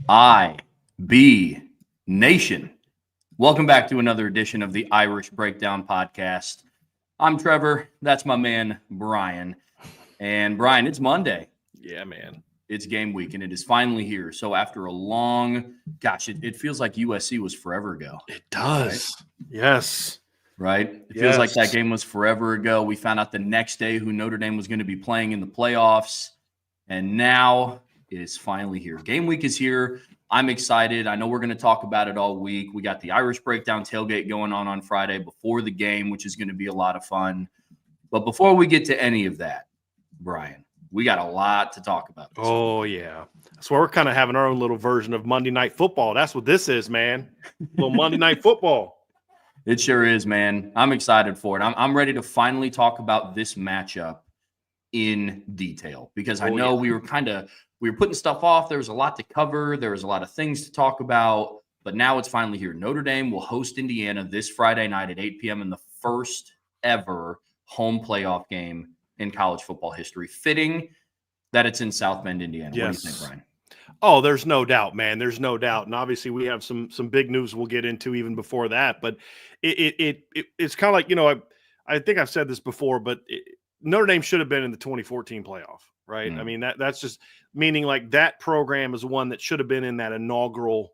IB Nation. Welcome back to another edition of the Irish Breakdown Podcast. I'm Trevor. That's my man, Brian. And Brian, it's Monday. Yeah, man. It's game week, and it is finally here. So after a long, it feels like USC was forever ago. It does. Right? Yes. Right? It feels like that game was forever ago. We found out the next day who Notre Dame was going to be playing in the playoffs. And now it is finally here. Game week is here. I'm excited. I know we're going to talk about it all week. We got the Irish Breakdown tailgate going on Friday before the game, which is going to be a lot of fun. But before we get to any of that, Brian, we got a lot to talk about. Oh, yeah. So we're kind of having our own little version of Monday Night Football. That's what this is, man. A little Monday Night Football. It sure is, man. I'm excited for it. I'm ready to finally talk about this matchup in detail because I know we were putting stuff off. There was a lot to cover. There was a lot of things to talk about, but now it's finally here. Notre Dame will host Indiana this Friday night at 8 p.m. in the first ever home playoff game in college football history. Fitting that it's in South Bend, Indiana. Yes. What do you think, Brian? Oh, there's no doubt, man. There's no doubt. And obviously we have some big news we'll get into even before that, but it's kind of like, I think I've said this before, but Notre Dame should have been in the 2014 playoff, right? I mean, that's just meaning like that program is one that should have been in that inaugural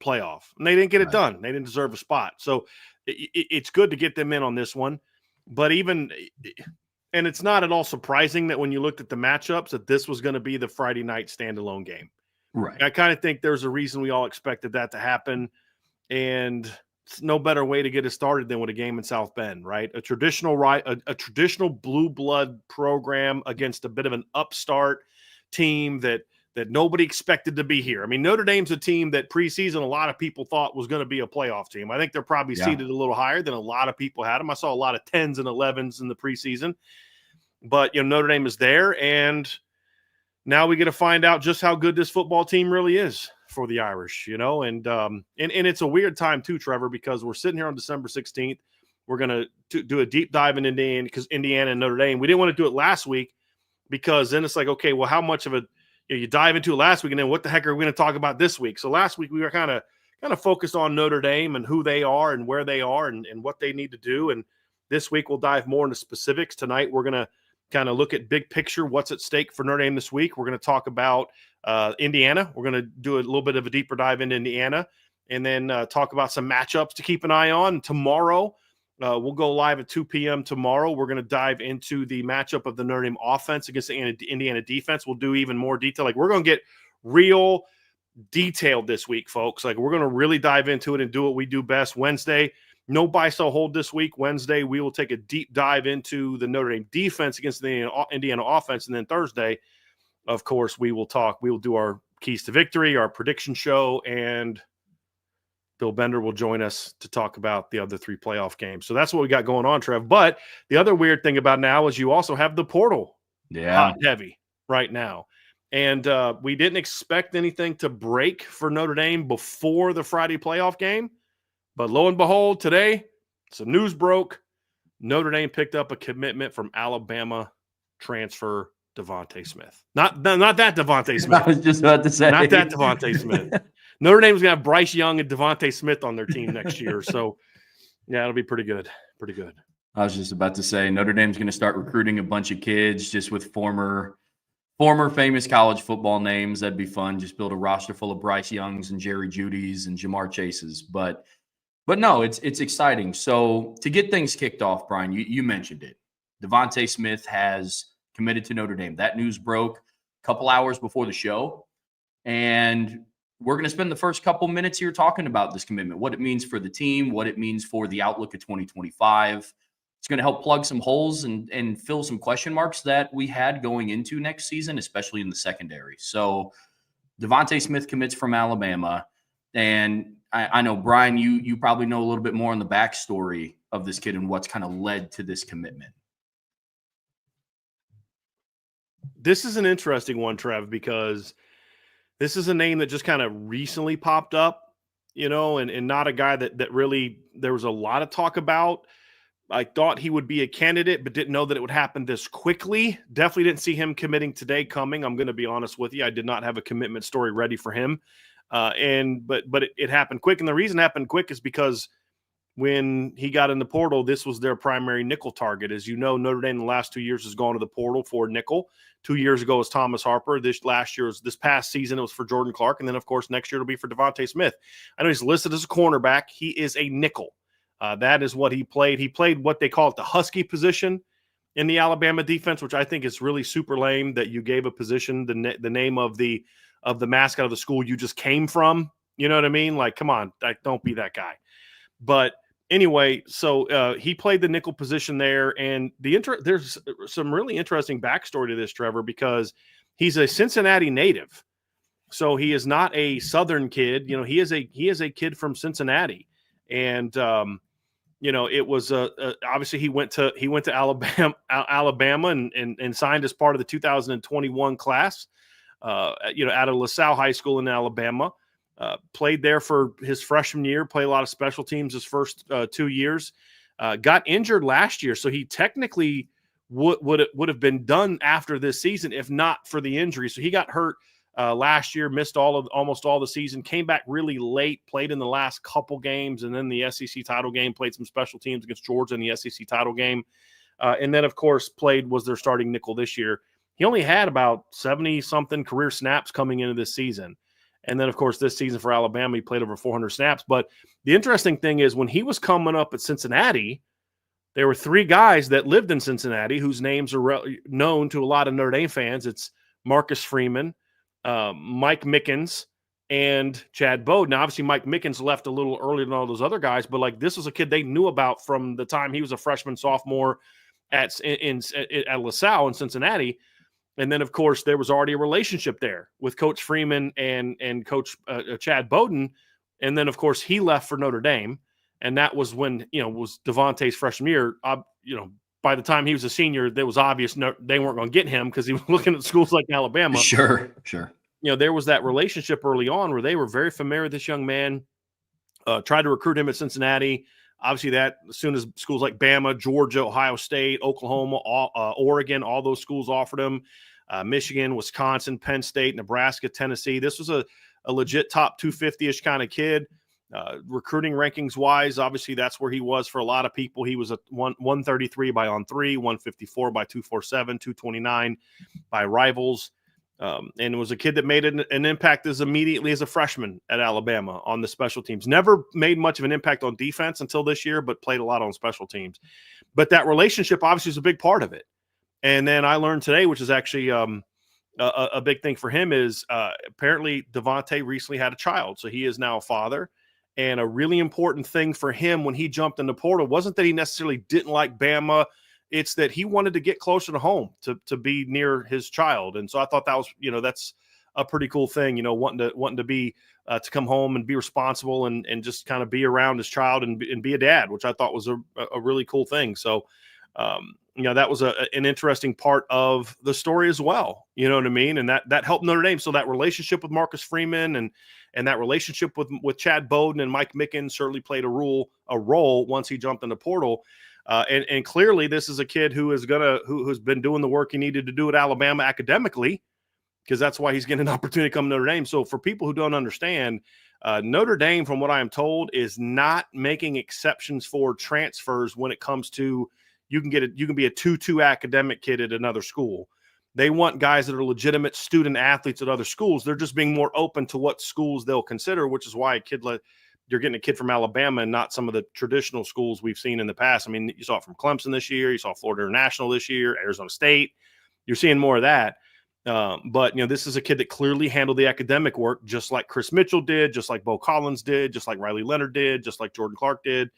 playoff. And they didn't get it done. They didn't deserve a spot. So it's good to get them in on this one. But and it's not at all surprising that when you looked at the matchups that this was going to be the Friday night standalone game. Right. I kind of think there's a reason we all expected that to happen. And it's no better way to get it started than with a game in South Bend, right? A traditional blue blood program against a bit of an upstart team that nobody expected to be here. I mean, Notre Dame's a team that preseason a lot of people thought was going to be a playoff team. I think they're probably seeded a little higher than a lot of people had them. I saw a lot of 10s and 11s in the preseason. But, Notre Dame is there, and now we get to find out just how good this football team really is for the Irish, and it's a weird time too, Trevor, because we're sitting here on December 16th. We're going to do a deep dive in Indiana because Indiana and Notre Dame. We didn't want to do it last week because then it's like, okay, well, how much of a you dive into it last week, and then what the heck are we going to talk about this week? So last week we were kind of focused on Notre Dame and who they are and where they are and what they need to do. And this week we'll dive more into specifics. Tonight we're going to kind of look at big picture, what's at stake for Notre Dame this week. We're going to talk about Indiana. We're going to do a little bit of a deeper dive into Indiana and then talk about some matchups to keep an eye on. Tomorrow, we'll go live at 2 p.m. tomorrow. We're going to dive into the matchup of the Notre Dame offense against the Indiana defense. We'll do even more detail. Like, we're going to get real detailed this week, folks. Like, we're going to really dive into it and do what we do best. Wednesday, no buy-sell hold this week. Wednesday, we will take a deep dive into the Notre Dame defense against the Indiana offense. And then Thursday, of course, we will do our keys to victory, our prediction show, and Bill Bender will join us to talk about the other 3 playoff games. So that's what we got going on, Trev. But the other weird thing about now is you also have the portal hot and heavy right now. And we didn't expect anything to break for Notre Dame before the Friday playoff game. But lo and behold, today, some news broke. Notre Dame picked up a commitment from Alabama transfer Devontae Smith. Not that Devontae Smith. I was just about to say. Not that Devontae Smith. Notre Dame's going to have Bryce Young and Devontae Smith on their team next year. So, yeah, it'll be pretty good. Pretty good. I was just about to say Notre Dame's going to start recruiting a bunch of kids just with former famous college football names. That'd be fun. Just build a roster full of Bryce Youngs and Jerry Judys and Jamar Chases. But no, it's exciting. So to get things kicked off, Brian, you mentioned it. Devontae Smith has committed to Notre Dame. That news broke a couple hours before the show. And we're going to spend the first couple minutes here talking about this commitment, what it means for the team, what it means for the outlook of 2025. It's going to help plug some holes and fill some question marks that we had going into next season, especially in the secondary. So Devontae Smith commits from Alabama. And I know, Brian, you probably know a little bit more on the backstory of this kid and what's kind of led to this commitment. This is an interesting one, Trev, because this is a name that just kind of recently popped up, and not a guy that really there was a lot of talk about. I thought he would be a candidate, but didn't know that it would happen this quickly. Definitely didn't see him committing today coming. I'm going to be honest with you. I did not have a commitment story ready for him. But it happened quick. And the reason it happened quick is because when he got in the portal, this was their primary nickel target. As you know, Notre Dame in the last 2 years has gone to the portal for nickel. 2 years ago was Thomas Harper. This past season, it was for Jordan Clark. And then, of course, next year it'll be for Devontae Smith. I know he's listed as a cornerback. He is a nickel. That is what he played. He played what they call it the Husky position in the Alabama defense, which I think is really super lame that you gave a position the name of the mascot of the school you just came from. You know what I mean? Like, come on, don't be that guy. But anyway, so he played the nickel position there, and there's some really interesting backstory to this, Trevor, because he's a Cincinnati native, so he is not a Southern kid. You know, he is a kid from Cincinnati, and it was obviously he went to Alabama and signed as part of the 2021 class. Out of LaSalle High School in Alabama. Played there for his freshman year, played a lot of special teams his first 2 years. Got injured last year, so he technically would have been done after this season if not for the injury. So he got hurt last year, missed almost all the season, came back really late, played in the last couple games, and then the SEC title game, played some special teams against Georgia in the SEC title game. And then, of course, was their starting nickel this year. He only had about 70-something career snaps coming into this season. And then, of course, this season for Alabama, he played over 400 snaps. But the interesting thing is when he was coming up at Cincinnati, there were 3 guys that lived in Cincinnati whose names are known to a lot of Notre Dame fans. It's Marcus Freeman, Mike Mickens, and Chad Bowden. Now, obviously, Mike Mickens left a little earlier than all those other guys, but this was a kid they knew about from the time he was a freshman, sophomore at LaSalle in Cincinnati. And then, of course, there was already a relationship there with Coach Freeman and Coach Chad Bowden. And then, of course, he left for Notre Dame. And that was when, was Devontae's freshman year. By the time he was a senior, it was obvious they weren't going to get him because he was looking at schools like Alabama. Sure. There was that relationship early on where they were very familiar with this young man, tried to recruit him at Cincinnati. Obviously, that as soon as schools like Bama, Georgia, Ohio State, Oklahoma, Oregon, all those schools offered him. Michigan, Wisconsin, Penn State, Nebraska, Tennessee. This was a legit top 250-ish kind of kid. Recruiting rankings wise, obviously that's where he was for a lot of people. He was a 133 by On3, 154 by 247, 229 by Rivals. And it was a kid that made an impact immediately as a freshman at Alabama on the special teams. Never made much of an impact on defense until this year, but played a lot on special teams. But that relationship obviously is a big part of it. And then I learned today, which is actually a big thing for him, is apparently Devontae recently had a child. So he is now a father. And a really important thing for him when he jumped in the portal wasn't that he necessarily didn't like Bama. It's that he wanted to get closer to home to be near his child. And so I thought that was, that's a pretty cool thing, wanting to be to come home and be responsible and just kind of be around his child and be a dad, which I thought was a really cool thing. So, that was an interesting part of the story as well. You know what I mean? And that helped Notre Dame. So that relationship with Marcus Freeman and that relationship with Chad Bowden and Mike Mickens certainly played a role once he jumped in the portal. And clearly this is a kid who's been doing the work he needed to do at Alabama academically, because that's why he's getting an opportunity to come to Notre Dame. So for people who don't understand, Notre Dame, from what I am told, is not making exceptions for transfers when it comes to you can be a 2-2 academic kid at another school. They want guys that are legitimate student athletes at other schools. They're just being more open to what schools they'll consider, which is why you're getting a kid from Alabama and not some of the traditional schools we've seen in the past. I mean, you saw it from Clemson this year. You saw Florida International this year, Arizona State. You're seeing more of that. But this is a kid that clearly handled the academic work just like Chris Mitchell did, just like Bo Collins did, just like Riley Leonard did, just like Jordan Clark did.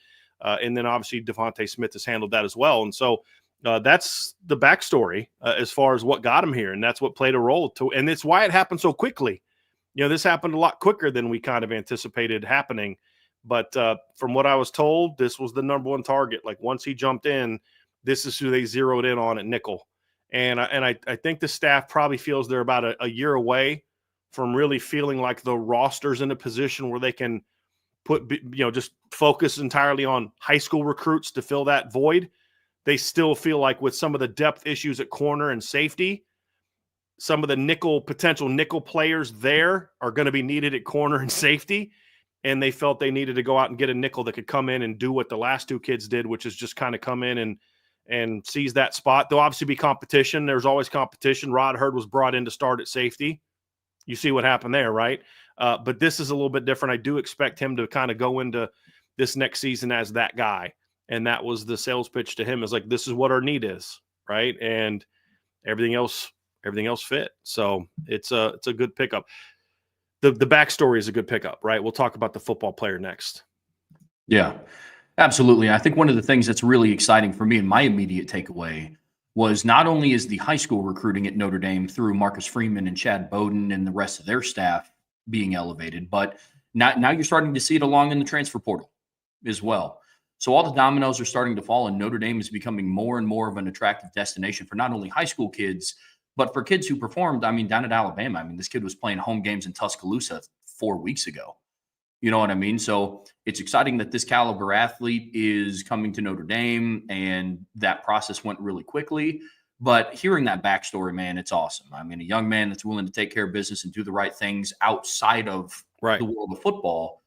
And then obviously Devontae Smith has handled that as well. And so that's the backstory as far as what got him here. And that's what played a role and it's why it happened so quickly. This happened a lot quicker than we kind of anticipated happening. But from what I was told, this was the number one target. Like once he jumped in, this is who they zeroed in on at nickel. And I think the staff probably feels they're about a year away from really feeling like the roster's in a position where they can just focus entirely on high school recruits to fill that void. They still feel like with some of the depth issues at corner and safety, some of the potential nickel players there are going to be needed at corner and safety. And they felt they needed to go out and get a nickel that could come in and do what the last two kids did, which is just kind of come in and seize that spot. There'll obviously be competition. There's always competition. Rod Hurd was brought in to start at safety. You see what happened there, right? But this is a little bit different. I do expect him to kind of go into this next season as that guy. And that was the sales pitch to him, is like, this is what our need is, right? And everything else fit. So it's a good pickup. The backstory is a good pickup, right? We'll talk about the football player next. Yeah, absolutely. I think one of the things that's really exciting for me and my immediate takeaway was not only is the high school recruiting at Notre Dame through Marcus Freeman and Chad Bowden and the rest of their staff being elevated, but now you're starting to see it along in the transfer portal as well. So all the dominoes are starting to fall, and Notre Dame is becoming more and more of an attractive destination for not only high school kids, but for kids who performed, down at Alabama. This kid was playing home games in Tuscaloosa 4 weeks ago. You know what I mean? So it's exciting that this caliber athlete is coming to Notre Dame, and that process went really quickly. But hearing that backstory, man, it's awesome. A young man that's willing to take care of business and do the right things outside of the world of football.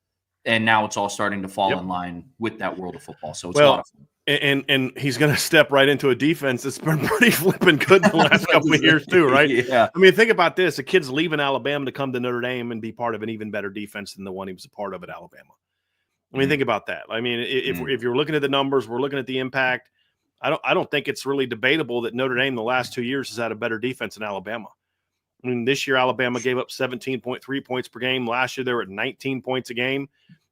And now it's all starting to fall in line with that world of football. So it's a lot of fun. And he's going to step right into a defense that's been pretty flipping good the last couple of years too, right? Yeah. Think about this. A kid's leaving Alabama to come to Notre Dame and be part of an even better defense than the one he was a part of at Alabama. Think about that. If you're looking at the numbers, we're looking at the impact. I don't think it's really debatable that Notre Dame the last 2 years has had a better defense than Alabama. This year Alabama gave up 17.3 points per game. Last year they were at 19 points a game.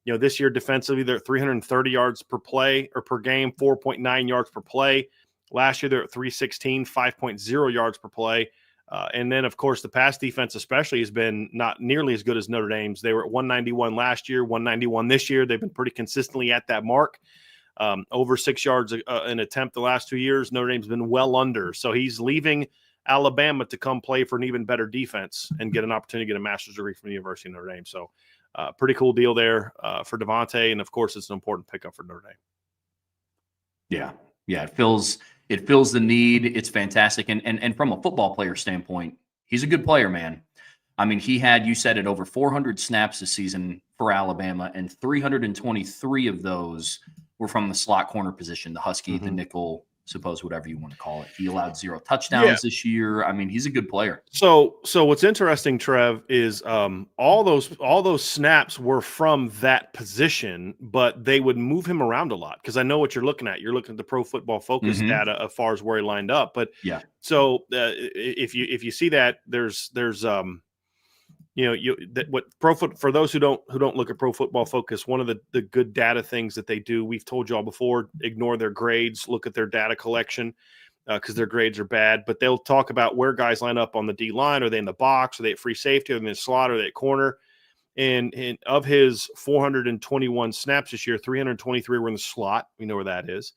This year defensively, they're at 330 yards per play or per game, 4.9 yards per play. Last year, they're at 316, 5.0 yards per play. And then, of course, the pass defense especially has been not nearly as good as Notre Dame's. They were at 191 last year, 191 this year. They've been pretty consistently at that mark. Over 6 yards an attempt the last 2 years. Notre Dame's been well under. So he's leaving Alabama to come play for an even better defense and get an opportunity to get a master's degree from the University of Notre Dame. So pretty cool deal there for Devontae. And, of course, it's an important pickup for Notre Dame. Yeah. It fills the need. It's fantastic. And from a football player standpoint, he's a good player, man. He had, you said it, over 400 snaps this season for Alabama, and 323 of those were from the slot corner position, the Husky, the nickel, suppose whatever you want to call it. He allowed 0 touchdowns this year. He's a good player. So what's interesting, Trev, is all those snaps were from that position, but they would move him around a lot, because I know what you're looking at. You're looking at the Pro Football Focus data as far as where he lined up. But so if you see that, there's for those who don't look at Pro Football Focus, one of the good data things that they do, we've told y'all before, ignore their grades, look at their data collection, because their grades are bad. But they'll talk about where guys line up on the D line. Are they in the box? Are they at free safety? Are they in the slot? Are they at corner? And of his 421 snaps this year, 323 were in the slot. We know where that is.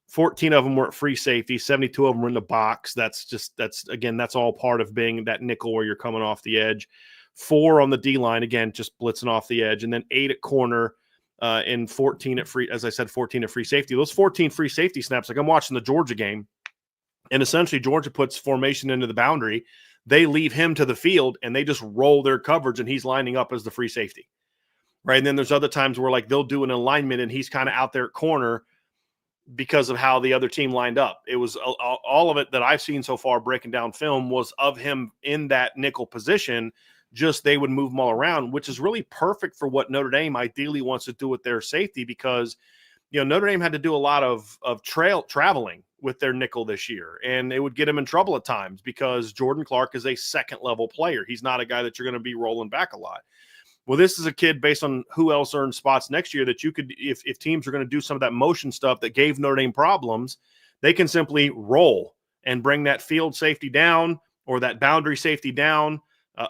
14 of them were at free safety. 72 of them were in the box. That's all part of being that nickel where you're coming off the edge. 4 on the D line, again, just blitzing off the edge, and then 8 at corner, and 14 at free, as I said, 14 at free safety. Those 14 free safety snaps, like I'm watching the Georgia game, and essentially Georgia puts formation into the boundary. They leave him to the field, and they just roll their coverage, and he's lining up as the free safety, right? And then there's other times where, like, they'll do an alignment, and he's kind of out there at corner because of how the other team lined up. It was all of it that I've seen so far breaking down film was of him in that nickel position. Just they would move them all around, which is really perfect for what Notre Dame ideally wants to do with their safety, because Notre Dame had to do a lot of traveling with their nickel this year, and it would get him in trouble at times because Jordan Clark is a second-level player. He's not a guy that you're going to be rolling back a lot. Well, this is a kid based on who else earns spots next year that you could, if teams are going to do some of that motion stuff that gave Notre Dame problems, they can simply roll and bring that field safety down or that boundary safety down.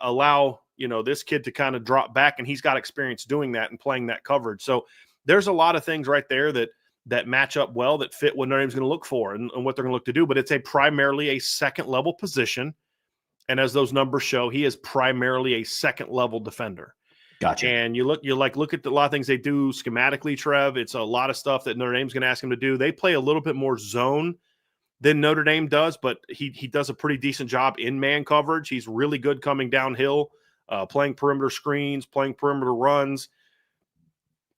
Allow this kid to kind of drop back, and he's got experience doing that and playing that coverage. So there's a lot of things right there that match up well, that fit what Notre Dame's going to look for and what they're going to look to do. But it's primarily a second level position, and as those numbers show, he is primarily a second level defender. Gotcha. And you look at a lot of things they do schematically, Trev. It's a lot of stuff that Notre Dame's going to ask him to do. They play a little bit more zone than Notre Dame does, but he does a pretty decent job in man coverage. He's really good coming downhill, playing perimeter screens, playing perimeter runs.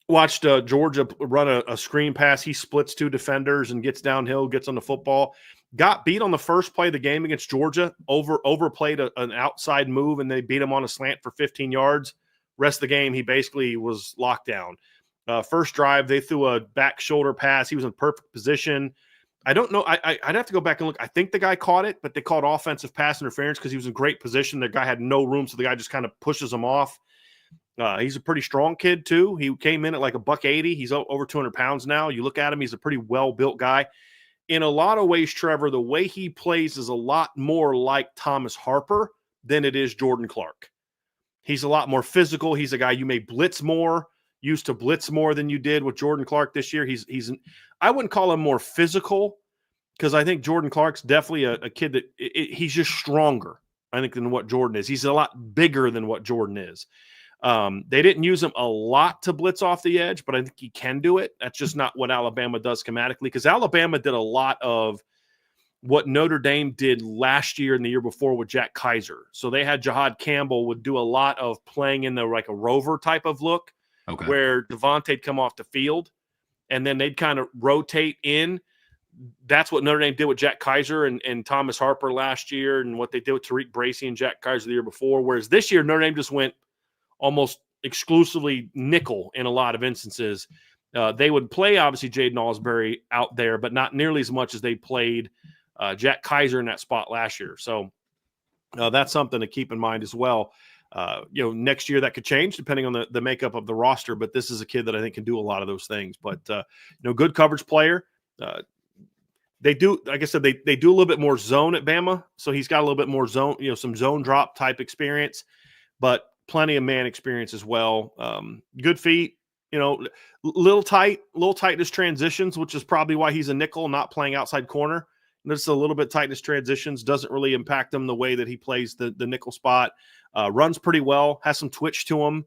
Watched Georgia run a screen pass. He splits 2 defenders and gets downhill, gets on the football. Got beat on the first play of the game against Georgia, overplayed an outside move, and they beat him on a slant for 15 yards. Rest of the game, he basically was locked down. First drive, they threw a back shoulder pass. He was in perfect position. I don't know. I'd have to go back and look. I think the guy caught it, but they called offensive pass interference because he was in great position. The guy had no room, so the guy just kind of pushes him off. He's a pretty strong kid, too. He came in at like $180. He's over 200 pounds now. You look at him, he's a pretty well-built guy. In a lot of ways, Trevor, the way he plays is a lot more like Thomas Harper than it is Jordan Clark. He's a lot more physical. He's a guy you may blitz more, used to blitz more than you did with Jordan Clark this year. I wouldn't call him more physical because I think Jordan Clark's definitely a kid that he's just stronger, I think, than what Jordan is. He's a lot bigger than what Jordan is. They didn't use him a lot to blitz off the edge, but I think he can do it. That's just not what Alabama does schematically, because Alabama did a lot of what Notre Dame did last year and the year before with Jack Kaiser. So they had Jahad Campbell would do a lot of playing in the like a rover type of look, where Devontae'd come off the field and then they'd kind of rotate in. That's what Notre Dame did with Jack Kaiser and Thomas Harper last year, and what they did with Tariq Bracy and Jack Kaiser the year before. Whereas this year, Notre Dame just went almost exclusively nickel in a lot of instances. They would play, obviously, Jaden Alsbury out there, but not nearly as much as they played Jack Kaiser in that spot last year. So that's something to keep in mind as well. Next year that could change depending on the makeup of the roster, but this is a kid that I think can do a lot of those things. But, good coverage player. They do, like I said, they do a little bit more zone at Bama. So he's got a little bit more zone, some zone drop type experience, but plenty of man experience as well. Good feet, little tight in his transitions, which is probably why he's a nickel, not playing outside corner. There's a little bit tight in his transitions, doesn't really impact him the way that he plays the nickel spot. Runs pretty well, has some twitch to him.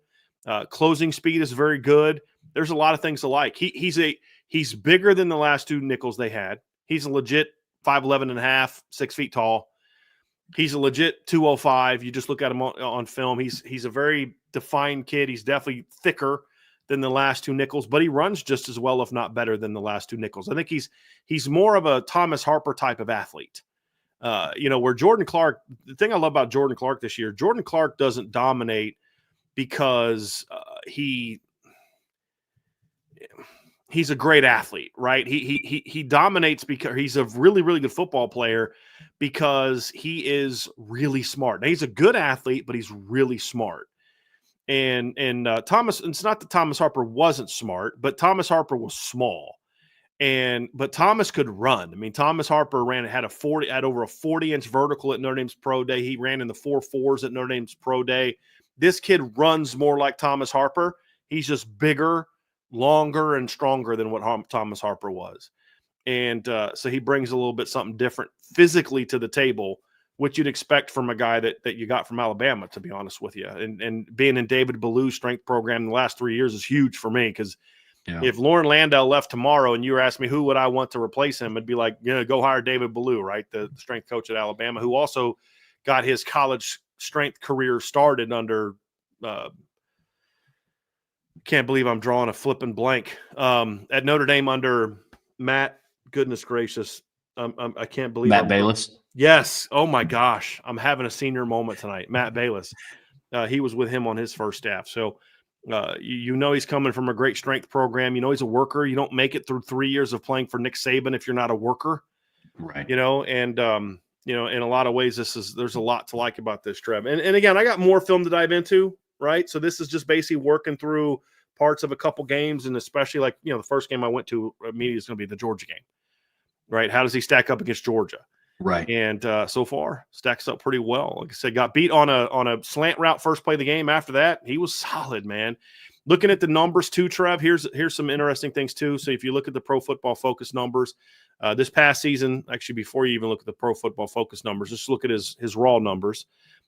Closing speed is very good. There's a lot of things to like. He's bigger than the last 2 nickels they had. He's a legit 5'11 and a half, 6 feet tall. He's a legit 205. You just look at him on film. He's a very defined kid. He's definitely thicker than the last 2 nickels, but he runs just as well, if not better, than the last 2 nickels. I think he's more of a Thomas Harper type of athlete. Where Jordan Clark, the thing I love about Jordan Clark this year, Jordan Clark doesn't dominate because he's a great athlete, right? He dominates because he's a really, really good football player, because he is really smart. Now, he's a good athlete, but he's really smart. And Thomas, it's not that Thomas Harper wasn't smart, but Thomas Harper was small. But Thomas could run. I mean, Thomas Harper had over a 40-inch vertical at Notre Dame's pro day. He ran in the 4.4s at Notre Dame's pro day. This kid runs more like Thomas Harper. He's just bigger, longer, and stronger than what Thomas Harper was. And so he brings a little bit something different physically to the table, which you'd expect from a guy that you got from Alabama, to be honest with you. And being in David Ballou's strength program in the last 3 years is huge for me, because if Lauren Landau left tomorrow and you were asking me who would I want to replace him, I'd be like, go hire David Ballou, right? The strength coach at Alabama, who also got his college strength career started under can't believe I'm drawing a flipping blank. At Notre Dame under Matt, goodness gracious. I can't believe Matt Balis. Yes. Oh my gosh. I'm having a senior moment tonight. Matt Balis. He was with him on his first staff. So he's coming from a great strength program. He's a worker. You don't make it through 3 years of playing for Nick Saban if you're not a worker. Right. In a lot of ways, there's a lot to like about this, Trev. And again, I got more film to dive into, right? So this is just basically working through parts of a couple games, and especially the first game I went to immediately is going to be the Georgia game, right? How does he stack up against Georgia? Right. And so far stacks up pretty well. Like I said, got beat on a slant route first play of the game. After that, he was solid, man. Looking at the numbers too, Trev, here's some interesting things too. So if you look at the Pro Football Focus numbers this past season, actually before you even look at the Pro Football Focus numbers, just look at his raw numbers.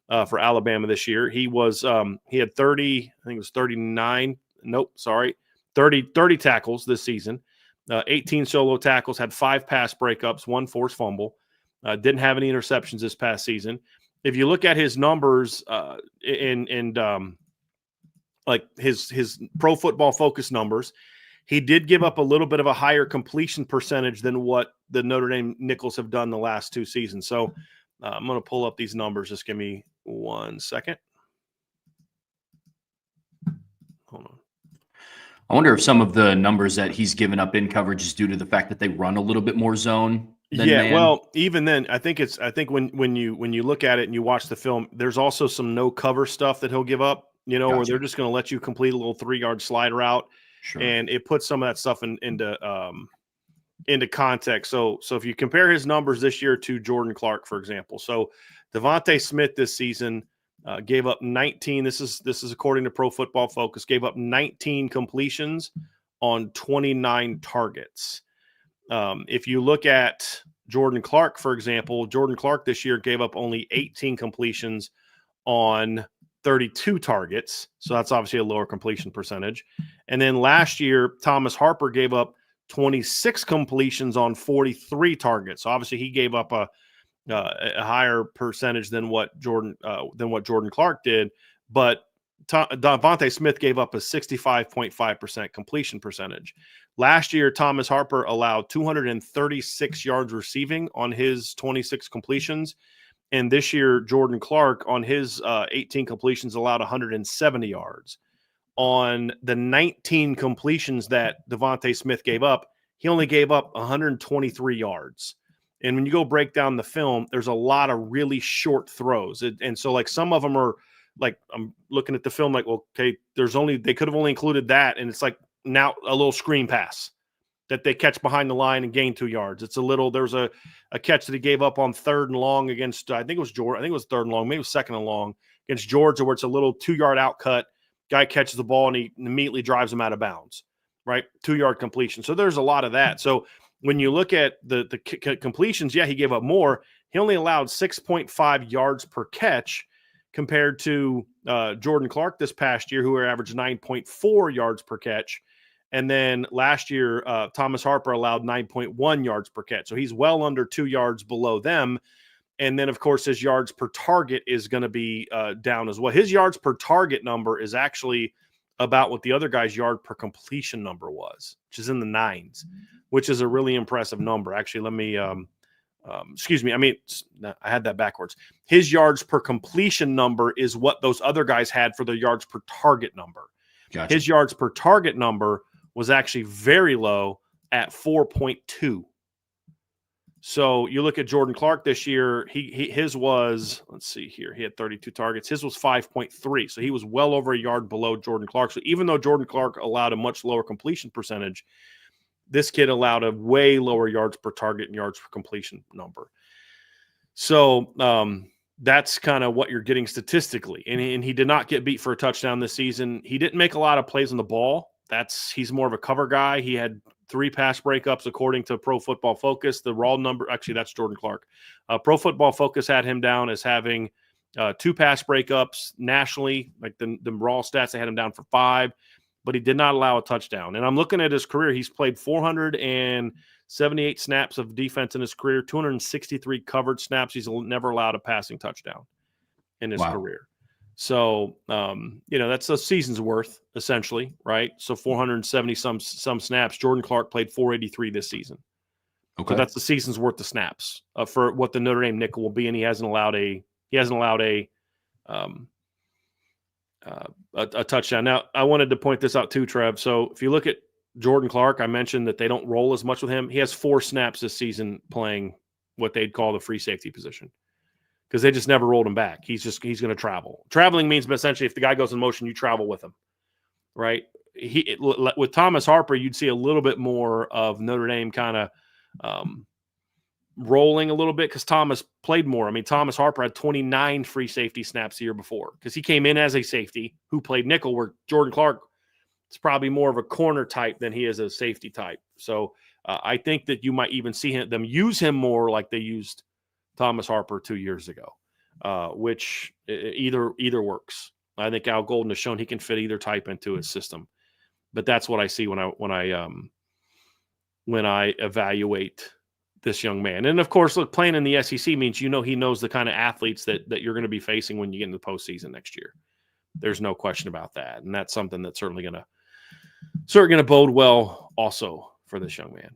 for Alabama this year. He had 30, I think it was 39. Nope, sorry. 30 tackles this season, 18 solo tackles, had 5 pass breakups, 1 forced fumble. Didn't have any interceptions this past season. If you look at his numbers like his Pro Football Focus numbers, he did give up a little bit of a higher completion percentage than what the Notre Dame Nickels have done the last 2 seasons. So I'm going to pull up these numbers. Just give me 1 second. Hold on. I wonder if some of the numbers that he's given up in coverage is due to the fact that they run a little bit more zone than man. Well, even then, I think when you look at it and you watch the film, there's also some no cover stuff that he'll give up, where Gotcha. they're just going to let you complete a little 3-yard slide route. Sure. And it puts some of that stuff into context. So if you compare his numbers this year to Jordan Clark, for example, so Devontae Smith this season gave up 19. This is according to Pro Football Focus. Gave up 19 completions on 29 targets. If you look at Jordan Clark, for example, Jordan Clark this year gave up only 18 completions on 32 targets. So that's obviously a lower completion percentage. And then last year, Thomas Harper gave up 26 completions on 43 targets. So obviously he gave up a higher percentage than what Jordan Clark did. But Devontae Smith gave up a 65.5% completion percentage. Last year, Thomas Harper allowed 236 yards receiving on his 26 completions. And this year, Jordan Clark, on his 18 completions, allowed 170 yards. On the 19 completions that Devontae Smith gave up, he only gave up 123 yards. And when you go break down the film, there's a lot of really short throws. And so, like, some of them are, like, I'm looking at the film like, well, okay, they could have only included that. And it's like now a little screen pass that they catch behind the line and gain 2 yards. There's a catch that he gave up on 3rd and long against, I think it was Georgia. I think it was 3rd and long, maybe it was 2nd and long against Georgia, where it's a little 2-yard outcut. Guy catches the ball and he immediately drives him out of bounds, right? 2-yard completion. So there's a lot of that. So when you look at the completions, he gave up more. He only allowed 6.5 yards per catch compared to Jordan Clark this past year, who averaged 9.4 yards per catch. And then last year, Thomas Harper allowed 9.1 yards per catch. So he's well under 2 yards below them. And then, of course, his yards per target is going to be down as well. His yards per target number is actually about what the other guy's yard per completion number was, which is in the 9s, which is a really impressive number. Actually, let me I had that backwards. His yards per completion number is what those other guys had for their yards per target number. Gotcha. His yards per target number was actually very low at 4.2. So you look at Jordan Clark this year, his was, let's see here, he had 32 targets. His was 5.3. So he was well over a yard below Jordan Clark. So even though Jordan Clark allowed a much lower completion percentage, this kid allowed a way lower yards per target and yards per completion number. So that's kind of what you're getting statistically. And he did not get beat for a touchdown this season. He didn't make a lot of plays on the ball. He's more of a cover guy. He had 3 pass breakups according to Pro Football Focus. The raw number, actually, that's Jordan Clark. Pro Football Focus had him down as having 2 pass breakups nationally. Like the raw stats, they had him down for 5, but he did not allow a touchdown. And I'm looking at his career. He's played 478 snaps of defense in his career, 263 covered snaps. He's never allowed a passing touchdown in his career. So, that's a season's worth, essentially, right? So 470 some snaps. Jordan Clark played 483 this season. Okay. So that's the season's worth of snaps for what the Notre Dame nickel will be, and he hasn't allowed a touchdown. Now, I wanted to point this out too, Trev. So if you look at Jordan Clark, I mentioned that they don't roll as much with him. He has 4 snaps this season playing what they'd call the free safety position, because they just never rolled him back. He's going to travel. Traveling means essentially if the guy goes in motion, you travel with him, right? With Thomas Harper, you'd see a little bit more of Notre Dame kind of rolling a little bit because Thomas played more. I mean, Thomas Harper had 29 free safety snaps the year before because he came in as a safety who played nickel, where Jordan Clark is probably more of a corner type than he is a safety type. So I think that you might even see them use him more like they used Thomas Harper 2 years ago. which either works. I think Al Golden has shown he can fit either type into his system, but that's what I see when I evaluate this young man. And of course, look, playing in the SEC means he knows the kind of athletes that you're going to be facing when you get into the postseason next year. There's no question about that, and that's something that's certainly going to bode well also for this young man.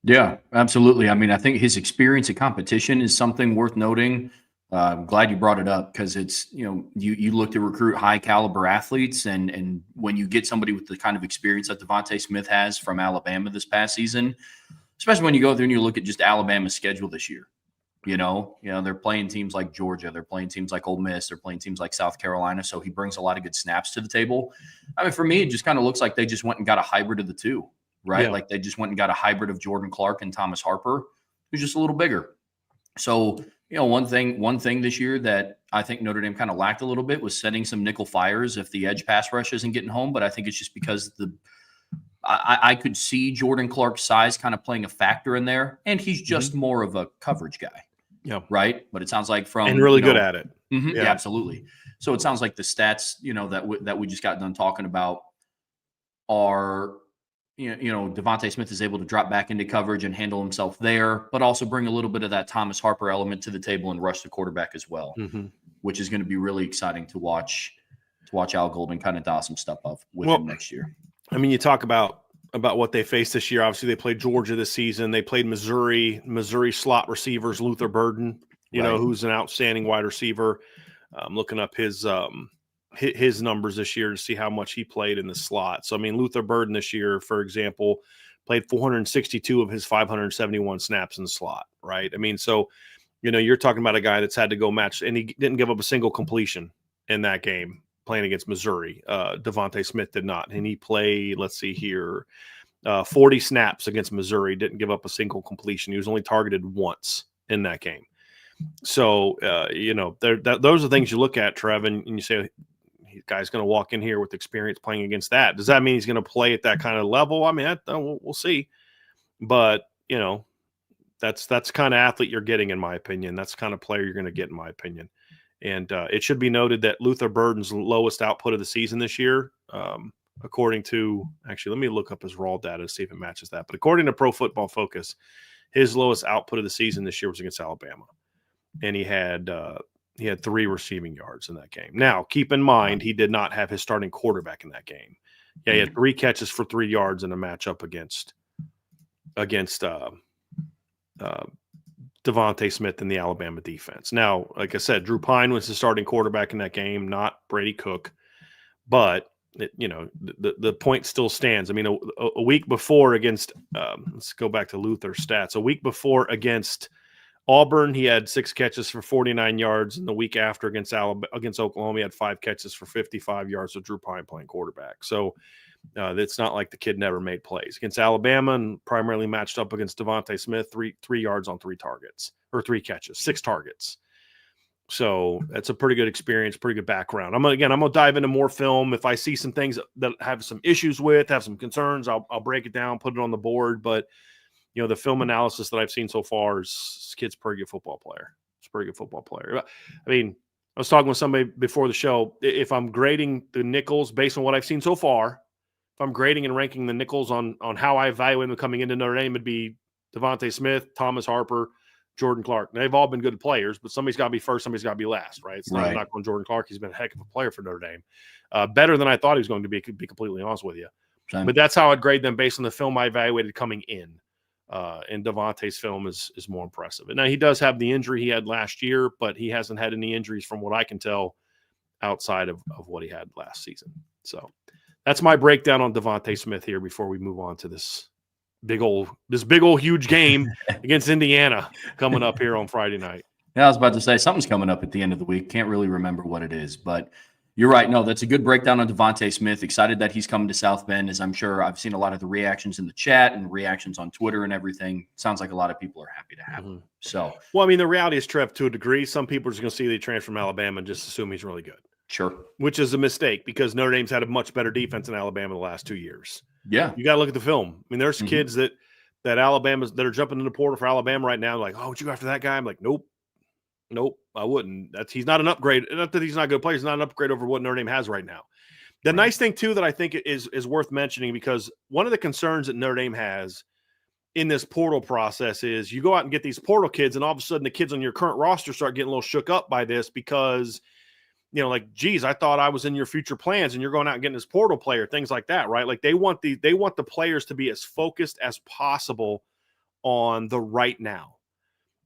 Yeah, absolutely. I mean, I think his experience at competition is something worth noting. I'm glad you brought it up because it's, you look to recruit high caliber athletes, and when you get somebody with the kind of experience that Devontae Smith has from Alabama this past season, especially when you go through and you look at just Alabama's schedule this year, they're playing teams like Georgia, they're playing teams like Ole Miss, they're playing teams like South Carolina. So he brings a lot of good snaps to the table. I mean, for me, it just kind of looks like they just went and got a hybrid of the two, right? Yeah. Like they just went and got a hybrid of Jordan Clark and Thomas Harper, who's just a little bigger. So, one thing this year that I think Notre Dame kind of lacked a little bit was setting some nickel fires if the edge pass rush isn't getting home. But I think it's just because I could see Jordan Clark's size kind of playing a factor in there, and he's just more of a coverage guy. Yeah. Right. But it sounds like and really good at it. Yeah, absolutely. So it sounds like the stats, that we just got done talking about are, Devontae Smith is able to drop back into coverage and handle himself there, but also bring a little bit of that Thomas Harper element to the table and rush the quarterback as well, which is going to be really exciting to watch Al Golden kind of dial some stuff up with him next year. I mean, you talk about what they faced this year. Obviously, they played Georgia this season. They played Missouri slot receivers, Luther Burden, who's an outstanding wide receiver. I'm looking up his numbers this year to see how much he played in the slot. So, I mean, Luther Burden this year, for example, played 462 of his 571 snaps in the slot, right? I mean, so, you're talking about a guy that's had to go match, and he didn't give up a single completion in that game playing against Missouri. Devontae Smith did not. And he played, 40 snaps against Missouri, didn't give up a single completion. He was only targeted once in that game. So, those are things you look at, Trev, and you say, guy's going to walk in here with experience playing against that. Does that mean he's going to play at that kind of level? I mean, we'll see. But, that's the kind of athlete you're getting, in my opinion. That's the kind of player you're going to get, in my opinion. And it should be noted that Luther Burden's lowest output of the season this year, according to – actually, let me look up his raw data to see if it matches that. But according to Pro Football Focus, his lowest output of the season this year was against Alabama. And he had 3 receiving yards in that game. Now, keep in mind, he did not have his starting quarterback in that game. Yeah, he had 3 catches for 3 yards in a matchup against Devontae Smith in the Alabama defense. Now, like I said, Drew Pine was the starting quarterback in that game, not Brady Cook. But, the point still stands. I mean, a week before against let's go back to Luther's stats. A week before against Auburn, he had 6 catches for 49 yards. And the week after against Oklahoma, he had 5 catches for 55 yards with Drew Pine playing quarterback. So it's not like the kid never made plays. Against Alabama and primarily matched up against Devontae Smith, 3 yards on 3 targets, or 3 catches, 6 targets. So that's a pretty good experience, pretty good background. I'm going to dive into more film. If I see some things that I have some issues with, have some concerns, I'll break it down, put it on the board. But the film analysis that I've seen so far is this kid's a pretty good football player. It's a pretty good football player. I mean, I was talking with somebody before the show. If I'm grading the nickels based on what I've seen so far, if I'm grading and ranking the nickels on how I evaluate them coming into Notre Dame, it'd be Devontae Smith, Thomas Harper, Jordan Clark. Now, they've all been good players, but somebody's got to be first, somebody's got to be last, right? It's not knock on Jordan Clark. He's been a heck of a player for Notre Dame. Better than I thought he was going to be completely honest with you. Same. But that's how I'd grade them based on the film I evaluated coming in. And Devontae's film is more impressive. And now he does have the injury he had last year, but he hasn't had any injuries from what I can tell outside of what he had last season. So that's my breakdown on Devontae Smith here before we move on to this big old huge game against Indiana coming up here on Friday night. Yeah, I was about to say something's coming up at the end of the week. Can't really remember what it is, but you're right. No, that's a good breakdown on Devontae Smith. Excited that he's coming to South Bend, as I'm sure I've seen a lot of the reactions in the chat and reactions on Twitter and everything. Sounds like a lot of people are happy to have him. So, well, I mean, the reality is, Trev, to a degree, some people are just going to see the transfer from Alabama and just assume he's really good. Sure. Which is a mistake because Notre Dame's had a much better defense in Alabama the last 2 years. Yeah. You got to look at the film. I mean, there's kids that Alabama's that are jumping in the portal for Alabama right now. Like, oh, would you go after that guy? I'm like, nope. Nope, I wouldn't. He's not an upgrade. Not that he's not a good player. He's not an upgrade over what Notre Dame has right now. The nice thing, too, that I think is worth mentioning, because one of the concerns that Notre Dame has in this portal process is you go out and get these portal kids, and all of a sudden the kids on your current roster start getting a little shook up by this because, like, geez, I thought I was in your future plans and you're going out and getting this portal player, things like that, right? Like they want the players to be as focused as possible on the right now.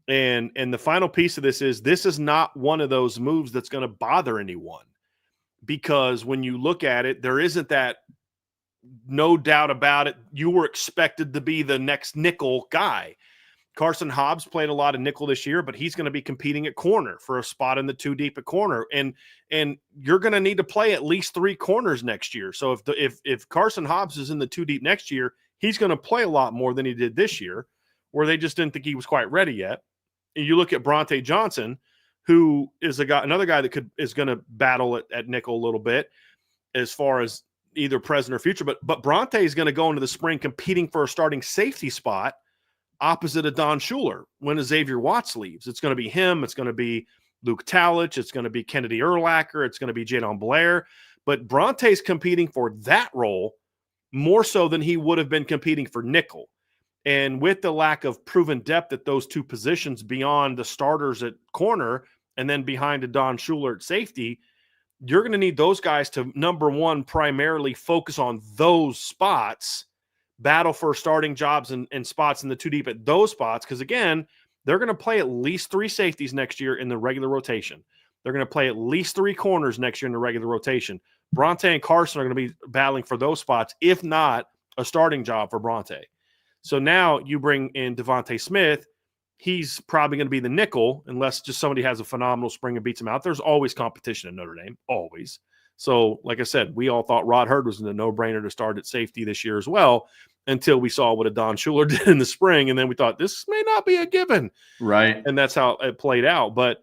And the final piece of this is not one of those moves that's going to bother anyone, because when you look at it, there isn't that, no doubt about it, you were expected to be the next nickel guy. Carson Hobbs played a lot of nickel this year, but he's going to be competing at corner for a spot in the 2 deep at corner. And you're going to need to play at least 3 corners next year. So if Carson Hobbs is in the 2 deep next year, he's going to play a lot more than he did this year, where they just didn't think he was quite ready yet. And you look at Bronte Johnson, who is another guy that is going to battle at nickel a little bit as far as either present or future. But Bronte is going to go into the spring competing for a starting safety spot opposite of Don Schuler when Xavier Watts leaves. It's going to be him. It's going to be Luke Talich. It's going to be Kennedy Urlacher. It's going to be Jadon Blair. But Bronte's competing for that role more so than he would have been competing for nickel. And with the lack of proven depth at those 2 positions beyond the starters at corner and then behind a Don Schuler at safety, you're going to need those guys to, number one, primarily focus on those spots, battle for starting jobs and spots in the 2 deep at those spots. Because, again, they're going to play at least 3 safeties next year in the regular rotation. They're going to play at least 3 corners next year in the regular rotation. Bronte and Carson are going to be battling for those spots, if not a starting job for Bronte. So now you bring in Devontae Smith. He's probably going to be the nickel unless just somebody has a phenomenal spring and beats him out. There's always competition in Notre Dame, always. So, like I said, we all thought Rod Hurd was a no-brainer to start at safety this year as well, until we saw what a Don Schuler did in the spring, and then we thought this may not be a given. Right. And that's how it played out. But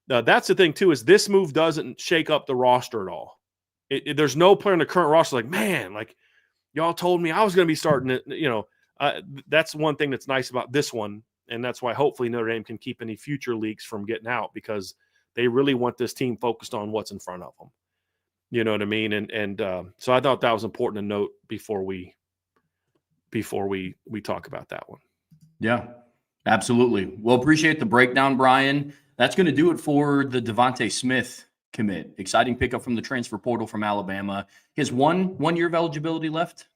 that's the thing, too, is this move doesn't shake up the roster at all. There's no player in the current roster like, man, like, y'all told me I was going to be starting it, that's one thing that's nice about this one, and that's why hopefully Notre Dame can keep any future leaks from getting out, because they really want this team focused on what's in front of them. You know what I mean? And so I thought that was important to note before we talk about that one. Yeah, absolutely. Well, appreciate the breakdown, Brian. That's going to do it for the Devontae Smith commit. Exciting pickup from the transfer portal from Alabama. He has one year of eligibility left,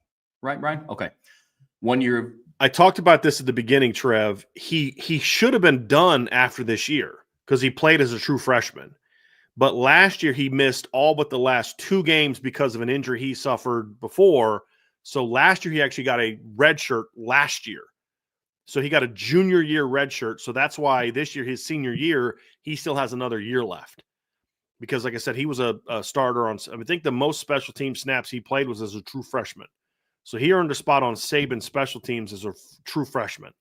right, Brian? Okay. 1 year. I talked about this at the beginning, Trev. He should have been done after this year because he played as a true freshman. But last year he missed all but the last 2 games because of an injury he suffered before. So last year he actually got a red shirt last year. So he got a junior year red shirt. So that's why this year, his senior year, he still has another year left. Because, like I said, he was a starter on – I think the most special team snaps he played was as a true freshman. So he earned a spot on Saban's special teams as a true freshman.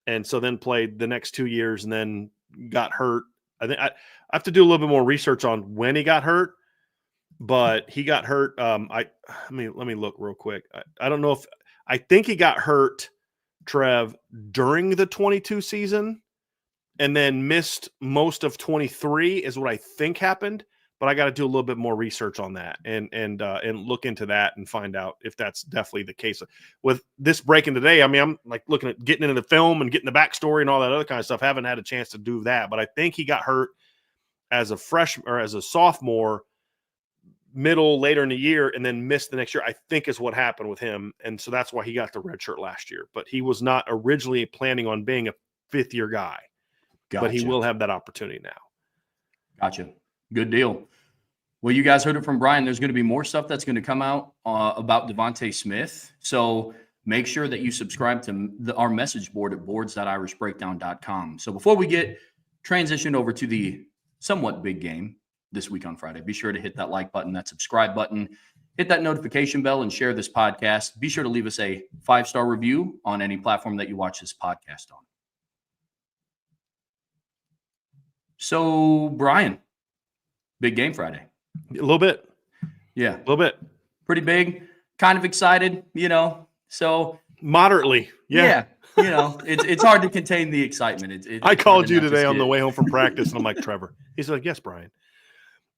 And so then played the next 2 years and then got hurt. I think I have to do a little bit more research on when he got hurt, but he got hurt. Let me look real quick. I don't know if – I think he got hurt, Trev, during the 22 season and then missed most of 23 is what I think happened. But I got to do a little bit more research on that and look into that and find out if that's definitely the case. With this breaking today, I mean, I'm like looking at getting into the film and getting the backstory and all that other kind of stuff. Haven't had a chance to do that, but I think he got hurt as a freshman or as a sophomore, later in the year, and then missed the next year, I think is what happened with him. And so that's why he got the red shirt last year. But he was not originally planning on being a 5th-year guy. Gotcha. But he will have that opportunity now. Gotcha. Good deal. Well, you guys heard it from Brian. There's going to be more stuff that's going to come out about Devontae Smith. So make sure that you subscribe to our message board at boards.irishbreakdown.com. So before we get transitioned over to the somewhat big game this week on Friday, be sure to hit that like button, that subscribe button, hit that notification bell, and share this podcast. Be sure to leave us a 5-star review on any platform that you watch this podcast on. So, Brian, big game Friday. A little bit. Yeah. A little bit. Pretty big. Kind of excited, So. Moderately. Yeah. It's hard to contain the excitement. I it's hard called to you not today just on the get- way home from practice, and I'm like, Trevor. He's like, yes, Brian.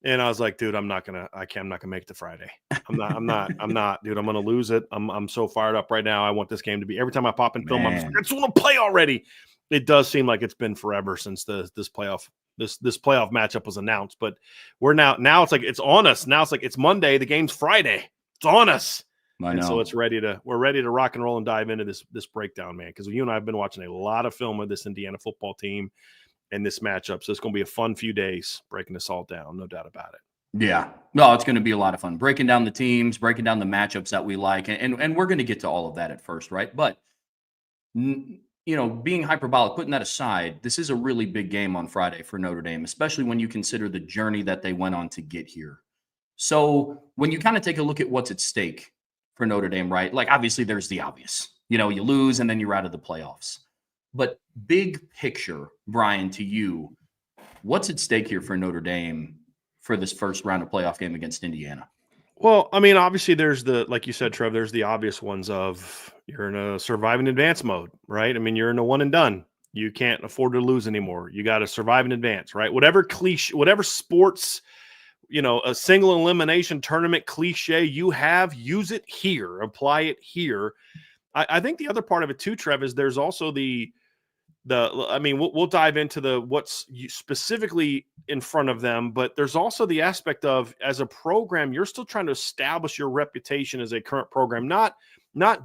And I was like, dude, I'm not gonna make it to Friday. I'm not, dude. I'm gonna lose it. I'm so fired up right now. I want this game to be. Every time I pop in film, I'm just, I just want to play already. It does seem like it's been forever since this playoff matchup was announced. But we're now it's like it's on us. Now it's like it's Monday. The game's Friday. It's on us. And so we're ready to rock and roll and dive into this breakdown, man. Because you and I have been watching a lot of film of this Indiana football team and this matchup. So it's going to be a fun few days breaking this all down. No doubt about it. Yeah. No, it's going to be a lot of fun. Breaking down the teams, breaking down the matchups that we like. And we're going to get to all of that at first, right? But, being hyperbolic, putting that aside, this is a really big game on Friday for Notre Dame, especially when you consider the journey that they went on to get here. So when you kind of take a look at what's at stake for Notre Dame, right? Like, obviously, there's the obvious. You lose and then you're out of the playoffs. But big picture, Brian, to you, what's at stake here for Notre Dame for this first round of playoff game against Indiana? Well, I mean, obviously there's like you said, Trev, there's the obvious ones of you're in a survive and advance mode, right? I mean, you're in a one and done. You can't afford to lose anymore. You got to survive and advance, right? Whatever sports, a single elimination tournament cliche you have, use it here, apply it here. I think the other part of it too, Trev, is there's also we'll dive into what's specifically in front of them, but there's also the aspect of, as a program, you're still trying to establish your reputation as a current program, not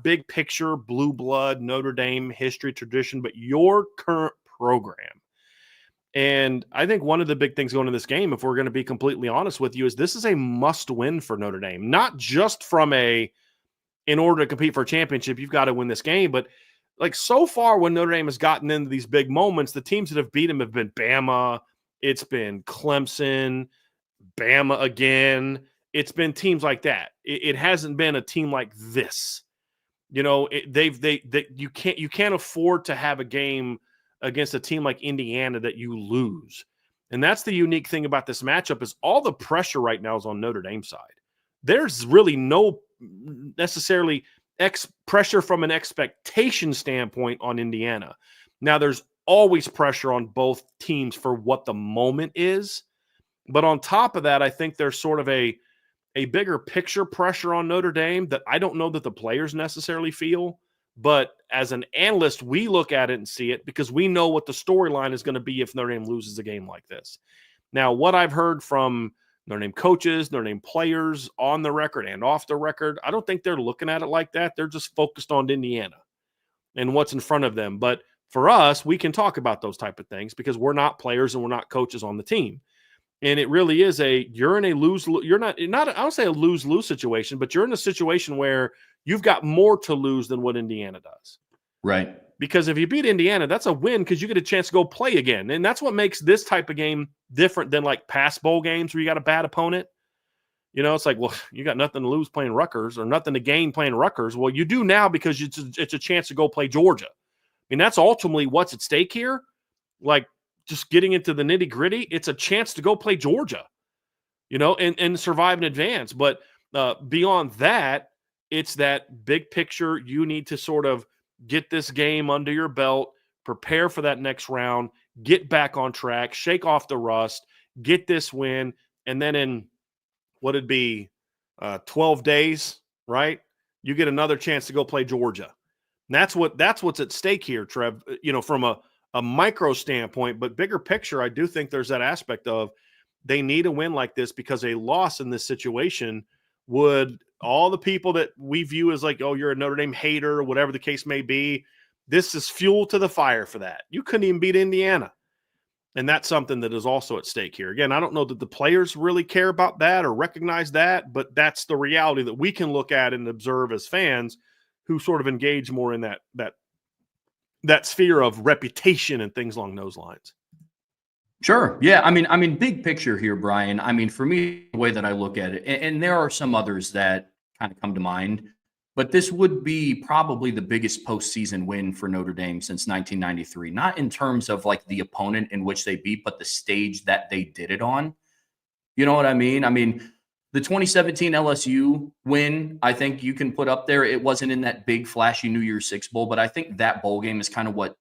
big picture, blue blood, Notre Dame history, tradition, but your current program. And I think one of the big things going to this game, if we're going to be completely honest with you, is this is a must win for Notre Dame, not just in order to compete for a championship, you've got to win this game, but like so far when Notre Dame has gotten into these big moments, the teams that have beat them have been Bama, it's been Clemson, Bama again. It's been teams like that. It hasn't been a team like this. You can't afford to have a game against a team like Indiana that you lose. And that's the unique thing about this matchup is all the pressure right now is on Notre Dame's side. There's really no necessarily pressure from an expectation standpoint on Indiana. Now, there's always pressure on both teams for what the moment is. But on top of that, I think there's sort of a bigger picture pressure on Notre Dame that I don't know that the players necessarily feel. But as an analyst, we look at it and see it because we know what the storyline is going to be if Notre Dame loses a game like this. Now, what I've heard from Notre Dame coaches, Notre Dame players on the record and off the record, I don't think they're looking at it like that. They're just focused on Indiana and what's in front of them. But for us, we can talk about those type of things because we're not players and we're not coaches on the team. And it really is you're in a you're not, I don't say a lose-lose situation, but you're in a situation where you've got more to lose than what Indiana does. Right. Because if you beat Indiana, that's a win because you get a chance to go play again. And that's what makes this type of game different than like past bowl games where you got a bad opponent. It's like, well, you got nothing to lose playing Rutgers or nothing to gain playing Rutgers. Well, you do now because it's a chance to go play Georgia. I mean, that's ultimately what's at stake here. Like just getting into the nitty gritty, it's a chance to go play Georgia, and survive in advance. But beyond that, it's that big picture. You need to sort of get this game under your belt, prepare for that next round, get back on track, shake off the rust, get this win, and then in what it'd be 12 days, right? You get another chance to go play Georgia. And that's what's at stake here, Trev, from a micro standpoint, but bigger picture, I do think there's that aspect of they need a win like this because a loss in this situation would all the people that we view as like, oh, you're a Notre Dame hater or whatever the case may be. This is fuel to the fire for that. You couldn't even beat Indiana. And that's something that is also at stake here. Again, I don't know that the players really care about that or recognize that, but that's the reality that we can look at and observe as fans who sort of engage more in that sphere of reputation and things along those lines. Sure. Yeah. I mean, big picture here, Brian. I mean, for me, the way that I look at it, and there are some others that kind of come to mind, but this would be probably the biggest postseason win for Notre Dame since 1993. Not in terms of like the opponent in which they beat, but the stage that they did it on. You know what I mean? I mean, The 2017 LSU win, I think you can put up there. It wasn't in that big, flashy New Year's Six bowl, but I think that bowl game is kind of what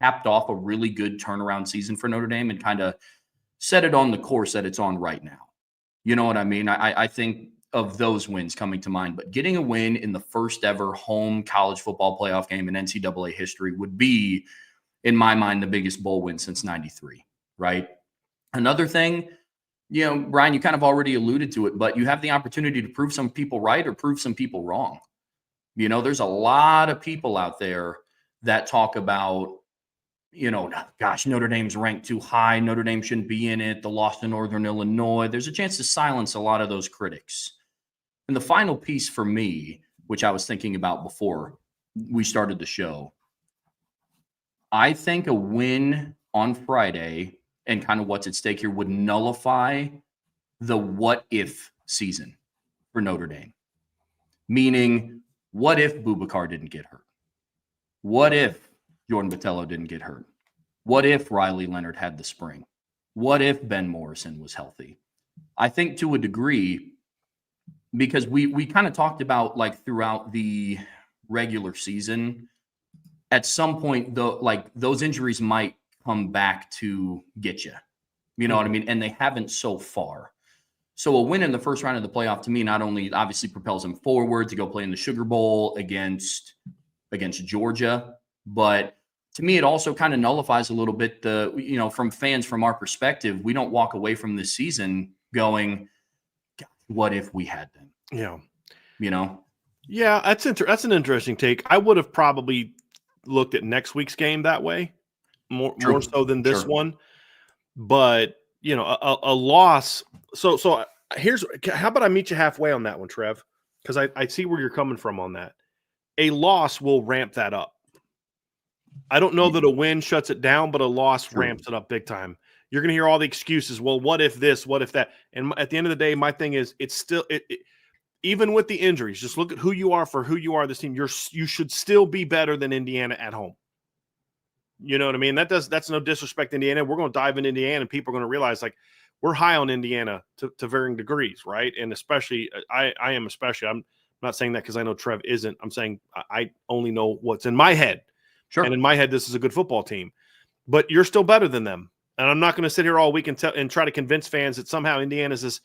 capped off a really good turnaround season for Notre Dame and kind of set it on the course that it's on right now. You know what I mean? I think of those wins coming to mind, but getting a win in the first ever home college football playoff game in NCAA history would be, in my mind, the biggest bowl win since '93, right? Another thing, you know, Brian, you kind of already alluded to it, but you have the opportunity to prove some people right or prove some people wrong. You know, there's a lot of people out there that talk about, you know, gosh, Notre Dame's ranked too high. Notre Dame shouldn't be in it. The loss to Northern Illinois. There's a chance to silence a lot of those critics. And the final piece for me, which I was thinking about before we started the show, I think a win on Friday and kind of what's at stake here would nullify the what if season for Notre Dame. Meaning, what if Boubacar didn't get hurt? What if Jordan Botelho didn't get hurt? What if Riley Leonard had the spring? What if Ben Morrison was healthy? I think to a degree, because we kind of talked about like throughout the regular season, at some point, though, like those injuries might come back to get you. You know what I mean? And they haven't so far. So a win in the first round of the playoff, to me, not only obviously propels them forward to go play in the Sugar Bowl against Georgia, but to me, it also kind of nullifies a little bit the, you know, from fans, from our perspective, we don't walk away from this season going, God, what if we had them? Yeah. You know? Yeah, that's an interesting take. I would have probably looked at next week's game that way, more so than this one. But, you know, a loss. So how about I meet you halfway on that one, Trev? Because I see where you're coming from on that. A loss will ramp that up. I don't know that a win shuts it down, but a loss ramps it up big time. You're going to hear all the excuses. Well, what if this? What if that? And at the end of the day, my thing is, it's still even with the injuries. Just look at who you are for who you are. This team, you should still be better than Indiana at home. You know what I mean? That's no disrespect to Indiana. We're going to dive in Indiana, and people are going to realize like we're high on Indiana to varying degrees, right? And especially, I am especially. I'm not saying that because I know Trev isn't. I'm saying I only know what's in my head. Sure. And in my head, this is a good football team. But you're still better than them. And I'm not going to sit here all week and try to convince fans that somehow Indiana's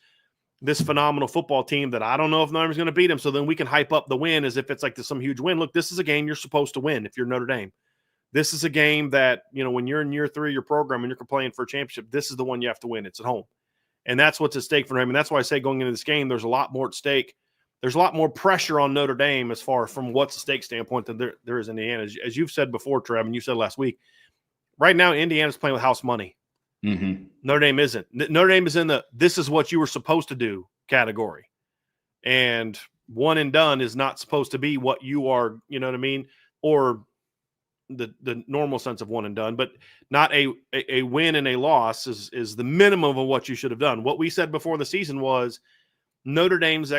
this phenomenal football team that I don't know if Notre Dame's going to beat them. So then we can hype up the win as if it's like some huge win. Look, this is a game you're supposed to win if you're Notre Dame. This is a game that, you know, when you're in year 3 of your program and you're playing for a championship, this is the one you have to win. It's at home. And that's what's at stake for Notre Dame. And that's why I say going into this game, there's a lot more at stake. There's a lot more pressure on Notre Dame as far from what's the stake standpoint than there is in Indiana. As you've said before, Trev, and you said last week, right now Indiana's playing with house money. Mm-hmm. Notre Dame isn't. Notre Dame is in the this is what you were supposed to do category. And one and done is not supposed to be what you are, you know what I mean? Or the normal sense of one and done, but not a win and a loss is the minimum of what you should have done. What we said before the season was Notre Dame's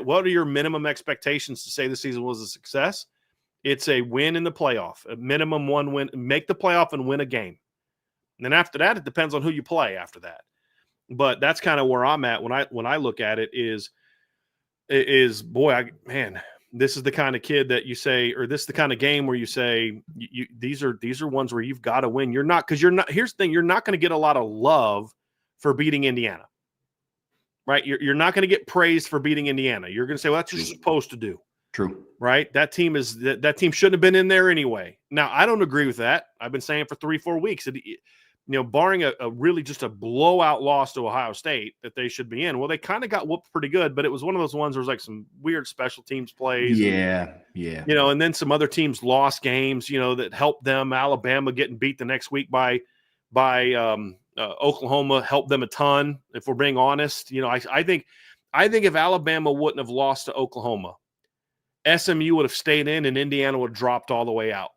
what are your minimum expectations to say the season was a success? It's a win in the playoff, a minimum one win, make the playoff and win a game. And then after that, it depends on who you play after that. But that's kind of where I'm at when I look at it is boy, this is the kind of kid that you say, or this is the kind of game where you say, these are ones where you've got to win. Here's the thing, you're not going to get a lot of love for beating Indiana. Right? You're not going to get praised for beating Indiana. You're going to say, well, that's what you're supposed to do. True. Right? That team shouldn't have been in there anyway. Now, I don't agree with that. I've been saying for 3-4 weeks, barring a really just a blowout loss to Ohio State that they should be in. Well, they kind of got whooped pretty good, but it was one of those ones where it was like some weird special teams plays. Yeah. And then some other teams lost games, that helped them. Alabama getting beat the next week by Oklahoma helped them a ton. If we're being honest, I think if Alabama wouldn't have lost to Oklahoma, SMU would have stayed in and Indiana would have dropped all the way out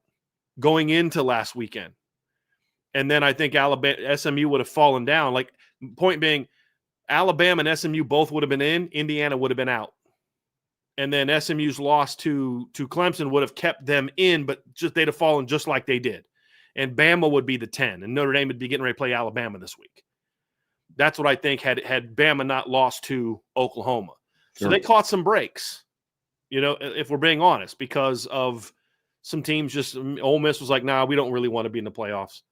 going into last weekend. And then I think SMU would have fallen down. Like, point being, Alabama and SMU both would have been in. Indiana would have been out. And then SMU's loss to Clemson would have kept them in, but they'd have fallen just like they did. And Bama would be the 10, and Notre Dame would be getting ready to play Alabama this week. That's what I think had Bama not lost to Oklahoma. So Sure. they caught some breaks, if we're being honest, because of some teams just Ole Miss was like, nah, we don't really want to be in the playoffs.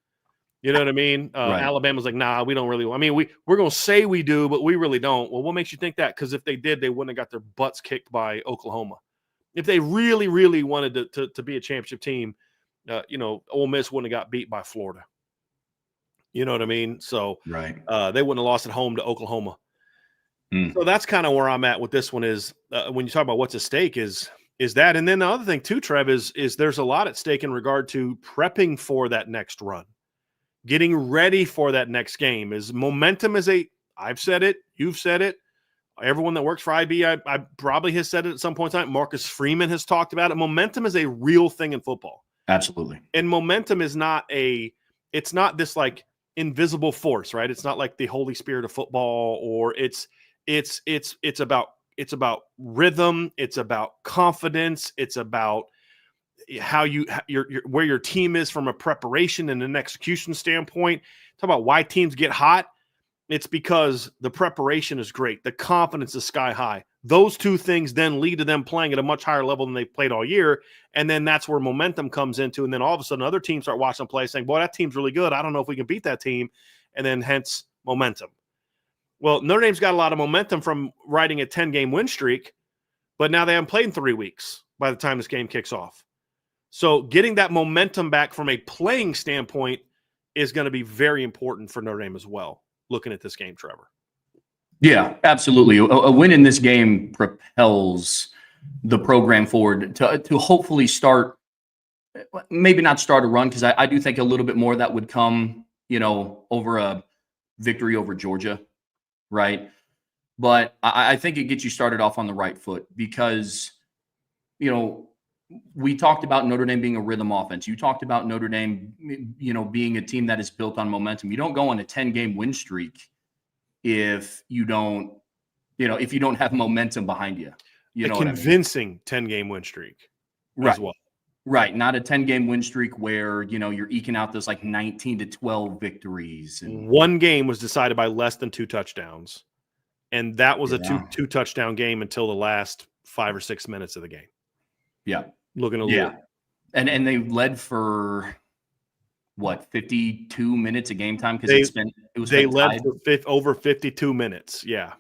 You know what I mean? Right. Alabama's like, nah, we don't really. I mean, we're going to say we do, but we really don't. Well, what makes you think that? Because if they did, they wouldn't have got their butts kicked by Oklahoma. If they really, really wanted to be a championship team, Ole Miss wouldn't have got beat by Florida. You know what I mean? So Right. They wouldn't have lost at home to Oklahoma. So that's kind of where I'm at with this one is when you talk about what's at stake is that. And then the other thing too, Trev, is there's a lot at stake in regard to prepping for that next run. Getting ready for that next game is momentum I've said it, you've said it, everyone that works for IB, I probably has said it at some point in time. Marcus Freeman has talked about it. Momentum is a real thing in football. Absolutely. And momentum is it's not this like invisible force, right? It's not like the Holy Spirit of football, or it's about rhythm. It's about confidence. It's about how where your team is from a preparation and an execution standpoint. Talk about why teams get hot. It's because the preparation is great. The confidence is sky high. Those two things then lead to them playing at a much higher level than they played all year. And then that's where momentum comes into. And then all of a sudden other teams start watching them play saying, boy, that team's really good. I don't know if we can beat that team. And then hence momentum. Well, Notre Dame's got a lot of momentum from riding a 10-game win streak, but now they haven't played in 3 weeks by the time this game kicks off. So getting that momentum back from a playing standpoint is going to be very important for Notre Dame as well, looking at this game, Trevor. Yeah, absolutely. A win in this game propels the program forward to hopefully start, maybe not start a run, because I do think a little bit more of that would come, over a victory over Georgia, right? But I think it gets you started off on the right foot because, we talked about Notre Dame being a rhythm offense. You talked about Notre Dame, being a team that is built on momentum. You don't go on a 10-game win streak if you don't have momentum behind you. A convincing 10-game win streak as well. Right. Not a 10-game win streak where, you're eking out those like 19-12 victories. And one game was decided by less than 2 touchdowns. And that was a two touchdown game until the last 5 or 6 minutes of the game. Yeah. Looking a little. And they led for what, 52 minutes of game time? Because they led for over 52 minutes. Yeah.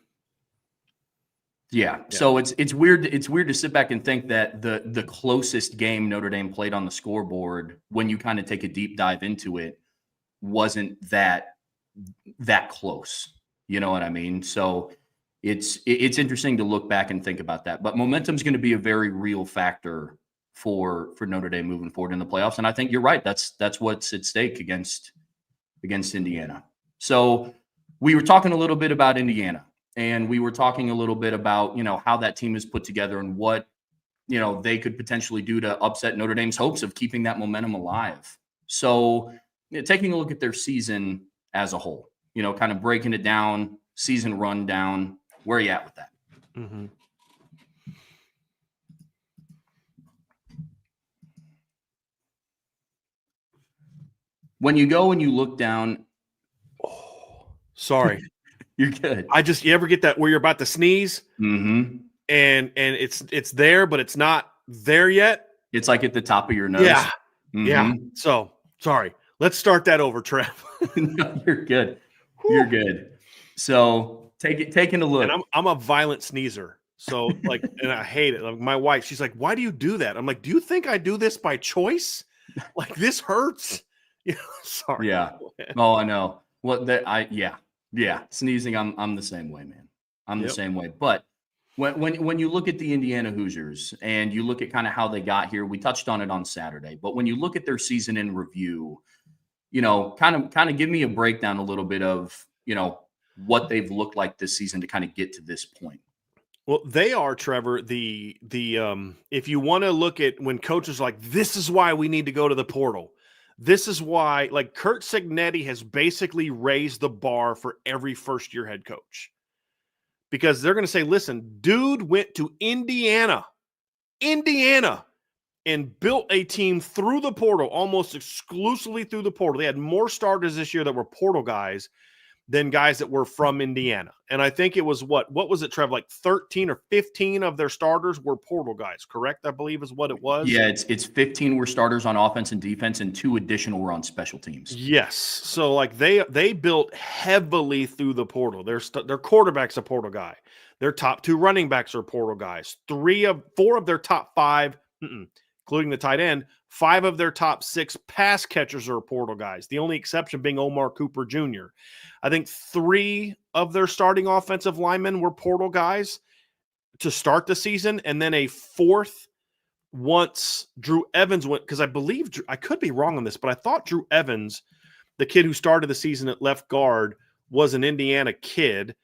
So it's weird. It's weird to sit back and think that the closest game Notre Dame played on the scoreboard, when you kind of take a deep dive into it, wasn't that close. You know what I mean? So it's interesting to look back and think about that. But momentum is going to be a very real factor for Notre Dame moving forward in the playoffs. And I think you're right. That's what's at stake against Indiana. So we were talking a little bit about Indiana, and we were talking a little bit about, how that team is put together and what, they could potentially do to upset Notre Dame's hopes of keeping that momentum alive. So taking a look at their season as a whole, kind of breaking it down, season rundown, where are you at with that? Mm-hmm. When you go and you look down, sorry, you're good. You ever get that where you're about to sneeze, and it's there, but it's not there yet. It's like at the top of your nose. Yeah, yeah. So sorry. Let's start that over, Trev. No, you're good. You're good. So taking a look. And I'm a violent sneezer. So and I hate it. Like my wife, she's like, "Why do you do that?" I'm like, "Do you think I do this by choice? Like this hurts." Sorry. Yeah. Oh, I know. Sneezing. I'm the same way, man. I'm the same way. But when you look at the Indiana Hoosiers and you look at kind of how they got here, we touched on it on Saturday. But when you look at their season in review, kind of give me a breakdown a little bit of what they've looked like this season to kind of get to this point. Well, they are, Trevor, the if you want to look at when coaches are like, this is why we need to go to the portal. This is why, like, Curt Cignetti has basically raised the bar for every first-year head coach. Because they're going to say, listen, dude went to Indiana, and built a team through the portal, almost exclusively through the portal. They had more starters this year that were portal guys. than guys that were from Indiana. And I think it was what was it, Trev? Like 13 or 15 of their starters were portal guys, correct? I believe is what it was. Yeah, it's 15 were starters on offense and defense, and 2 additional were on special teams. Yes. So like they built heavily through the portal. Their quarterback's a portal guy. Their top 2 running backs are portal guys. 4 of their top 5, including the tight end, 5 of their top 6 pass catchers are portal guys. The only exception being Omar Cooper Jr. I think 3 of their starting offensive linemen were portal guys to start the season, and then a 4th once Drew Evans went, because I believe, I could be wrong on this, but I thought Drew Evans, the kid who started the season at left guard, was an Indiana kid.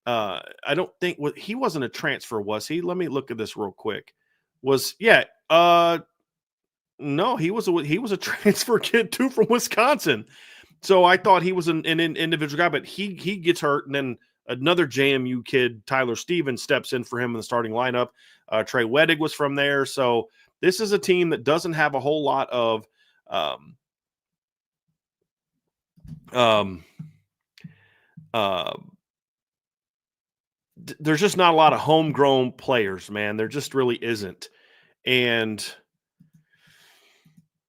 I don't think he wasn't a transfer, was he? Let me look at this real quick. No, he was a transfer kid too from Wisconsin. So I thought he was an individual guy, but he gets hurt, and then another JMU kid, Tyler Stevens, steps in for him in the starting lineup. Trey Wedig was from there. So this is a team that doesn't have a whole lot of there's just not a lot of homegrown players, man. There just really isn't. And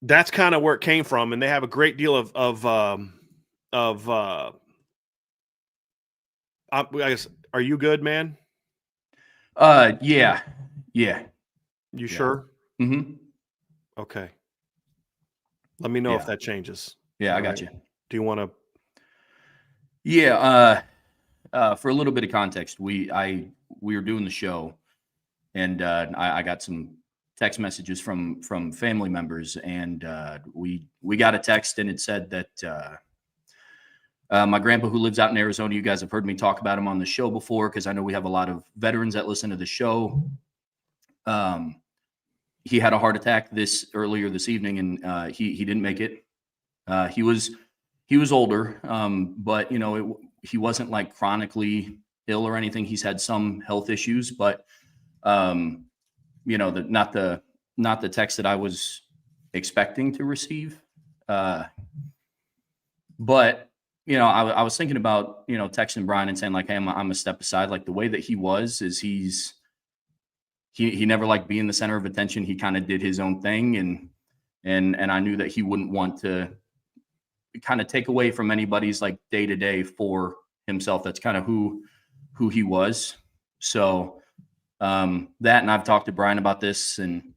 that's kind of where it came from. And they have a great deal I guess, are you good, man? Yeah. You sure? Mm-hmm. Okay. Let me know if that changes. Yeah, I got you. Do you want to? Yeah. For a little bit of context, we were doing the show, and I got some text messages from family members, and we got a text, and it said that my grandpa, who lives out in Arizona, you guys have heard me talk about him on the show before, because I know we have a lot of veterans that listen to the show. He had a heart attack earlier this evening, and he didn't make it. He was older, but he wasn't like chronically ill or anything. He's had some health issues, but not the text that I was expecting to receive. But I was thinking about texting Brian and saying like, hey, I'm a step aside. Like the way that he was is he never liked being the center of attention. He kind of did his own thing, and I knew that he wouldn't want to kind of take away from anybody's like day to day for himself. That's kind of who he was. So that, and I've talked to Brian about this, and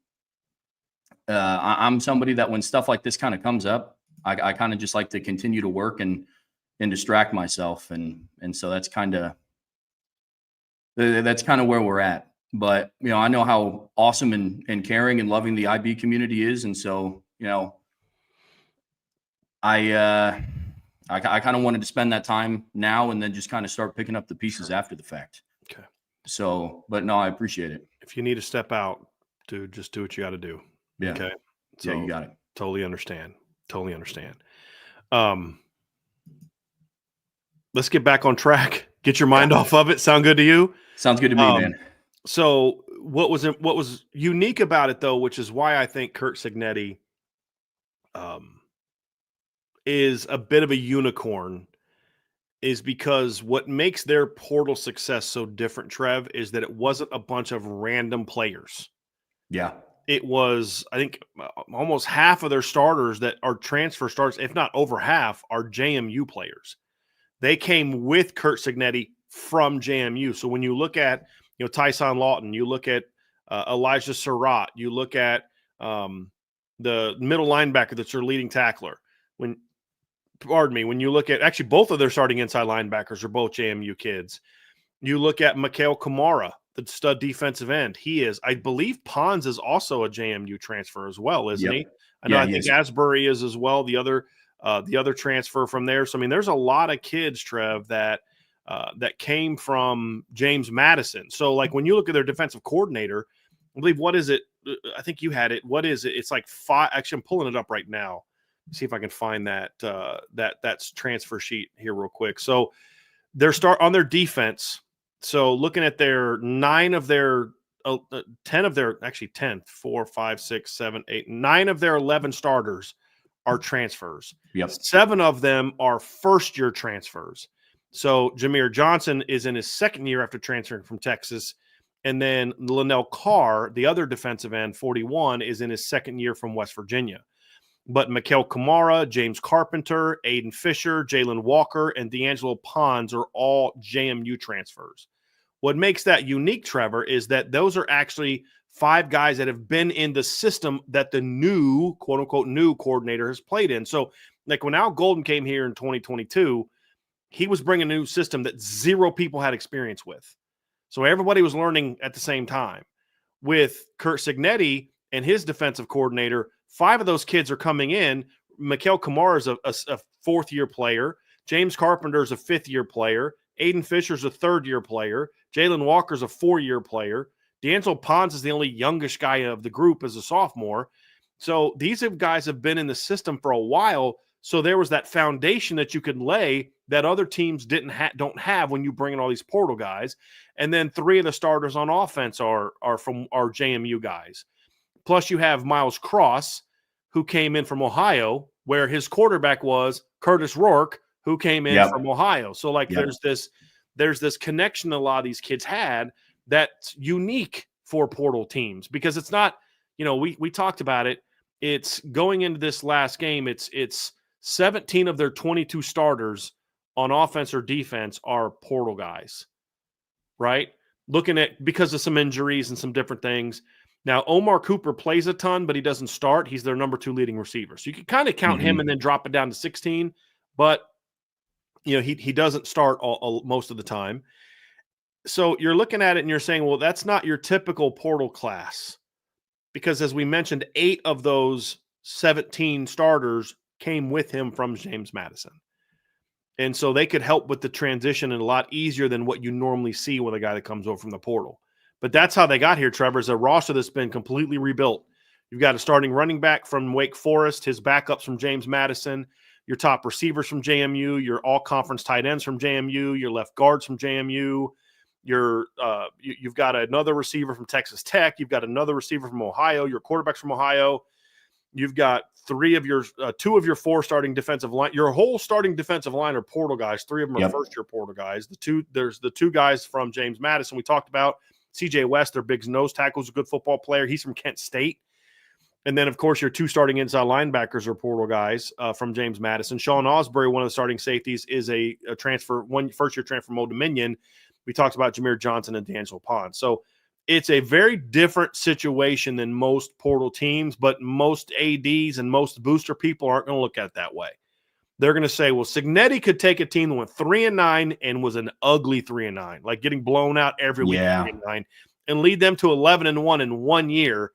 I'm somebody that when stuff like this kind of comes up, I kind of just like to continue to work and distract myself. And so that's kind of where we're at. But, I know how awesome and caring and loving the IB community is. And so, I kind of wanted to spend that time now and then just kind of start picking up the pieces after the fact. Okay. So, but no, I appreciate it. If you need to step out, dude, just do what you got to do. Yeah. Okay. So yeah, you got it. Totally understand. Let's get back on track. Get your mind off of it. Sound good to you? Sounds good to me, man. So what was unique about it, though, which is why I think Curt Cignetti is a bit of a unicorn, is because what makes their portal success so different, Trev, is that it wasn't a bunch of random players. Yeah. It was, I think, almost half of their starters that are transfer starters, if not over half, are JMU players. They came with Curt Cignetti from JMU. So when you look at, Tyson Lawton, you look at Elijah Surratt, you look at the middle linebacker that's your leading tackler. When you look at, actually both of their starting inside linebackers are both JMU kids. You look at Mikhail Kamara, the stud defensive end. He is, I believe Pons is also a JMU transfer as well, isn't he? I think Asbury is as well, the other transfer from there. So, I mean, there's a lot of kids, Trev, that came from James Madison. So, like, when you look at their defensive coordinator, I believe, what is it? I think you had it. What is it? It's like 5. Actually, I'm pulling it up right now. See if I can find that's transfer sheet here real quick. So, on their defense. So, looking at their 9 of their 10 of their, actually 10, 4, 5, 6, 7, 8, 9 of their 11 starters are transfers. Yep. 7 of them are first-year transfers. So Jameer Johnson is in his second year after transferring from Texas. And then Linnell Carr, the other defensive end, 41, is in his second year from West Virginia. But Mikael Kamara, James Carpenter, Aiden Fisher, Jalen Walker, and D'Angelo Pons are all JMU transfers. What makes that unique, Trevor, is that those are actually 5 guys that have been in the system that the new, quote-unquote, new coordinator has played in. So, like when Al Golden came here in 2022, he was bringing a new system that 0 people had experience with. So everybody was learning at the same time. With Kurt Cignetti and his defensive coordinator, 5 of those kids are coming in. Mikael Kamara is a fourth-year player. James Carpenter is a fifth-year player. Aiden Fisher is a third-year player. Jalen Walker is a 4-year player. D'Angelo Pons is the only youngish guy of the group as a sophomore. So these guys have been in the system for a while. So there was that foundation that you could lay that other teams don't have when you bring in all these portal guys. And then 3 of the starters on offense are JMU guys. Plus you have Miles Cross, who came in from Ohio, where his quarterback was Curtis Rourke, who came in from Ohio. So there's this connection a lot of these kids had that's unique for portal teams, because it's not, we talked about it. It's going into this last game. It's 17 of their 22 starters on offense or defense are portal guys, right? Looking at, because of some injuries and some different things. Now, Omar Cooper plays a ton, but he doesn't start. He's their number 2 leading receiver. So you can kind of count him and then drop it down to 16, but he doesn't start most of the time. So you're looking at it and you're saying, well, that's not your typical portal class, because as we mentioned, 8 of those 17 starters came with him from James Madison. And so they could help with the transition and a lot easier than what you normally see with a guy that comes over from the portal. But that's how they got here, Trevor, is a roster that's been completely rebuilt. You've got a starting running back from Wake Forest, his backups from James Madison, your top receivers from JMU, your all-conference tight ends from JMU, your left guards from JMU, you've got another receiver from Texas Tech, you've got another receiver from Ohio, your quarterbacks from Ohio, you've got 2 of your 4 starting defensive line. Your whole starting defensive line are portal guys. 3 of them are first-year portal guys. There's the 2 guys from James Madison we talked about. CJ West, their big nose tackle, is a good football player. He's from Kent State. And then, of course, your 2 starting inside linebackers are portal guys from James Madison. Sean Osbury, one of the starting safeties, is a first-year transfer from Old Dominion. We talked about Jameer Johnson and D'Angelo Pons. So it's a very different situation than most portal teams, but most ADs and most booster people aren't going to look at it that way. They're going to say, well, Cignetti could take a team that went 3-9 and was an ugly 3-9, like getting blown out every week, 3-9, and lead them to 11-1 in 1 year.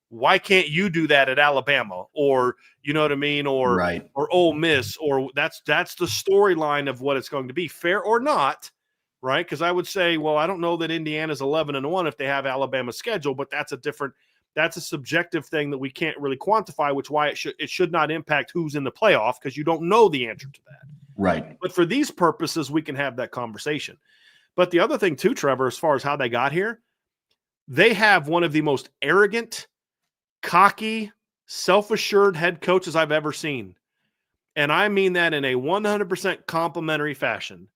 Why can't you do that at Alabama, or you know what I mean, or Ole Miss, or that's the storyline of what it's going to be, fair or not, right? Because I would say, well, I don't know that Indiana's 11-1 if they have Alabama's schedule, but that's a subjective thing that we can't really quantify, which why it should not impact who's in the playoff, because you don't know the answer to that. Right. But for these purposes, we can have that conversation. But the other thing too, Trevor, as far as how they got here, they have one of the most arrogant, cocky, self-assured head coaches I've ever seen. And I mean that in a 100% complimentary fashion,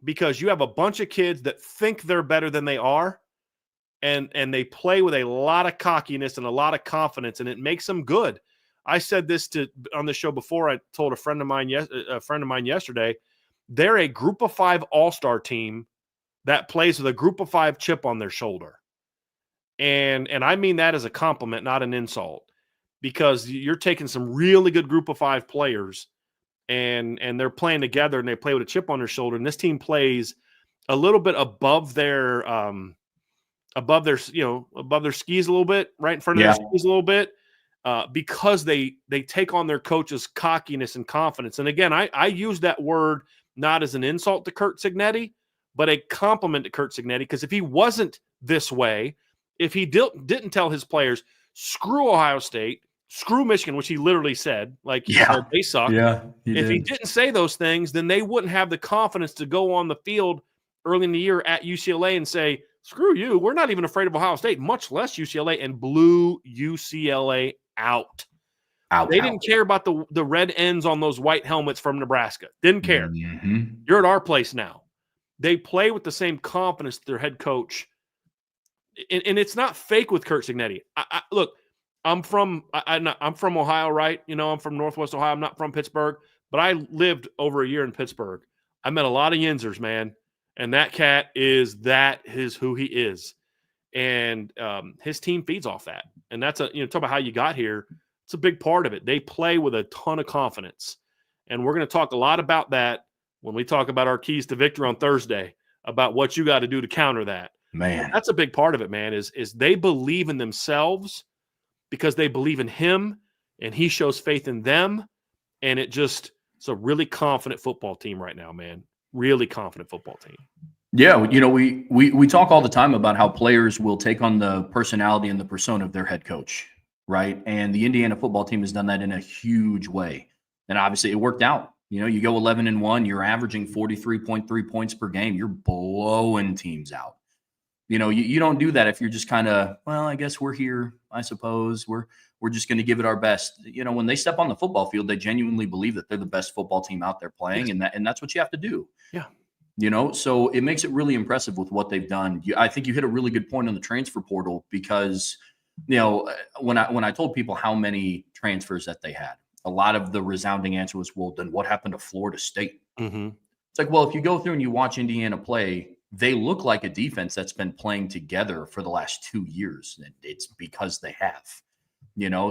because you have a bunch of kids that think they're better than they are. And they play with a lot of cockiness and a lot of confidence, and it makes them good. I said this on the show before. I told a friend of mine yesterday, they're a group of 5 all-star team that plays with a group of 5 chip on their shoulder. And I mean that as a compliment, not an insult, because you're taking some really good group of 5 players and they're playing together and they play with a chip on their shoulder. And this team plays a little bit above their skis a little bit, right in front of their skis a little bit, because they take on their coach's cockiness and confidence. And again, I use that word not as an insult to Kurt Cignetti, but a compliment to Kurt Cignetti, because if he wasn't this way, if he didn't tell his players, screw Ohio State, screw Michigan, which he literally said, like, they suck. Yeah, if he didn't say those things, then they wouldn't have the confidence to go on the field early in the year at UCLA and say, screw you, we're not even afraid of Ohio State, much less UCLA, and blew UCLA out. They didn't care about the red ends on those white helmets from Nebraska. Didn't care. Mm-hmm. You're at our place now. They play with the same confidence that their head coach. And it's not fake with Kurt Cignetti. Look, I'm from Ohio, right? I'm from Northwest Ohio. I'm not from Pittsburgh, but I lived over a year in Pittsburgh. I met a lot of Yinzers, man, and that cat is who he is, and his team feeds off that. And that's talk about how you got here. It's a big part of it. They play with a ton of confidence, and we're going to talk a lot about that when we talk about our keys to victory on Thursday, about what you got to do to counter that. Man, that's a big part of it, man, is they believe in themselves because they believe in him and he shows faith in them. And it's a really confident football team right now, man. Really confident football team. Yeah. We talk all the time about how players will take on the personality and the persona of their head coach. Right. And the Indiana football team has done that in a huge way. And obviously it worked out. You go 11-1, you're averaging 43.3 points per game. You're blowing teams out. You don't do that if you're just kind of, well, I guess we're here. I suppose we're just going to give it our best. When they step on the football field, they genuinely believe that they're the best football team out there playing, and that's what you have to do. Yeah. So it makes it really impressive with what they've done. I think you hit a really good point on the transfer portal because, when I told people how many transfers that they had, a lot of the resounding answer was, well, then what happened to Florida State? Mm-hmm. It's like, well, if you go through and you watch Indiana play, they look like a defense that's been playing together for the last 2 years. And it's because they have,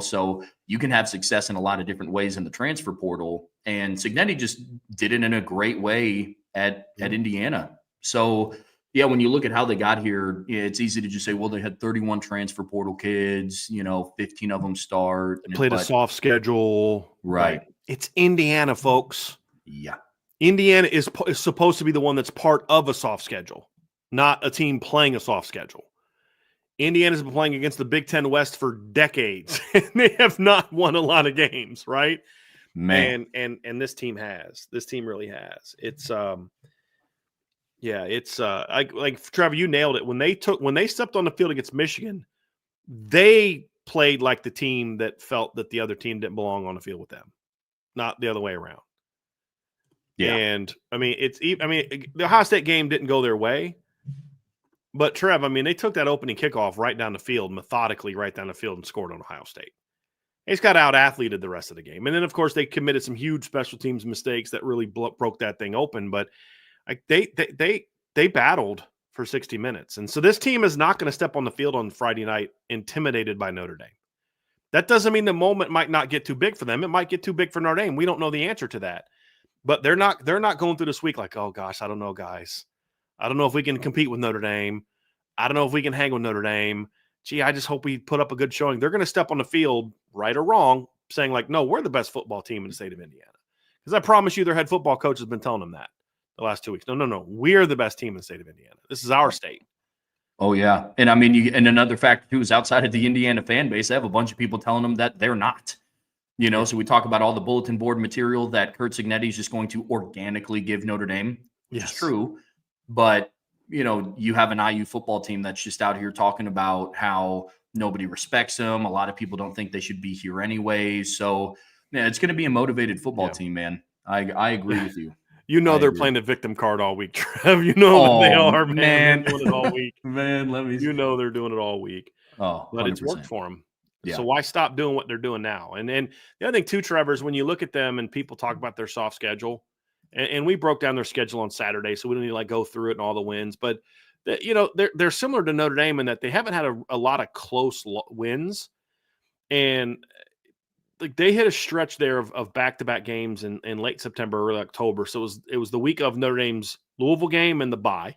so you can have success in a lot of different ways in the transfer portal. And Cignetti just did it in a great way at Indiana. So, yeah, when you look at how they got here, it's easy to just say, well, they had 31 transfer portal kids, 15 of them start. They played a soft schedule. Right. It's Indiana, folks. Yeah. Indiana is supposed to be the one that's part of a soft schedule, not a team playing a soft schedule. Indiana's been playing against the Big Ten West for decades, and they have not won a lot of games, right? Man, and this team has. This team really has. It's like Trevor, you nailed it. When they stepped on the field against Michigan, they played like the team that felt that the other team didn't belong on the field with them, not the other way around. Yeah. And the Ohio State game didn't go their way, but Trev, they took that opening kickoff right down the field, methodically right down the field, and scored on Ohio State. They just got out-athleted the rest of the game. And then, of course, they committed some huge special teams mistakes that really broke that thing open. But they battled for 60 minutes. And so this team is not going to step on the field on Friday night intimidated by Notre Dame. That doesn't mean the moment might not get too big for them. It might get too big for Notre Dame. We don't know the answer to that. But they're not going through this week like, oh, gosh, I don't know, guys. I don't know if we can compete with Notre Dame. I don't know if we can hang with Notre Dame. Gee, I just hope we put up a good showing. They're going to step on the field, right or wrong, saying like, no, we're the best football team in the state of Indiana. Because I promise you their head football coach has been telling them that the last 2 weeks. No. We're the best team in the state of Indiana. This is our state. Oh, yeah. And and another factor, too, is outside of the Indiana fan base, they have a bunch of people telling them that they're not. So we talk about all the bulletin board material that Kurt Cignetti is just going to organically give Notre Dame, which is true. But, you have an IU football team that's just out here talking about how nobody respects them. A lot of people don't think they should be here anyway. So, yeah, it's going to be a motivated football team, man. I agree with you. They're playing the victim card all week, Trev. What they are, man. They're doing it all week. Man, they're doing it all week. Oh, 100%. But it's worked for them. Yeah. So why stop doing what they're doing now? And then the other thing too, Trevor, is when you look at them and people talk about their soft schedule, and we broke down their schedule on Saturday, so we don't need to go through it and all the wins. But they're similar to Notre Dame in that they haven't had a lot of close wins, and like they hit a stretch there of back-to-back games in late September, early October. So it was the week of Notre Dame's Louisville game and the bye.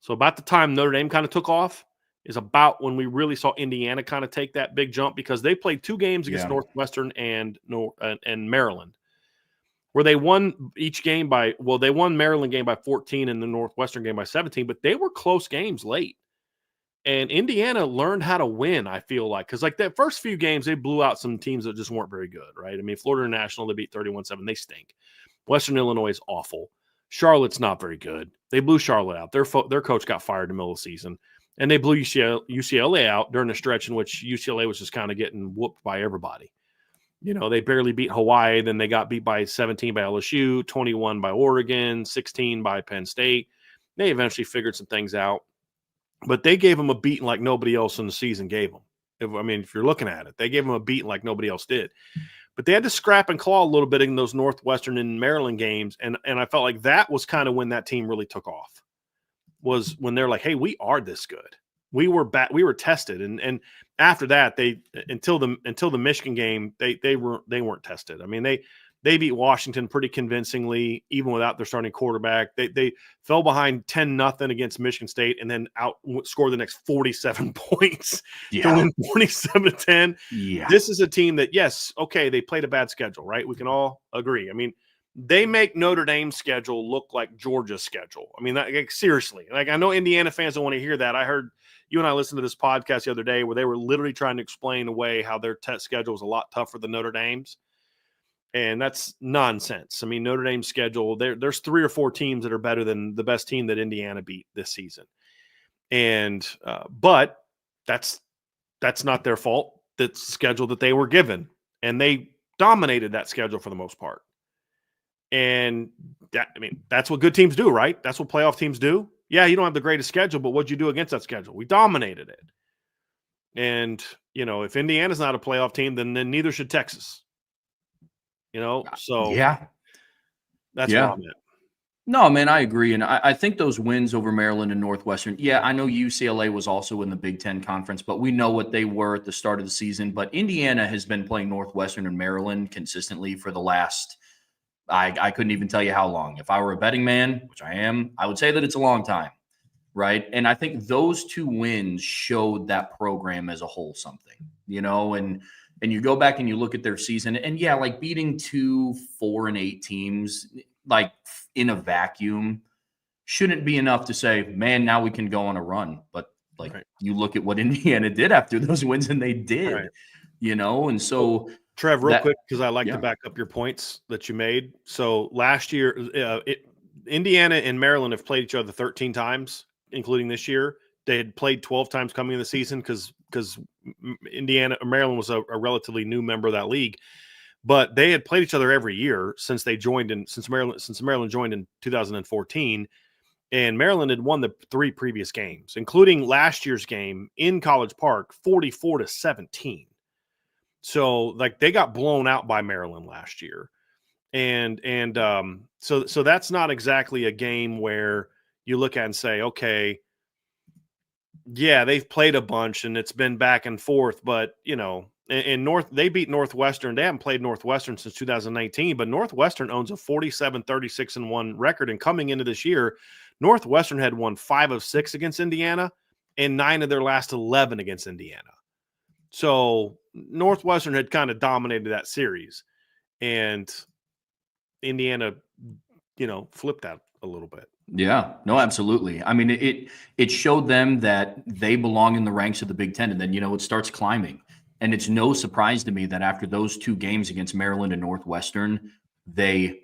So about the time Notre Dame kind of took off is about when we really saw Indiana kind of take that big jump, because they played 2 games against Northwestern and Maryland, where they won each game they won Maryland game by 14 and the Northwestern game by 17, but they were close games late. And Indiana learned how to win, I feel like, because like that first few games, they blew out some teams that just weren't very good, right? Florida International, they beat 31-7. They stink. Western Illinois is awful. Charlotte's not very good. They blew Charlotte out. Their coach got fired in the middle of the season. And they blew UCLA out during a stretch in which UCLA was just kind of getting whooped by everybody. You know, they barely beat Hawaii. Then they got beat by 17 by LSU, 21 by Oregon, 16 by Penn State. They eventually figured some things out. But they gave them a beating like nobody else in the season gave them. If you're looking at it, they gave them a beating like nobody else did. But they had to scrap and claw a little bit in those Northwestern and Maryland games. And I felt like that was kind of when that team really took off, was when they're like, hey, we are this good. We were tested. And after that, until the Michigan game, they weren't tested. I mean, they beat Washington pretty convincingly, even without their starting quarterback. They fell behind 10-0 against Michigan State and then outscored the next 47 points to win 47-10. Yeah. This is a team that, yes, okay, they played a bad schedule, right? We can all agree. I mean, they make Notre Dame's schedule look like Georgia's schedule. I mean, like, seriously. Like, I know Indiana fans don't want to hear that. I heard you and I listened to this podcast the other day where they were literally trying to explain away how their test schedule is a lot tougher than Notre Dame's. And that's nonsense. I mean, Notre Dame's schedule, there's 3 or 4 teams that are better than the best team that Indiana beat this season. And but that's not their fault. That's the schedule that they were given. And they dominated that schedule for the most part. And that's what good teams do, right? That's what playoff teams do. Yeah, you don't have the greatest schedule, but what'd you do against that schedule? We dominated it. And, you know, if Indiana's not a playoff team, then neither should Texas. You know, so that's where I'm at. No, man, I agree. And I think those wins over Maryland and Northwestern, I know UCLA was also in the Big Ten Conference, but we know what they were at the start of the season. But Indiana has been playing Northwestern and Maryland consistently for the last, I couldn't even tell you how long. If I were a betting man, which I am, I would say that it's a long time, right? And I think those 2 wins showed that program as a whole something, you know, and you go back and you look at their season and like beating 2 4-8 teams, like in a vacuum, shouldn't be enough to say, man, now we can go on a run. But like you look at what Indiana did after those wins, and they did, you know, and so Trev, real quick, because I like to back up your points that you made. So last year, Indiana and Maryland have played each other 13 times, including this year. They had played 12 times coming in the season because Maryland was a relatively new member of that league, but they had played each other every year since Maryland joined in 2014, and Maryland had won the 3 previous games, including last year's game in College Park, 44-17. So like they got blown out by Maryland last year, and so that's not exactly a game where you look at and say, okay, yeah, they've played a bunch and it's been back and forth, but you know, they beat Northwestern. They haven't played Northwestern since 2019, but Northwestern owns a 47-36-1 record. And coming into this year, Northwestern had won 5 of 6 against Indiana and 9 of their last 11 against Indiana. So Northwestern had kind of dominated that series, and Indiana, you know, flipped that a little bit. Yeah, no, absolutely. I mean, it showed them that they belong in the ranks of the Big Ten, and then, you know, it starts climbing. And it's no surprise to me that after those 2 games against Maryland and Northwestern, they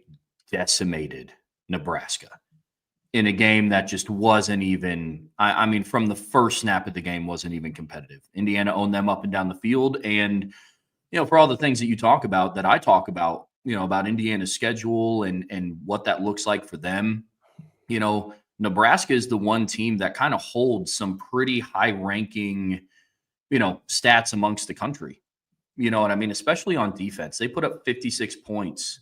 decimated Nebraska in a game that just wasn't even, I mean, from the first snap of the game, wasn't even competitive. Indiana owned them up and down the field. And, you know, for all the things that you talk about, that I talk about, you know, about Indiana's schedule and what that looks like for them, you know, Nebraska is the one team that kind of holds some pretty high-ranking, you know, stats amongst the country. You know what I mean? Especially on defense. They put up 56 points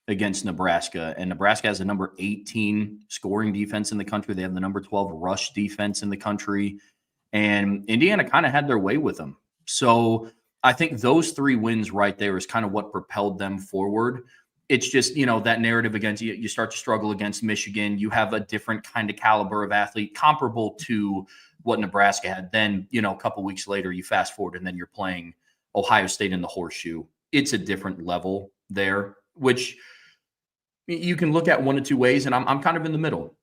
against Nebraska, and Nebraska has the number 18 scoring defense in the country. They have the number 12 rush defense in the country, and Indiana kind of had their way with them. So I think those 3 wins right there is kind of what propelled them forward. It's just, you know, that narrative against you start to struggle against Michigan. You have a different kind of caliber of athlete comparable to what Nebraska had. Then, you know, a couple weeks later, you fast forward and then you're playing Ohio State in the Horseshoe. It's a different level there, which you can look at one of 2 ways. And I'm kind of in the middle.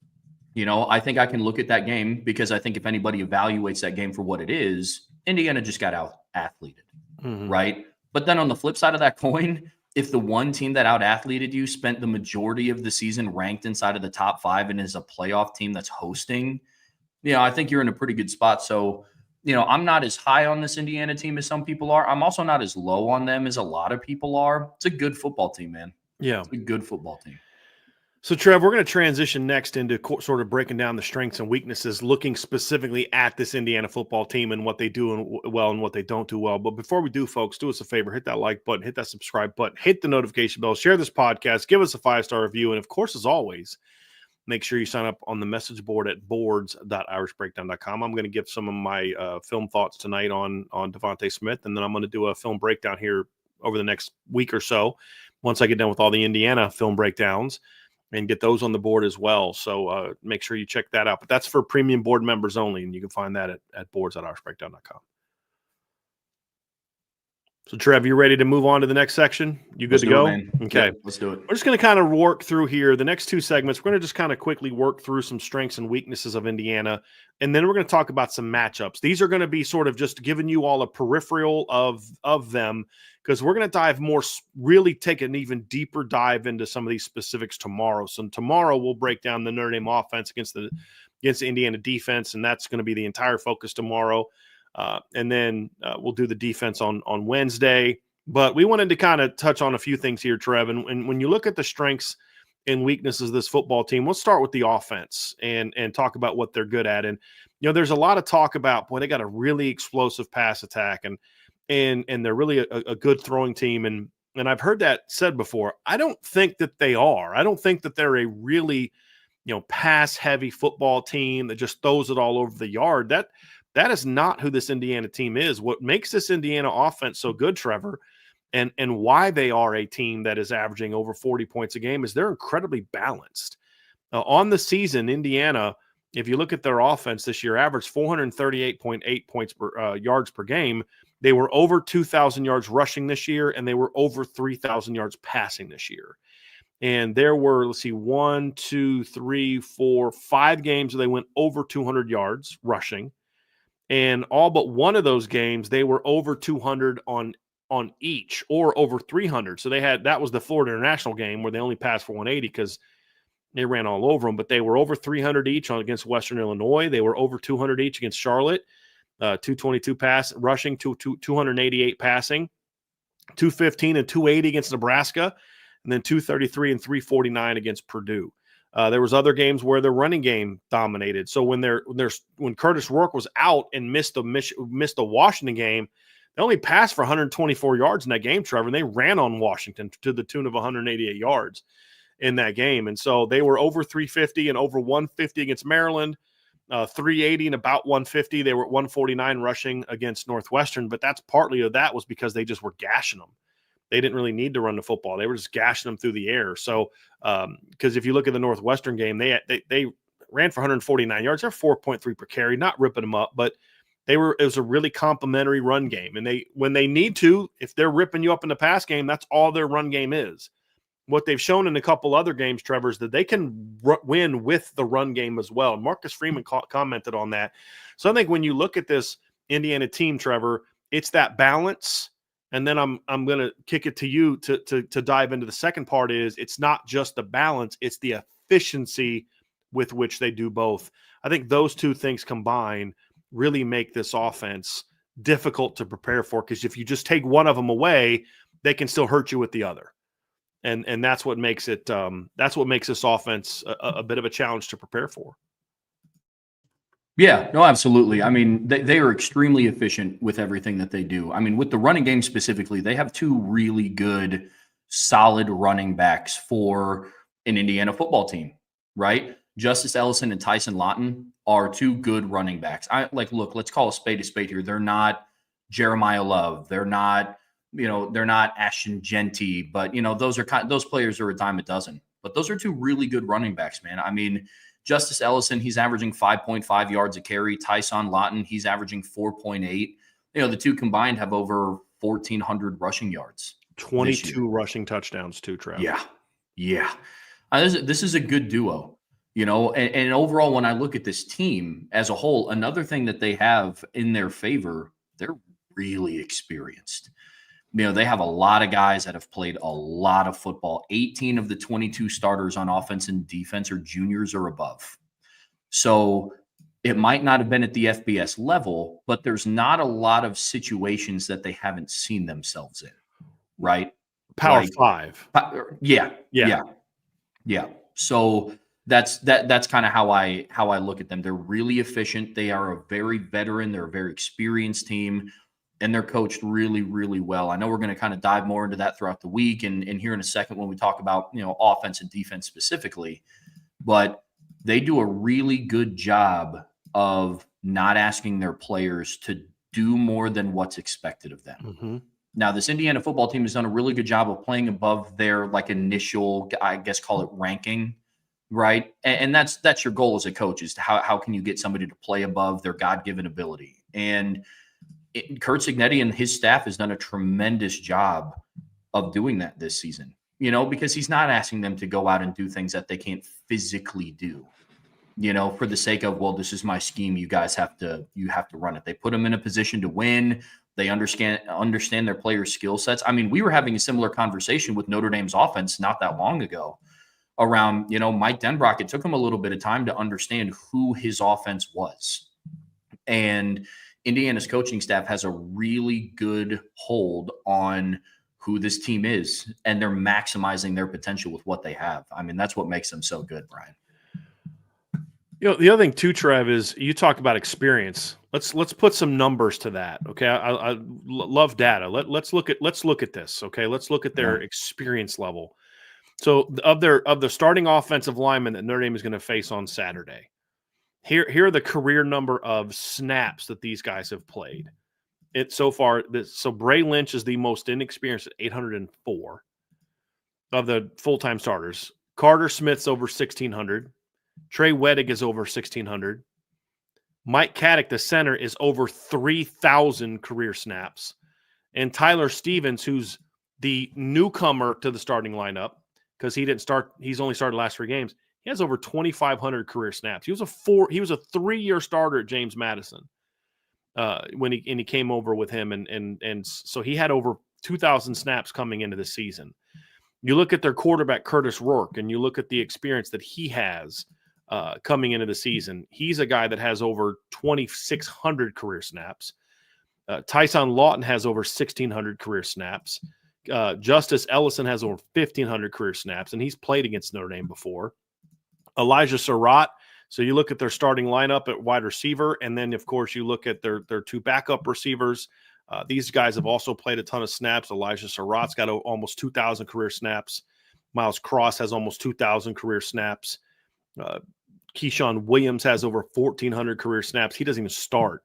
You know, I think I can look at that game because I think if anybody evaluates that game for what it is, Indiana just got out athleted, right? But then on the flip side of that coin, if the one team that out-athleted you spent the majority of the season ranked inside of the top 5 and is a playoff team that's hosting, you know, I think you're in a pretty good spot. So I'm not as high on this Indiana team as some people are. I'm also not as low on them as a lot of people are. It's a good football team, man. Yeah. It's a good football team. So, Trev, we're going to transition next into sort of breaking down the strengths and weaknesses, looking specifically at this Indiana football team and what they do well and what they don't do well. But before we do, folks, do us a favor, hit that like button, hit that subscribe button, hit the notification bell, share this podcast, give us a 5-star review. And, of course, as always, make sure you sign up on the message board at boards.irishbreakdown.com. I'm going to give some of my film thoughts tonight on Devontae Smith, and then I'm going to do a film breakdown here over the next week or so once I get done with all the Indiana film breakdowns and get those on the board as well. So make sure you check that out. But that's for premium board members only, and you can find that at boards.irishbreakdown.com. So, Trev, you ready to move on to the next section? You good to go? Okay. Yeah, let's do it. We're just going to kind of work through here. The next two segments, we're going to just kind of quickly work through some strengths and weaknesses of Indiana, and then we're going to talk about some matchups. These are going to be sort of just giving you all a peripheral of them, because we're going to dive more, really take an even deeper dive into some of these specifics tomorrow. So tomorrow we'll break down the Notre Dame offense against the Indiana defense, and that's going to be the entire focus tomorrow. And then we'll do the defense on Wednesday. But we wanted to kind of touch on a few things here, Trev. And when you look at the strengths and weaknesses of this football team, let's start with the offense and talk about what they're good at. And, there's a lot of talk about, boy, they got a really explosive pass attack and they're really a good throwing team. And I've heard that said before. I don't think that they are. I don't think that they're a really, pass-heavy football team that just throws it all over the yard. That is not who this Indiana team is. What makes this Indiana offense so good, Trevor, and why they are a team that is averaging over 40 points a game is they're incredibly balanced. On the season, Indiana, if you look at their offense this year, averaged 438.8 points per yards per game. They were over 2,000 yards rushing this year, and they were over 3,000 yards passing this year. And there were, 5 games where they went over 200 yards rushing. And all but one of those games, they were over 200 on each, or over 300. So that was the Florida International game where they only passed for 180 because they ran all over them. But they were over 300 each against Western Illinois. They were over 200 each against Charlotte. 222 rushing, 288 passing, 215 and 280 against Nebraska, and then 233 and 349 against Purdue. There was other games where their running game dominated. So when Curtis Rourke was out and missed the Washington game, they only passed for 124 yards in that game, Trevor, and they ran on Washington to the tune of 188 yards in that game. And so they were over 350 and over 150 against Maryland, 380 and about 150. They were at 149 rushing against Northwestern, but that's partly of that was because they just were gashing them. They didn't really need to run the football. They were just gashing them through the air. So, because if you look at the Northwestern game, they ran for 149 yards. They're 4.3 per carry, not ripping them up, but it was a really complimentary run game. And when they need to, if they're ripping you up in the pass game, that's all their run game is. What they've shown in a couple other games, Trevor, is that they can win with the run game as well. Marcus Freeman commented on that. So I think when you look at this Indiana team, Trevor, it's that balance. And then I'm going to kick it to you to dive into the second part. It's not just the balance, it's the efficiency with which they do both. I think those two things combined really make this offense difficult to prepare for, because if you just take one of them away, they can still hurt you with the other. And that's what makes it that's what makes this offense a bit of a challenge to prepare for. Yeah, no, absolutely. I mean, they are extremely efficient with everything that they do. I mean, with the running game specifically, they have two really good, solid running backs for an Indiana football team, right? Justice Ellison and Tyson Lawton are two good running backs. Look, let's call a spade here. They're not Jeremiah Love. They're not, they're not Ashton Genty, but those players are a dime a dozen. But those are two really good running backs, man. I mean, Justice Ellison, he's averaging 5.5 yards a carry. Tyson Lawton, he's averaging 4.8. The two combined have over 1,400 rushing yards. 22 rushing touchdowns too, Trav. Yeah. This is a good duo, and overall, when I look at this team as a whole, another thing that they have in their favor, they're really experienced. They have a lot of guys that have played a lot of football. 18 of the 22 starters on offense and defense are juniors or above. So It might not have been at the FBS level, but there's not a lot of situations that they haven't seen themselves in, right? Power Like, 5. Yeah. Yeah. So that's kind of how I look at them. They're really efficient. They are a very veteran. They're a very experienced team, and they're coached really, really well. I know we're going to kind of dive more into that throughout the week and here in a second when we talk about, offense and defense specifically, but they do a really good job of not asking their players to do more than what's expected of them. Mm-hmm. Now, this Indiana football team has done a really good job of playing above their initial, I guess, call it ranking, right? And that's your goal as a coach, is how can you get somebody to play above their God-given ability? And Kurt Cignetti and his staff has done a tremendous job of doing that this season, because he's not asking them to go out and do things that they can't physically do, for the sake of, well, this is my scheme. You guys have to run it. They put them in a position to win. They understand their players' skill sets. I mean, we were having a similar conversation with Notre Dame's offense not that long ago around, Mike Denbrock. It took him a little bit of time to understand who his offense was. And Indiana's coaching staff has a really good hold on who this team is, and they're maximizing their potential with what they have. I mean, that's what makes them so good, Brian. The other thing too, Trev, is you talk about experience. Let's put some numbers to that. Okay, I love data. Let's look at this. Okay, let's look at their experience level. So of the starting offensive linemen that Notre Dame is going to face on Saturday, here are the career number of snaps that these guys have played. So Bray Lynch is the most inexperienced at 804 of the full-time starters. Carter Smith's over 1,600. Trey Wedig is over 1,600. Mike Caddick, the center, is over 3,000 career snaps. And Tyler Stevens, who's the newcomer to the starting lineup, because he's only started the last 3 games, he has over 2,500 career snaps. He was a 3-year starter at James Madison when he came over with him, and so he had over 2,000 snaps coming into the season. You look at their quarterback, Curtis Rourke, and you look at the experience that he has coming into the season. He's a guy that has over 2,600 career snaps. Tyson Lawton has over 1,600 career snaps. Justice Ellison has over 1,500 career snaps, and he's played against Notre Dame before. Elijah Surratt. So you look at their starting lineup at wide receiver, and then, of course, you look at their 2 backup receivers. These guys have also played a ton of snaps. Elijah Surratt's got almost 2,000 career snaps. Miles Cross has almost 2,000 career snaps. Keyshawn Williams has over 1,400 career snaps. He doesn't even start.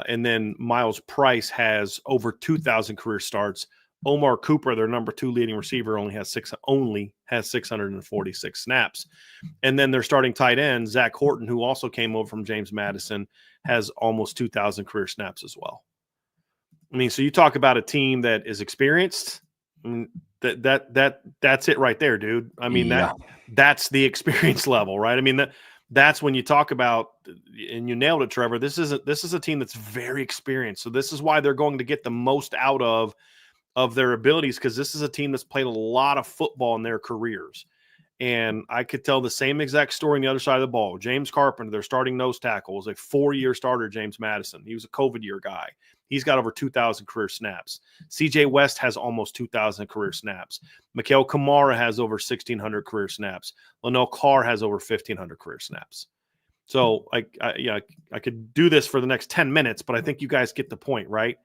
And then Miles Price has over 2,000 career starts. Omar Cooper, their number 2 leading receiver, only has 646 snaps. And then their starting tight end, Zach Horton, who also came over from James Madison, has almost 2,000 career snaps as well. I mean, so you talk about a team that is experienced. I mean, that's it right there, dude. I mean, that's the experience level, right? I mean, that's when you talk about, and you nailed it, Trevor. This is a team that's very experienced. So this is why they're going to get the most out of their abilities, because this is a team that's played a lot of football in their careers. And I could tell the same exact story on the other side of the ball. James Carpenter, their starting nose tackle, was a 4-year starter at James Madison. He was a COVID year guy. He's got over 2,000 career snaps. CJ West has almost 2,000 career snaps. Mikael Kamara has over 1,600 career snaps. Lionel Carr has over 1,500 career snaps. So I could do this for the next 10 minutes, but I think you guys get the point, right?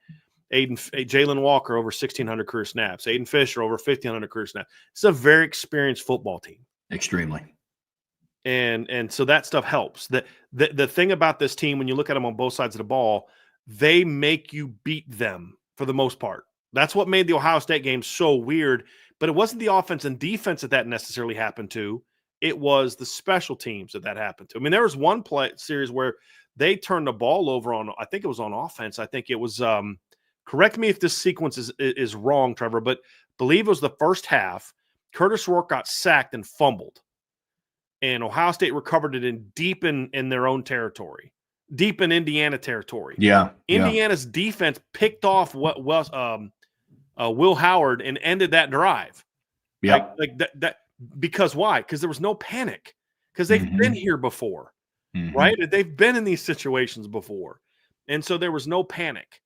Jalen Walker over 1,600 career snaps. Aiden Fisher over 1,500 career snaps. It's a very experienced football team. Extremely. And so that stuff helps. The thing about this team, when you look at them on both sides of the ball, they make you beat them for the most part. That's what made the Ohio State game so weird. But it wasn't the offense and defense that necessarily happened to. It was the special teams that happened to. I mean, there was one series where they turned the ball over on, I think it was on offense. I think it was correct me if this sequence is wrong, Trevor, but believe it was the first half. Curtis Rourke got sacked and fumbled, and Ohio State recovered it deep in their own territory, deep in Indiana territory. Yeah, Indiana's defense picked off what was Will Howard and ended that drive. Yeah, like that. Because why? Because there was no panic. Because they've been here before. right? They've been in these situations before. And so there was no panic.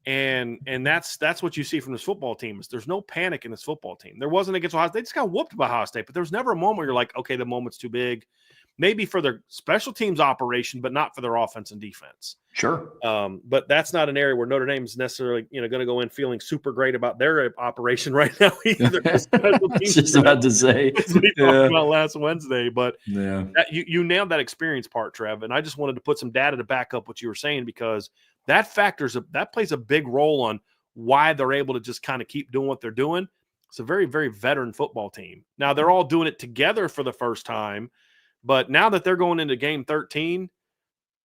And that's what you see from this football team is there's no panic in this football team. There wasn't against Ohio State. They just got whooped by Ohio State, but there was never a moment where you're like, okay, the moment's too big. Maybe for their special teams operation, but not for their offense and defense. Sure. But that's not an area where Notre Dame is necessarily, going to go in feeling super great about their operation right now either. Just about to say. As we talked about last Wednesday. But yeah, you nailed that experience part, Trev. And I just wanted to put some data to back up what you were saying because that plays a big role on why they're able to just kind of keep doing what they're doing. It's a very, very veteran football team. Now they're all doing it together for the first time. But now that they're going into game 13,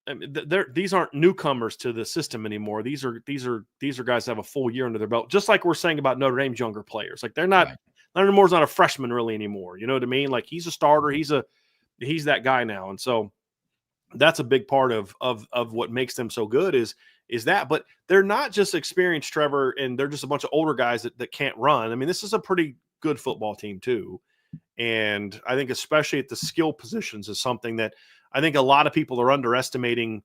I mean, these aren't newcomers to the system anymore. These are guys that have a full year under their belt. Just like we're saying about Notre Dame's younger players, like they're not. Right. Leonard Moore's not a freshman really anymore. You know what I mean? Like he's a starter. He's that guy now, and so that's a big part of what makes them so good is that. But they're not just experienced, Trevor, and they're just a bunch of older guys that can't run. I mean, this is a pretty good football team too. And I think especially at the skill positions is something that I think a lot of people are underestimating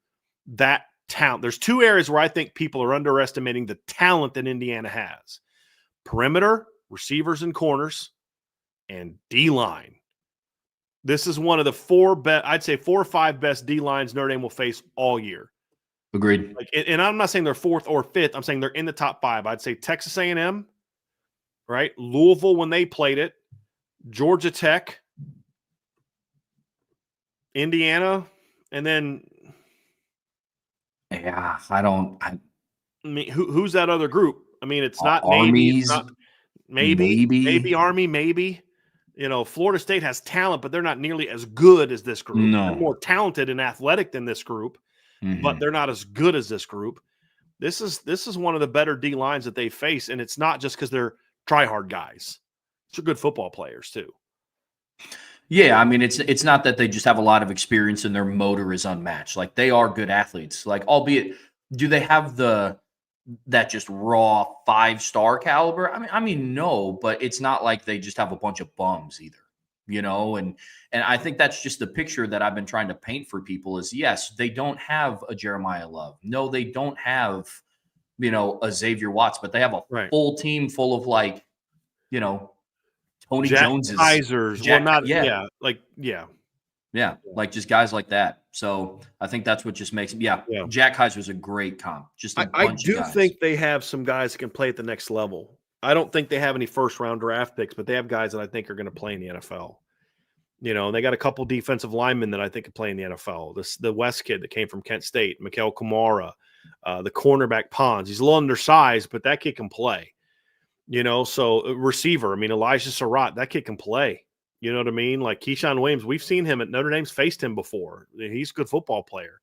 that talent. There's two areas where I think people are underestimating the talent that Indiana has. Perimeter, receivers and corners, and D-line. This is one of the four or five best D-lines Notre Dame will face all year. Agreed. And I'm not saying they're fourth or fifth. I'm saying they're in the top five. I'd say Texas A&M, right? Louisville when they played it. Georgia Tech, Indiana, and then I mean, who's that other group? I mean, it's not Armies, maybe Army, maybe. Florida State has talent, but they're not nearly as good as this group. No. They're more talented and athletic than this group, but they're not as good as this group. This is one of the better D lines that they face, and it's not just because they're try-hard guys. They're good football players too. Yeah, I mean, it's not that they just have a lot of experience and their motor is unmatched. Like they are good athletes. Like, albeit, do they have that just raw 5-star caliber? I mean, no, but it's not like they just have a bunch of bums either, And I think that's just the picture that I've been trying to paint for people is yes, they don't have a Jeremiah Love. No, they don't have, a Xavier Watts, but they have a full team full of Tony Jones's, Kaisers. Like just guys like that. So I think that's what just makes Jack Kaiser's a great comp. Just I do think they have some guys that can play at the next level. I don't think they have any first-round draft picks, but they have guys that I think are going to play in the NFL. And they got a couple defensive linemen that I think could play in the NFL. The West kid that came from Kent State, Mikael Kamara, the cornerback Pons. He's a little undersized, but that kid can play. So receiver, I mean, Elijah Surratt, that kid can play. You know what I mean? Like Keyshawn Williams, we've seen him at Notre Dame's faced him before. He's a good football player.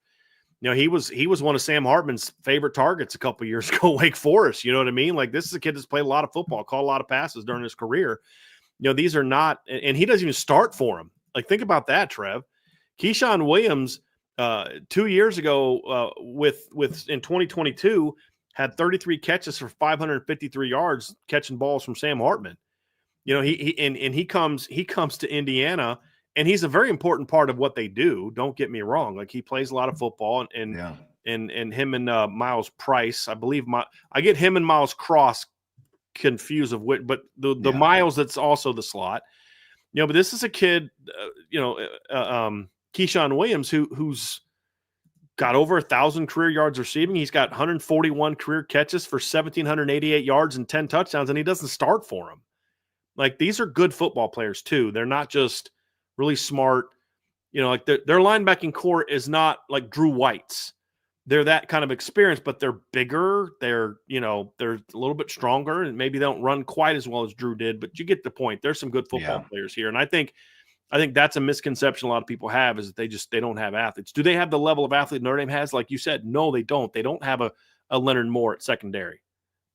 He was one of Sam Hartman's favorite targets a couple years ago, Wake Forest. You know what I mean? Like this is a kid that's played a lot of football, caught a lot of passes during his career. These are not, and he doesn't even start for him. Like think about that, Trev. Keyshawn Williams 2 years ago in 2022 had 33 catches for 553 yards catching balls from Sam Hartman. He comes to Indiana and he's a very important part of what they do. Don't get me wrong. Like he plays a lot of football and him and Miles Price, I believe I get him and Miles Cross confused but the Miles, that's also the slot, but this is a kid, Keyshawn Williams, who's got over 1,000 career yards receiving. He's got 141 career catches for 1,788 yards and 10 touchdowns, and he doesn't start for him. Like these are good football players too. They're not just really smart. Like their linebacking core is not like Drew White's. They're that kind of experience, but they're bigger. They're a little bit stronger, and maybe they don't run quite as well as Drew did. But you get the point. There's some good football players here, and I think that's a misconception a lot of people have is that they don't have athletes. Do they have the level of athlete Notre Dame has? Like you said, no, they don't. They don't have a Leonard Moore at secondary,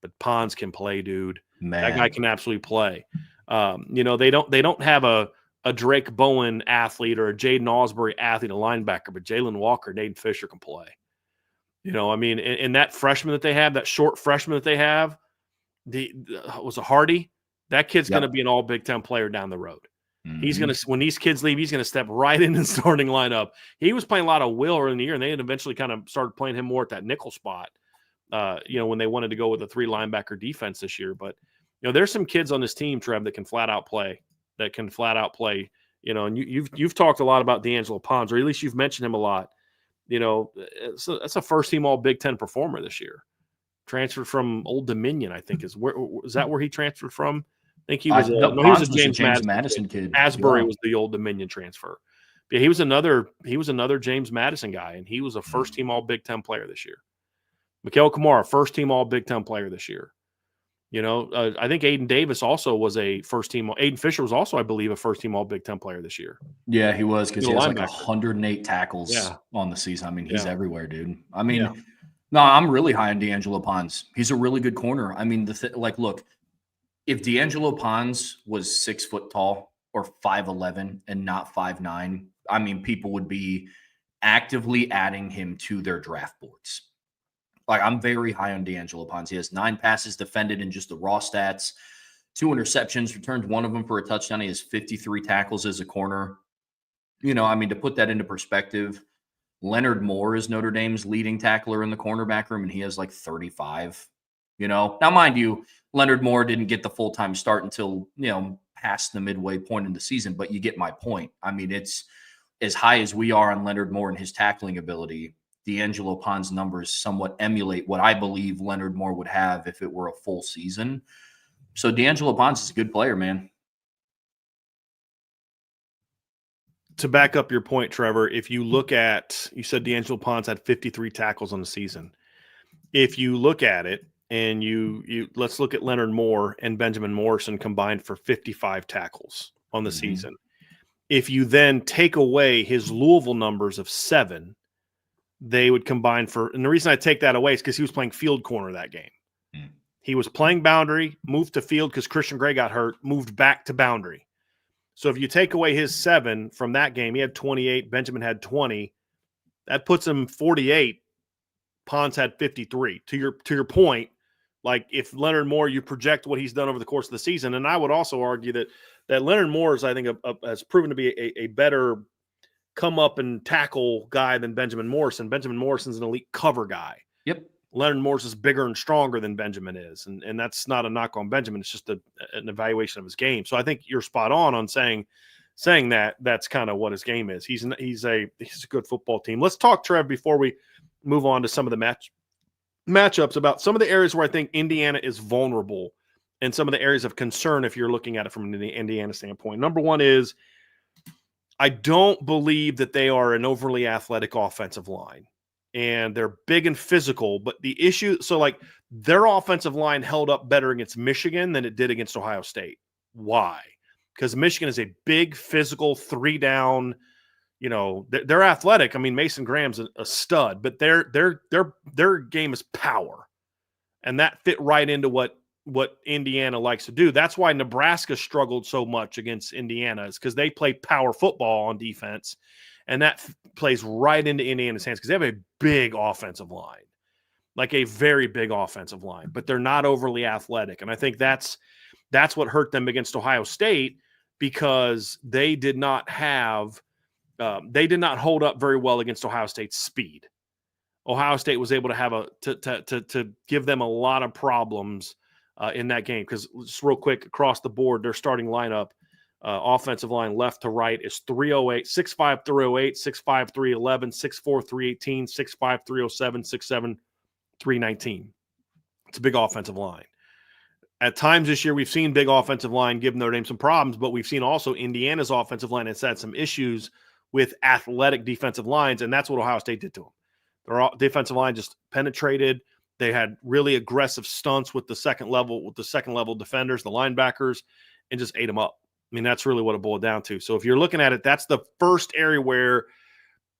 but Pons can play, dude. Man. That guy can absolutely play. They don't have a Drake Bowen athlete or a Jaden Osbury athlete, a linebacker, but Jalen Walker, Nathan Fisher can play. And that freshman that they have, that short freshman that they have, was a Hardy. That kid's going to be an all Big Ten player down the road. He's going to, when these kids leave, he's going to step right in the starting lineup. He was playing a lot of will early in the year, and they had eventually kind of started playing him more at that nickel spot, when they wanted to go with a 3 linebacker defense this year. But, there's some kids on this team, Trev, that can flat out play, and you've talked a lot about D'Angelo Pons, or at least you've mentioned him a lot. That's a first team all Big Ten performer this year. Transferred from Old Dominion, I think is that where he transferred from? I think he was he was a James Madison kid. Asbury was the Old Dominion transfer. Yeah, he was another James Madison guy, and he was a first team all Big Ten player this year. Mikael Kamara, first team all Big Ten player this year. I think Aiden Davis also was a first team. Aiden Fisher was also, I believe, a first team all Big Ten player this year. Yeah, he was, because he has like 108 tackles on the season. I mean, he's everywhere, dude. I mean, no, I'm really high on D'Angelo Pons. He's a really good corner. I mean, look, if D'Angelo Pons was 6 foot tall or 5'11" and not 5'9", I mean, people would be actively adding him to their draft boards. Like, I'm very high on D'Angelo Pons. He has 9 passes defended in just the raw stats, 2 interceptions, returned 1 of them for a touchdown. He has 53 tackles as a corner. I mean, to put that into perspective, Leonard Moore is Notre Dame's leading tackler in the cornerback room, and he has like 35. Now, mind you, Leonard Moore didn't get the full-time start until, past the midway point in the season, but you get my point. I mean, it's as high as we are on Leonard Moore and his tackling ability. D'Angelo Pons' numbers somewhat emulate what I believe Leonard Moore would have if it were a full season. So D'Angelo Pons is a good player, man. To back up your point, Trevor, if you look at, you said D'Angelo Pons had 53 tackles on the season. If you look at it, and let's look at Leonard Moore and Benjamin Morrison combined for 55 tackles on the season. If you then take away his Louisville numbers of 7, they would combine for, and the reason I take that away is because he was playing field corner that game. He was playing boundary, moved to field because Christian Gray got hurt, moved back to boundary. So if you take away his 7 from that game, he had 28, Benjamin had 20. That puts him 48. Pons had 53. To your point, like, if Leonard Moore, you project what he's done over the course of the season, and I would also argue that Leonard Moore is, I think, has proven to be a better come up and tackle guy than Benjamin Morrison. Benjamin Morrison's an elite cover guy. Yep. Leonard Moore's is bigger and stronger than Benjamin is. And that's not a knock on Benjamin. It's just an evaluation of his game. So I think you're spot on saying that that's kind of what his game is. He's a good football team. Let's talk, Trev, before we move on to some of the matchups, about some of the areas where I think Indiana is vulnerable and some of the areas of concern if you're looking at it from an Indiana standpoint. Number one is, I don't believe that they are an overly athletic offensive line, and they're big and physical, but the issue, so like, their offensive line held up better against Michigan than it did against Ohio State. Why? Because Michigan is a big physical 3-down, they're athletic. I mean, Mason Graham's a stud, but their game is power, and that fit right into what Indiana likes to do. That's why Nebraska struggled so much against Indiana, is because they play power football on defense, and that plays right into Indiana's hands because they have a big offensive line, like a very big offensive line, but they're not overly athletic. And I think that's what hurt them against Ohio State, because they did not hold up very well against Ohio State's speed. Ohio State was able to have to give them a lot of problems in that game, because just real quick, across the board, their starting lineup, offensive line left to right, is 308, 6'5", 308, 6'5", 311, 6'4", 318, 6'5", 307, 6'7", 319. It's a big offensive line. At times this year, we've seen big offensive line give Notre Dame some problems, but we've seen also Indiana's offensive line has had some issues with athletic defensive lines, and that's what Ohio State did to them. Their defensive line just penetrated. They had really aggressive stunts with the second level defenders, the linebackers, and just ate them up. I mean, that's really what it boiled down to. So if you're looking at it, that's the first area where,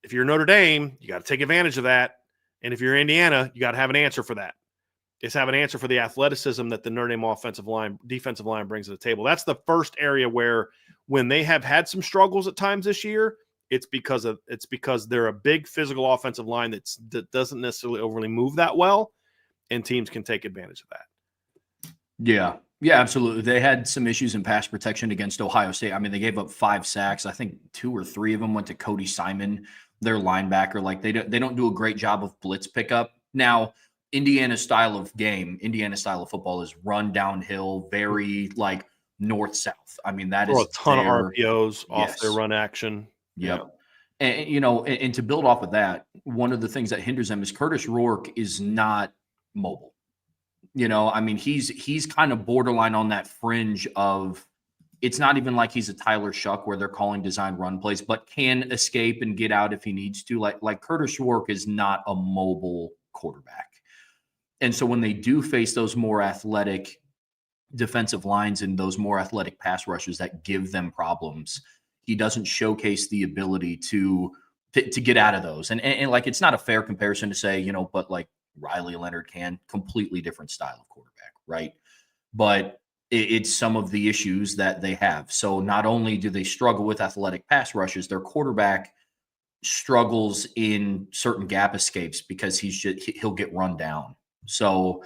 if you're Notre Dame, you got to take advantage of that. And if you're Indiana, you got to have an answer for that. Just have an answer for the athleticism that the Notre Dame defensive line brings to the table. That's the first area where, when they have had some struggles at times this year, it's because they're a big physical offensive line that doesn't necessarily overly move that well, and teams can take advantage of that. Yeah. Yeah, absolutely. They had some issues in pass protection against Ohio State. I mean, they gave up 5 sacks. I think 2 or 3 of them went to Cody Simon, their linebacker. Like they don't do a great job of blitz pickup. Now, Indiana style of football is run downhill, very like north south. I mean, that Throw a is ton of their RPOs off their yes. run action. Yeah. Yep. And to build off of that, one of the things that hinders them is Curtis Rourke is not mobile. I mean, he's kind of borderline on that fringe of it's not even like he's a Tyler Shuck where they're calling design run plays, but can escape and get out if he needs to. Like Curtis Rourke is not a mobile quarterback. And so when they do face those more athletic defensive lines and those more athletic pass rushers that give them problems, he doesn't showcase the ability to get out of those. And like it's not a fair comparison to say, but like Riley Leonard completely different style of quarterback, right? But it's some of the issues that they have. So not only do they struggle with athletic pass rushes, their quarterback struggles in certain gap escapes because he'll get run down. So,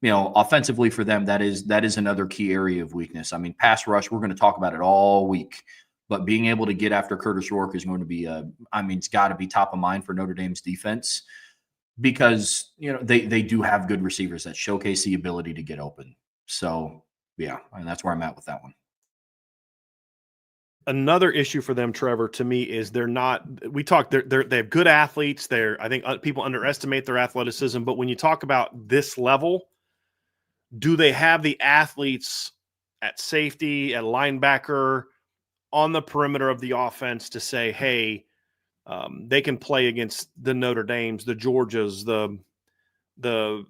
offensively for them, that is another key area of weakness. I mean, pass rush, we're going to talk about it all week, but being able to get after Curtis Rourke is going to be it's got to be top of mind for Notre Dame's defense because, they do have good receivers that showcase the ability to get open. So, yeah, and that's where I'm at with that one. Another issue for them, Trevor, to me is they have good athletes. I think people underestimate their athleticism, but when you talk about this level, do they have the athletes at safety, at linebacker, on the perimeter of the offense to say, hey, they can play against the Notre Dames, the Georgias, the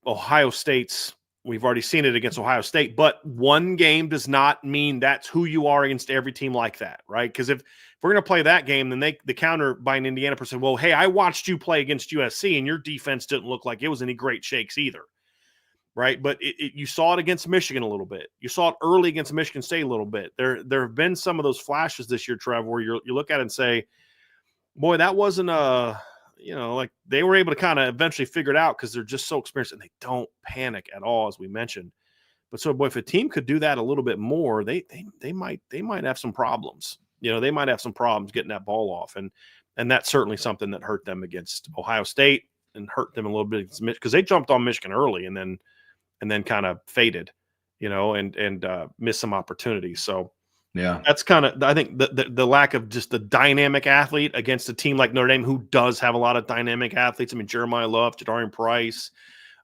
Ohio States. We've already seen it against Ohio State, but one game does not mean that's who you are against every team like that, right? Because if we're going to play that game, then the counter by an Indiana person, well, hey, I watched you play against USC, and your defense didn't look like it was any great shakes either, right? But you saw it against Michigan a little bit. You saw it early against Michigan State a little bit. There have been some of those flashes this year, Trev, where you look at it and say, boy, that wasn't like they were able to kind of eventually figure it out because they're just so experienced and they don't panic at all, as we mentioned. But so, boy, if a team could do that a little bit more, they might have some problems. They might have some problems getting that ball off, and that's certainly something that hurt them against Ohio State and hurt them a little bit because they jumped on Michigan early and then kind of faded, and missed some opportunities. So. Yeah, that's kind of, I think, the lack of just the dynamic athlete against a team like Notre Dame, who does have a lot of dynamic athletes. I mean, Jeremiah Love, Jadarian Price,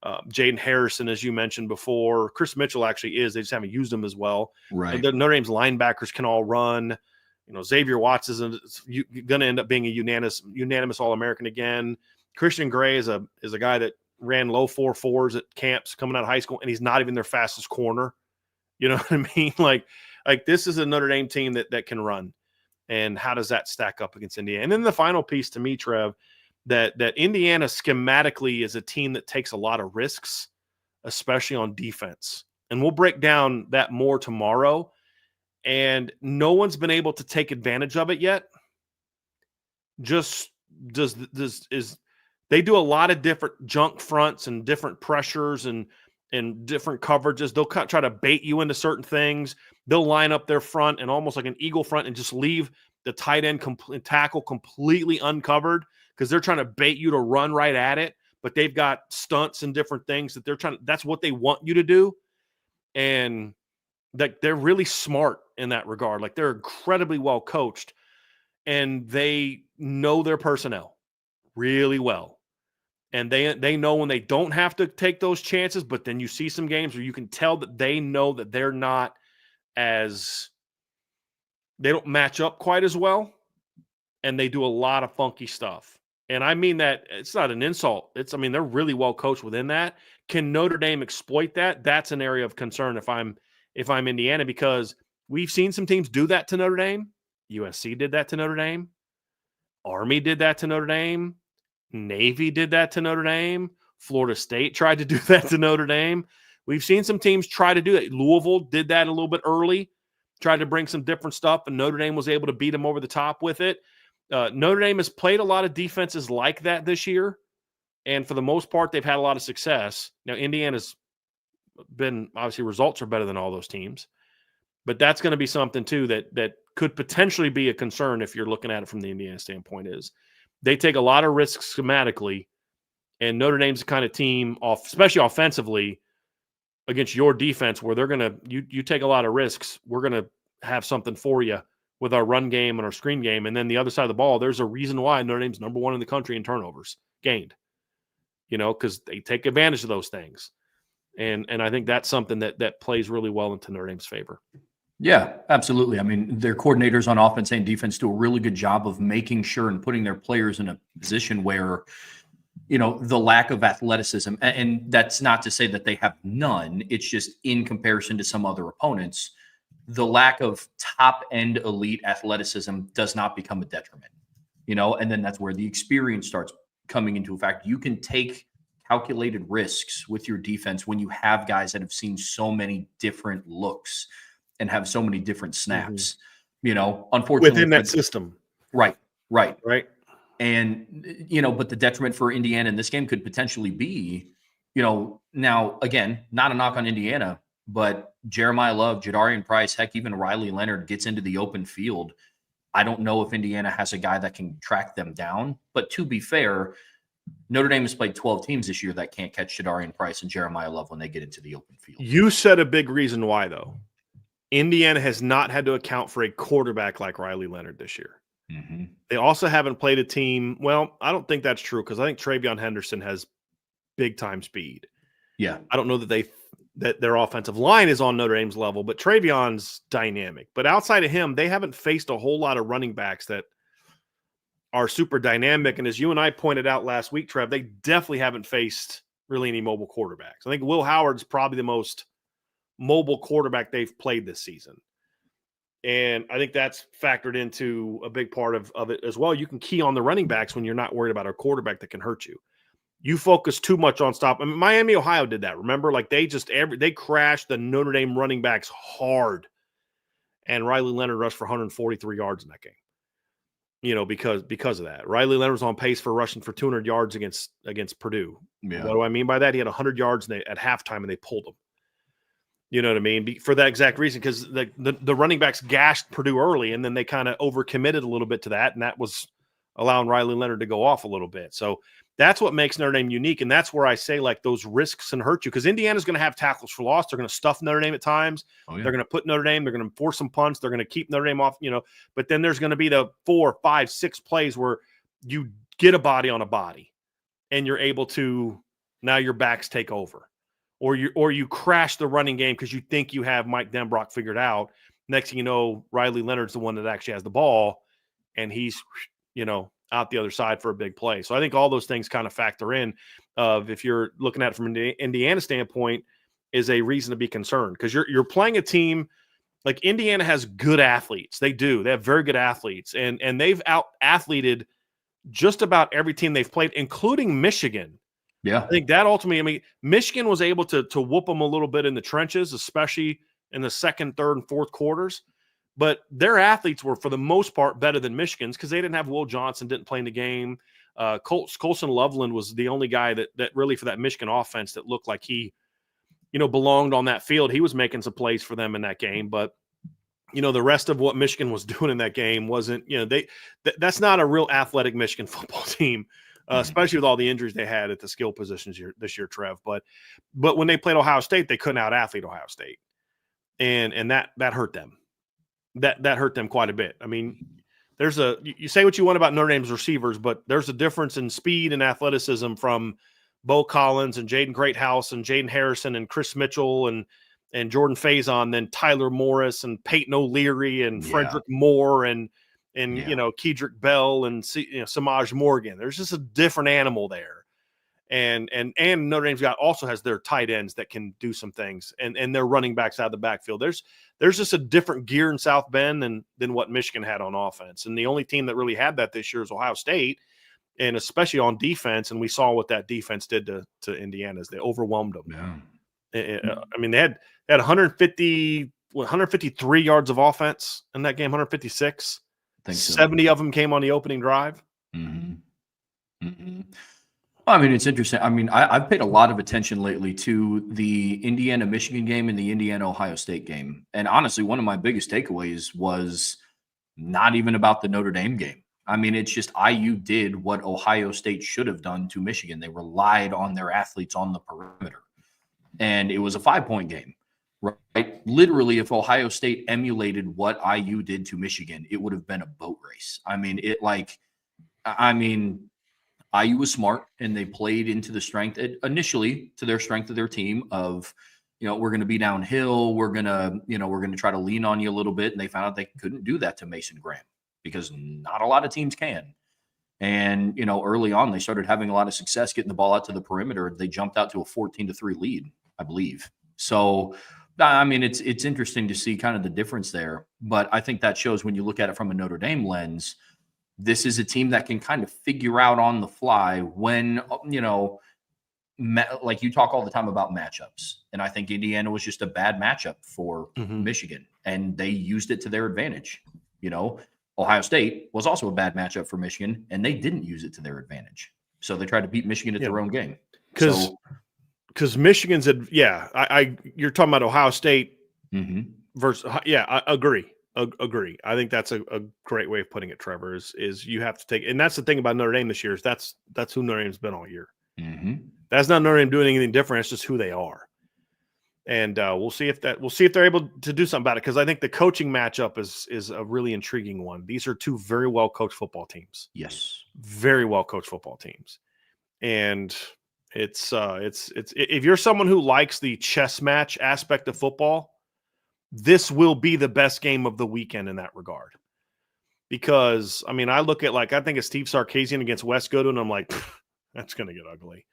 Jaden Harrison, as you mentioned before. Chris Mitchell actually is. They just haven't used him as well. right. Notre Dame's linebackers can all run. Xavier Watts is going to end up being a unanimous All-American again. Christian Gray is a guy that ran low 4.4s at camps coming out of high school, and he's not even their fastest corner. You know what I mean? Like this is a Notre Dame team that can run. And how does that stack up against Indiana? And then the final piece to me, Trev, that Indiana schematically is a team that takes a lot of risks, especially on defense. And we'll break down that more tomorrow. And no one's been able to take advantage of it yet. They do a lot of different junk fronts and different pressures and different coverages. They'll try to bait you into certain things. They'll line up their front and almost like an eagle front and just leave the tight end tackle completely uncovered because they're trying to bait you to run right at it. But they've got stunts and different things that that's what they want you to do. And they're really smart in that regard. Like they're incredibly well coached and they know their personnel really well. And they know when they don't have to take those chances, but then you see some games where you can tell that they know that they don't match up quite as well, and they do a lot of funky stuff. And I mean that it's not an insult. They're really well coached within that. Can Notre Dame exploit that? That's an area of concern if I'm Indiana, because we've seen some teams do that to Notre Dame. USC did that to Notre Dame. Army did that to Notre Dame. Navy did that to Notre Dame. Florida State tried to do that to Notre Dame. We've seen some teams try to do that. Louisville did that a little bit early, tried to bring some different stuff, and Notre Dame was able to beat them over the top with it. Notre Dame has played a lot of defenses like that this year, and for the most part, they've had a lot of success. Now, Indiana's been obviously results are better than all those teams. But that's going to be something too that could potentially be a concern if you're looking at it from the Indiana standpoint. Is they take a lot of risks schematically, and Notre Dame's the kind of team, especially offensively, against your defense, where they're going to you take a lot of risks. We're going to have something for you with our run game and our screen game, and then the other side of the ball, there's a reason why Notre Dame's number 1 in the country in turnovers gained. Because they take advantage of those things, and I think that's something that plays really well into Notre Dame's favor. Yeah, absolutely. I mean, their coordinators on offense and defense do a really good job of making sure and putting their players in a position where, the lack of athleticism, and that's not to say that they have none. It's just in comparison to some other opponents, the lack of top-end elite athleticism does not become a detriment, and then that's where the experience starts coming into effect. You can take calculated risks with your defense when you have guys that have seen so many different looks and have so many different snaps, unfortunately. Within that system. Right. And, but the detriment for Indiana in this game could potentially be, now, again, not a knock on Indiana, but Jeremiah Love, Jadarian Price, heck, even Riley Leonard gets into the open field. I don't know if Indiana has a guy that can track them down. But to be fair, Notre Dame has played 12 teams this year that can't catch Jadarian Price and Jeremiah Love when they get into the open field. You said a big reason why, though. Indiana has not had to account for a quarterback like Riley Leonard this year. Mm-hmm. They also haven't played a team. Well, I don't think that's true because I think Travion Henderson has big-time speed. Yeah. I don't know that their offensive line is on Notre Dame's level, but Travion's dynamic. But outside of him, they haven't faced a whole lot of running backs that are super dynamic. And as you and I pointed out last week, Trev, they definitely haven't faced really any mobile quarterbacks. I think Will Howard's probably the most mobile quarterback they've played this season. And I think that's factored into a big part of it as well. You can key on the running backs when you're not worried about a quarterback that can hurt you. You focus too much on stop. I mean, Miami, Ohio did that. Remember, like they crashed the Notre Dame running backs hard. And Riley Leonard rushed for 143 yards in that game. Because of that. Riley Leonard was on pace for rushing for 200 yards against Purdue. Yeah. What do I mean by that? He had 100 yards at halftime and they pulled him. You know what I mean? For that exact reason, because the running backs gashed Purdue early, and then they kind of overcommitted a little bit to that, and that was allowing Riley Leonard to go off a little bit. So that's what makes Notre Dame unique, and that's where I say, like, those risks can hurt you, because Indiana's going to have tackles for loss. They're going to stuff Notre Dame at times. Oh, yeah. They're going to put Notre Dame. They're going to force some punts. They're going to keep Notre Dame off, But then there's going to be the 4, 5, 6 plays where you get a body on a body, and you're able to – now your backs take over. Or you crash the running game because you think you have Mike Denbrock figured out. Next thing you know, Riley Leonard's the one that actually has the ball, and he's, out the other side for a big play. So I think all those things kind of factor in of, if you're looking at it from an Indiana standpoint, is a reason to be concerned, because you're playing a team like Indiana has good athletes. They do. They have very good athletes, and they've out-athleted just about every team they've played, including Michigan. Yeah. I think that ultimately, Michigan was able to whoop them a little bit in the trenches, especially in the second, third, and fourth quarters. But their athletes were, for the most part, better than Michigan's because they didn't have Will Johnson, didn't play in the game. Colson Loveland was the only guy that really, for that Michigan offense, that looked like he, belonged on that field. He was making some plays for them in that game. But, the rest of what Michigan was doing in that game wasn't, that's not a real athletic Michigan football team. Especially with all the injuries they had at the skill positions this year, Trev. But when they played Ohio State, they couldn't out-athlete Ohio State. And that hurt them. That hurt them quite a bit. I mean, you say what you want about Notre Dame's receivers, but there's a difference in speed and athleticism from Bo Collins and Jaden Greathouse and Jaden Harrison and Chris Mitchell and Jordan Faison, then Tyler Morris and Peyton O'Leary and Frederick Moore and Kedrick Bell and Samaj Morgan. There's just a different animal there. And Notre Dame's also has their tight ends that can do some things, and their running backs out of the backfield. There's just a different gear in South Bend than what Michigan had on offense. And the only team that really had that this year is Ohio State, and especially on defense. And we saw what that defense did to Indiana as they overwhelmed them. Yeah. I mean, they had 153 yards of offense in that game, 156. I think 70 of them came on the opening drive. Mm-hmm. Mm-hmm. I mean, it's interesting. I mean, I've paid a lot of attention lately to the Indiana-Michigan game and the Indiana-Ohio State game. And honestly, one of my biggest takeaways was not even about the Notre Dame game. I mean, it's just IU did what Ohio State should have done to Michigan. They relied on their athletes on the perimeter. And it was a 5-point game, right? Literally, if Ohio State emulated what IU did to Michigan, it would have been a boat race. I mean, IU was smart and they played into the strength initially to their strength of their team of, we're going to be downhill. We're going to try to lean on you a little bit. And they found out they couldn't do that to Mason Graham because not a lot of teams can. And, early on, they started having a lot of success getting the ball out to the perimeter. They jumped out to a 14-3 lead, I believe. So, I mean, it's interesting to see kind of the difference there. But I think that shows when you look at it from a Notre Dame lens, this is a team that can kind of figure out on the fly when, like you talk all the time about matchups. And I think Indiana was just a bad matchup for Michigan, and they used it to their advantage. Ohio State was also a bad matchup for Michigan, and they didn't use it to their advantage. So they tried to beat Michigan at their own game. Because Michigan's, you're talking about Ohio State versus, I agree. Agree. I think that's a great way of putting it, Trevor, is you have to take, and that's the thing about Notre Dame this year, is that's who Notre Dame's been all year. That's not Notre Dame doing anything different. It's just who they are. And we'll see if they're able to do something about it. Because I think the coaching matchup is a really intriguing one. These are two very well coached football teams. Yes, very well coached football teams. And it's if you're someone who likes the chess match aspect of football, this will be the best game of the weekend in that regard. Because, I mean, I look at, I think of Steve Sarkisian against West Goodwin, and I'm like, that's going to get ugly.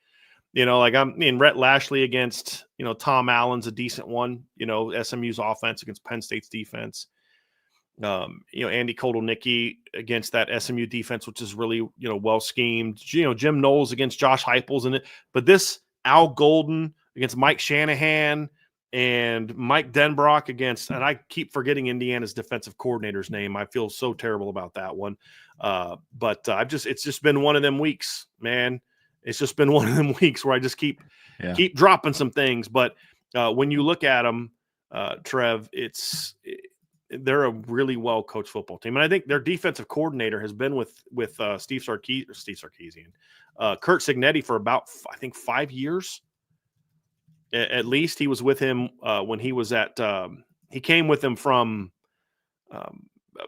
Rhett Lashley against, Tom Allen's a decent one, SMU's offense against Penn State's defense. Andy Kotelnicki against that SMU defense, which is really, well schemed. Jim Knowles against Josh Heupels but this Al Golden against Mike Shanahan and Mike Denbrock against, and I keep forgetting Indiana's defensive coordinator's name. I feel so terrible about that one. But it's just been one of them weeks, man. It's just been one of them weeks where I just keep dropping some things. But when you look at them, Trev, they're a really well coached football team, and I think their defensive coordinator has been with Steve Sarkisian, Kurt Cignetti for about 5 years. At least he was with him when he was at. He came with him from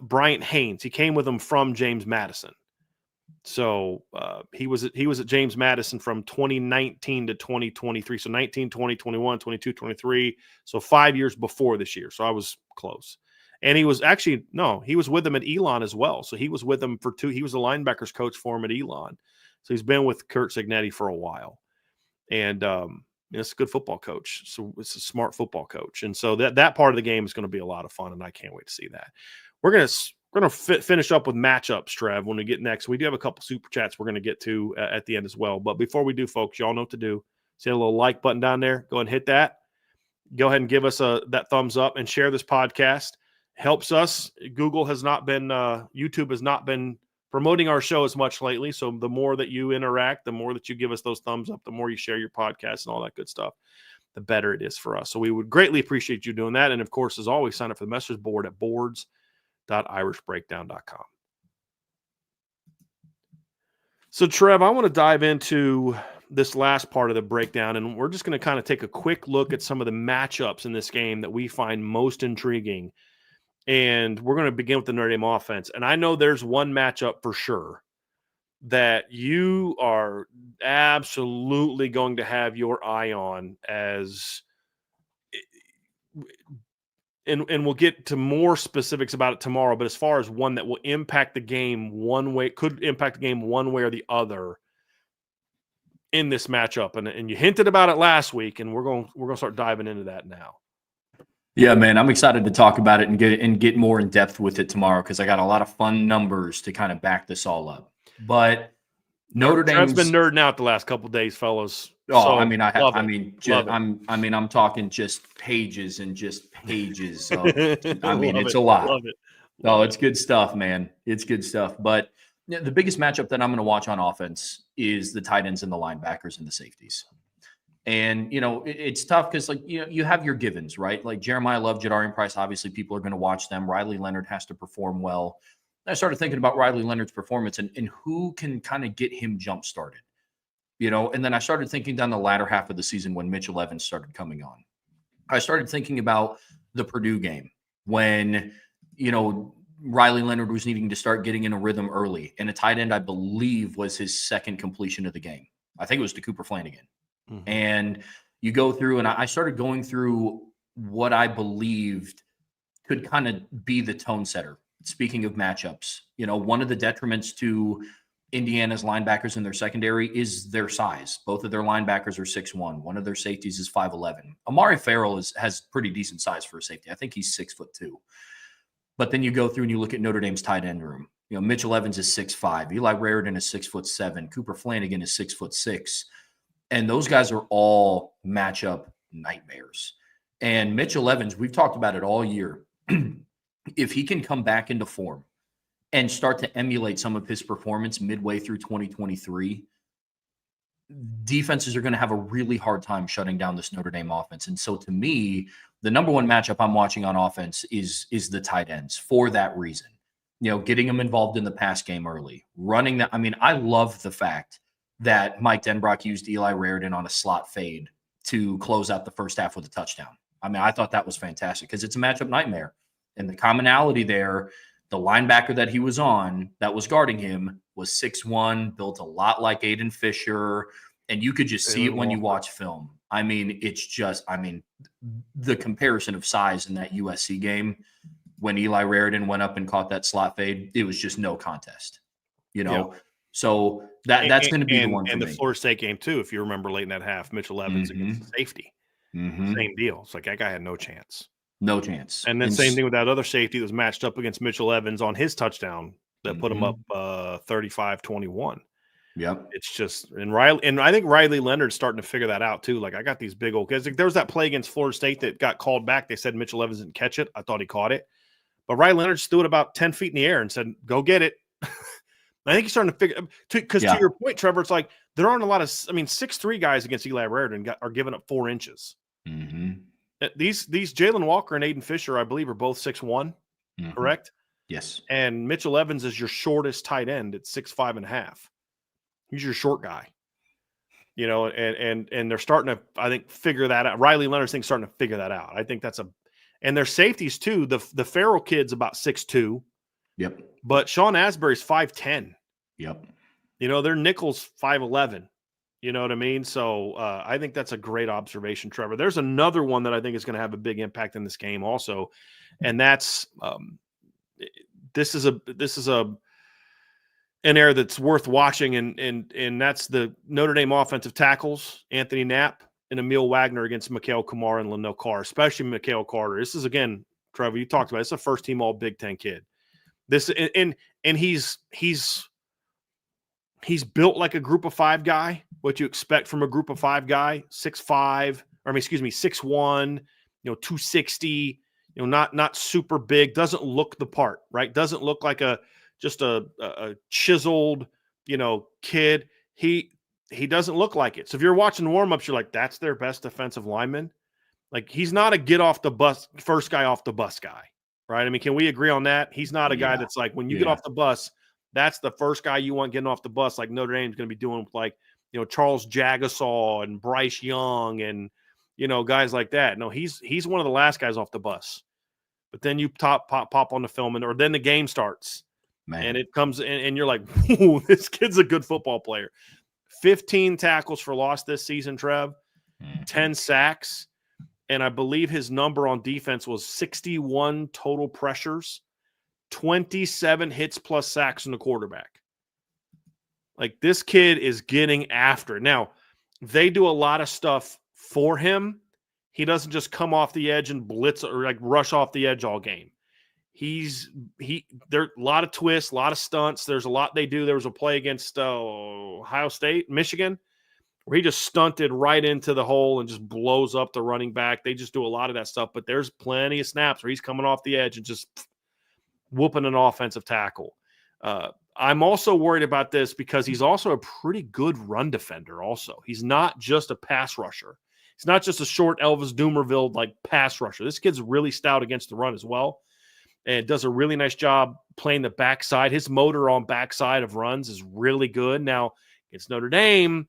Bryant Haynes. He came with him from James Madison. So he was at James Madison from 2019 to 2023. So 19, 20, 21, 22, 23. So 5 years before this year. So I was close. And he was he was with him at Elon as well. So he was with him for 2. He was the linebackers coach for him at Elon. So he's been with Kurt Cignetti for a while. And it's a good football coach. So it's a smart football coach. And so that part of the game is going to be a lot of fun. And I can't wait to see that. We're going to finish up with matchups, Trev, when we get next. We do have a couple super chats we're going to get to at the end as well. But before we do, folks, y'all know what to do. See a little like button down there. Go ahead and hit that. Go ahead and give us that thumbs up and share this podcast. Helps us. YouTube has not been promoting our show as much lately. So the more that you interact, the more that you give us those thumbs up, the more you share your podcast and all that good stuff, the better it is for us. So we would greatly appreciate you doing that. And of course, as always, sign up for the message board at boards.irishbreakdown.com. So Trev, I want to dive into this last part of the breakdown, and we're just going to kind of take a quick look at some of the matchups in this game that we find most intriguing. And we're going to begin with the Notre Dame offense. And I know there's one matchup for sure that you are absolutely going to have your eye on and we'll get to more specifics about it tomorrow. But as far as one that will impact the game one way, could impact the game one way or the other in this matchup. And you hinted about it last week, and we're going to start diving into that now. Yeah, man, I'm excited to talk about it and get more in depth with it tomorrow because I got a lot of fun numbers to kind of back this all up. But Notre Dame's been nerding out the last couple of days, fellas. Oh, so, I'm talking just pages and just pages. So, it's a lot. Love it. Oh, it's good stuff, man. It's good stuff. But Yeah, the biggest matchup that I'm going to watch on offense is the tight ends and the linebackers and the safeties. And, it's tough because, like, you have your givens, right? Like Jeremiah Love, Jadarian Price, obviously people are going to watch them. Riley Leonard has to perform well. I started thinking about Riley Leonard's performance and who can kind of get him jump started, and then I started thinking down the latter half of the season when Mitchell Evans started coming on. I started thinking about the Purdue game when, Riley Leonard was needing to start getting in a rhythm early, and a tight end, I believe, was his second completion of the game. I think it was to Cooper Flanagan. Mm-hmm. And you go through, and I started going through what I believed could kind of be the tone setter. Speaking of matchups, one of the detriments to Indiana's linebackers in their secondary is their size. Both of their linebackers are 6'1". One of their safeties is 5'11". Amari Farrell has pretty decent size for a safety. I think he's 6'2". But then you go through and you look at Notre Dame's tight end room. Mitchell Evans is 6'5". Eli Raridan is 6'7". Cooper Flanagan is 6'6". And those guys are all matchup nightmares. And Mitchell Evans, we've talked about it all year. If he can come back into form and start to emulate some of his performance midway through 2023, defenses are going to have a really hard time shutting down this Notre Dame offense. And so to me, the number one matchup I'm watching on offense is the tight ends for that reason. Getting them involved in the pass game early, running that. I mean, I love the fact that Mike Denbrock used Eli Raridan on a slot fade to close out the first half with a touchdown. I mean, I thought that was fantastic because it's a matchup nightmare. And the commonality there, the linebacker that he was on that was guarding him was 6'1", built a lot like Aiden Fisher. And you could just see it when you watch film. I mean, the comparison of size in that USC game when Eli Raridan went up and caught that slot fade, it was just no contest, Yeah. So that's going to be the one for me. And the Florida State game, too, if you remember late in that half, Mitchell Evans against the safety. Same deal. It's like that guy had no chance. No chance. And then same thing with that other safety that was matched up against Mitchell Evans on his touchdown that put him up 35-21. Yep. It's just and I think Riley Leonard's starting to figure that out too. Like I got these big old guys. Like, there was that play against Florida State that got called back. They said Mitchell Evans didn't catch it. I thought he caught it. But Riley Leonard just threw it about 10 feet in the air and said, go get it. I think he's starting to figure because to your point, Trevor, it's like there aren't a lot of 6'3" guys against Eli Raridan are giving up 4 inches. These Jalen Walker and Aiden Fisher, I believe, are both 6'1", correct? Yes. And Mitchell Evans is your shortest tight end at 6'5.5". He's your short guy. And they're starting to, I think, figure that out. Riley Leonard's starting to figure that out. I think and their safeties too. The Farrell kid's about 6'2". Yep. But Sean Asbury's 5'10". Yep. Their nickel's 5'11". You know what I mean? So I think that's a great observation, Trevor. There's another one that I think is going to have a big impact in this game also, and that's this is an area that's worth watching, and that's the Notre Dame offensive tackles, Anthony Knapp and Emil Wagner against Mikhail Kumar and Lindell Carr, especially Mikhail Carter. This is, again, Trevor, you talked about it. It's a first-team All Big Ten kid. This and he's built like a group of 5 guy, what you expect from a group of 5 guy, 6'1", 260, not super big, doesn't look the part, right? Doesn't look like just a chiseled, kid. He doesn't look like it. So if you're watching warm-ups, you're like, that's their best defensive lineman. Like, he's not a get off the bus, first guy off the bus guy, right? I mean, can we agree on that? He's not a guy that's like, when you get off the bus, that's the first guy you want getting off the bus, like Notre Dame's going to be doing with, like, Charles Jagasaw and Bryce Young and, guys like that. No, he's one of the last guys off the bus. But then you pop on the film, or then the game starts. Man. And it comes in, and you're like, "Ooh, this kid's a good football player." 15 tackles for loss this season, Trev, 10 sacks, and I believe his number on defense was 61 total pressures, 27 hits plus sacks in the quarterback. Like, this kid is getting after it. Now, they do a lot of stuff for him. He doesn't just come off the edge and blitz or like rush off the edge all game. There are a lot of twists, a lot of stunts. There's a lot they do. There was a play against Ohio State, Michigan, where he just stunted right into the hole and just blows up the running back. They just do a lot of that stuff, but there's plenty of snaps where he's coming off the edge and just whooping an offensive tackle. I'm also worried about this because he's also a pretty good run defender also. He's not just a pass rusher. He's not just a short Elvis Dumerville like pass rusher. This kid's really stout against the run as well, and does a really nice job playing the backside. His motor on backside of runs is really good. Now, it's Notre Dame.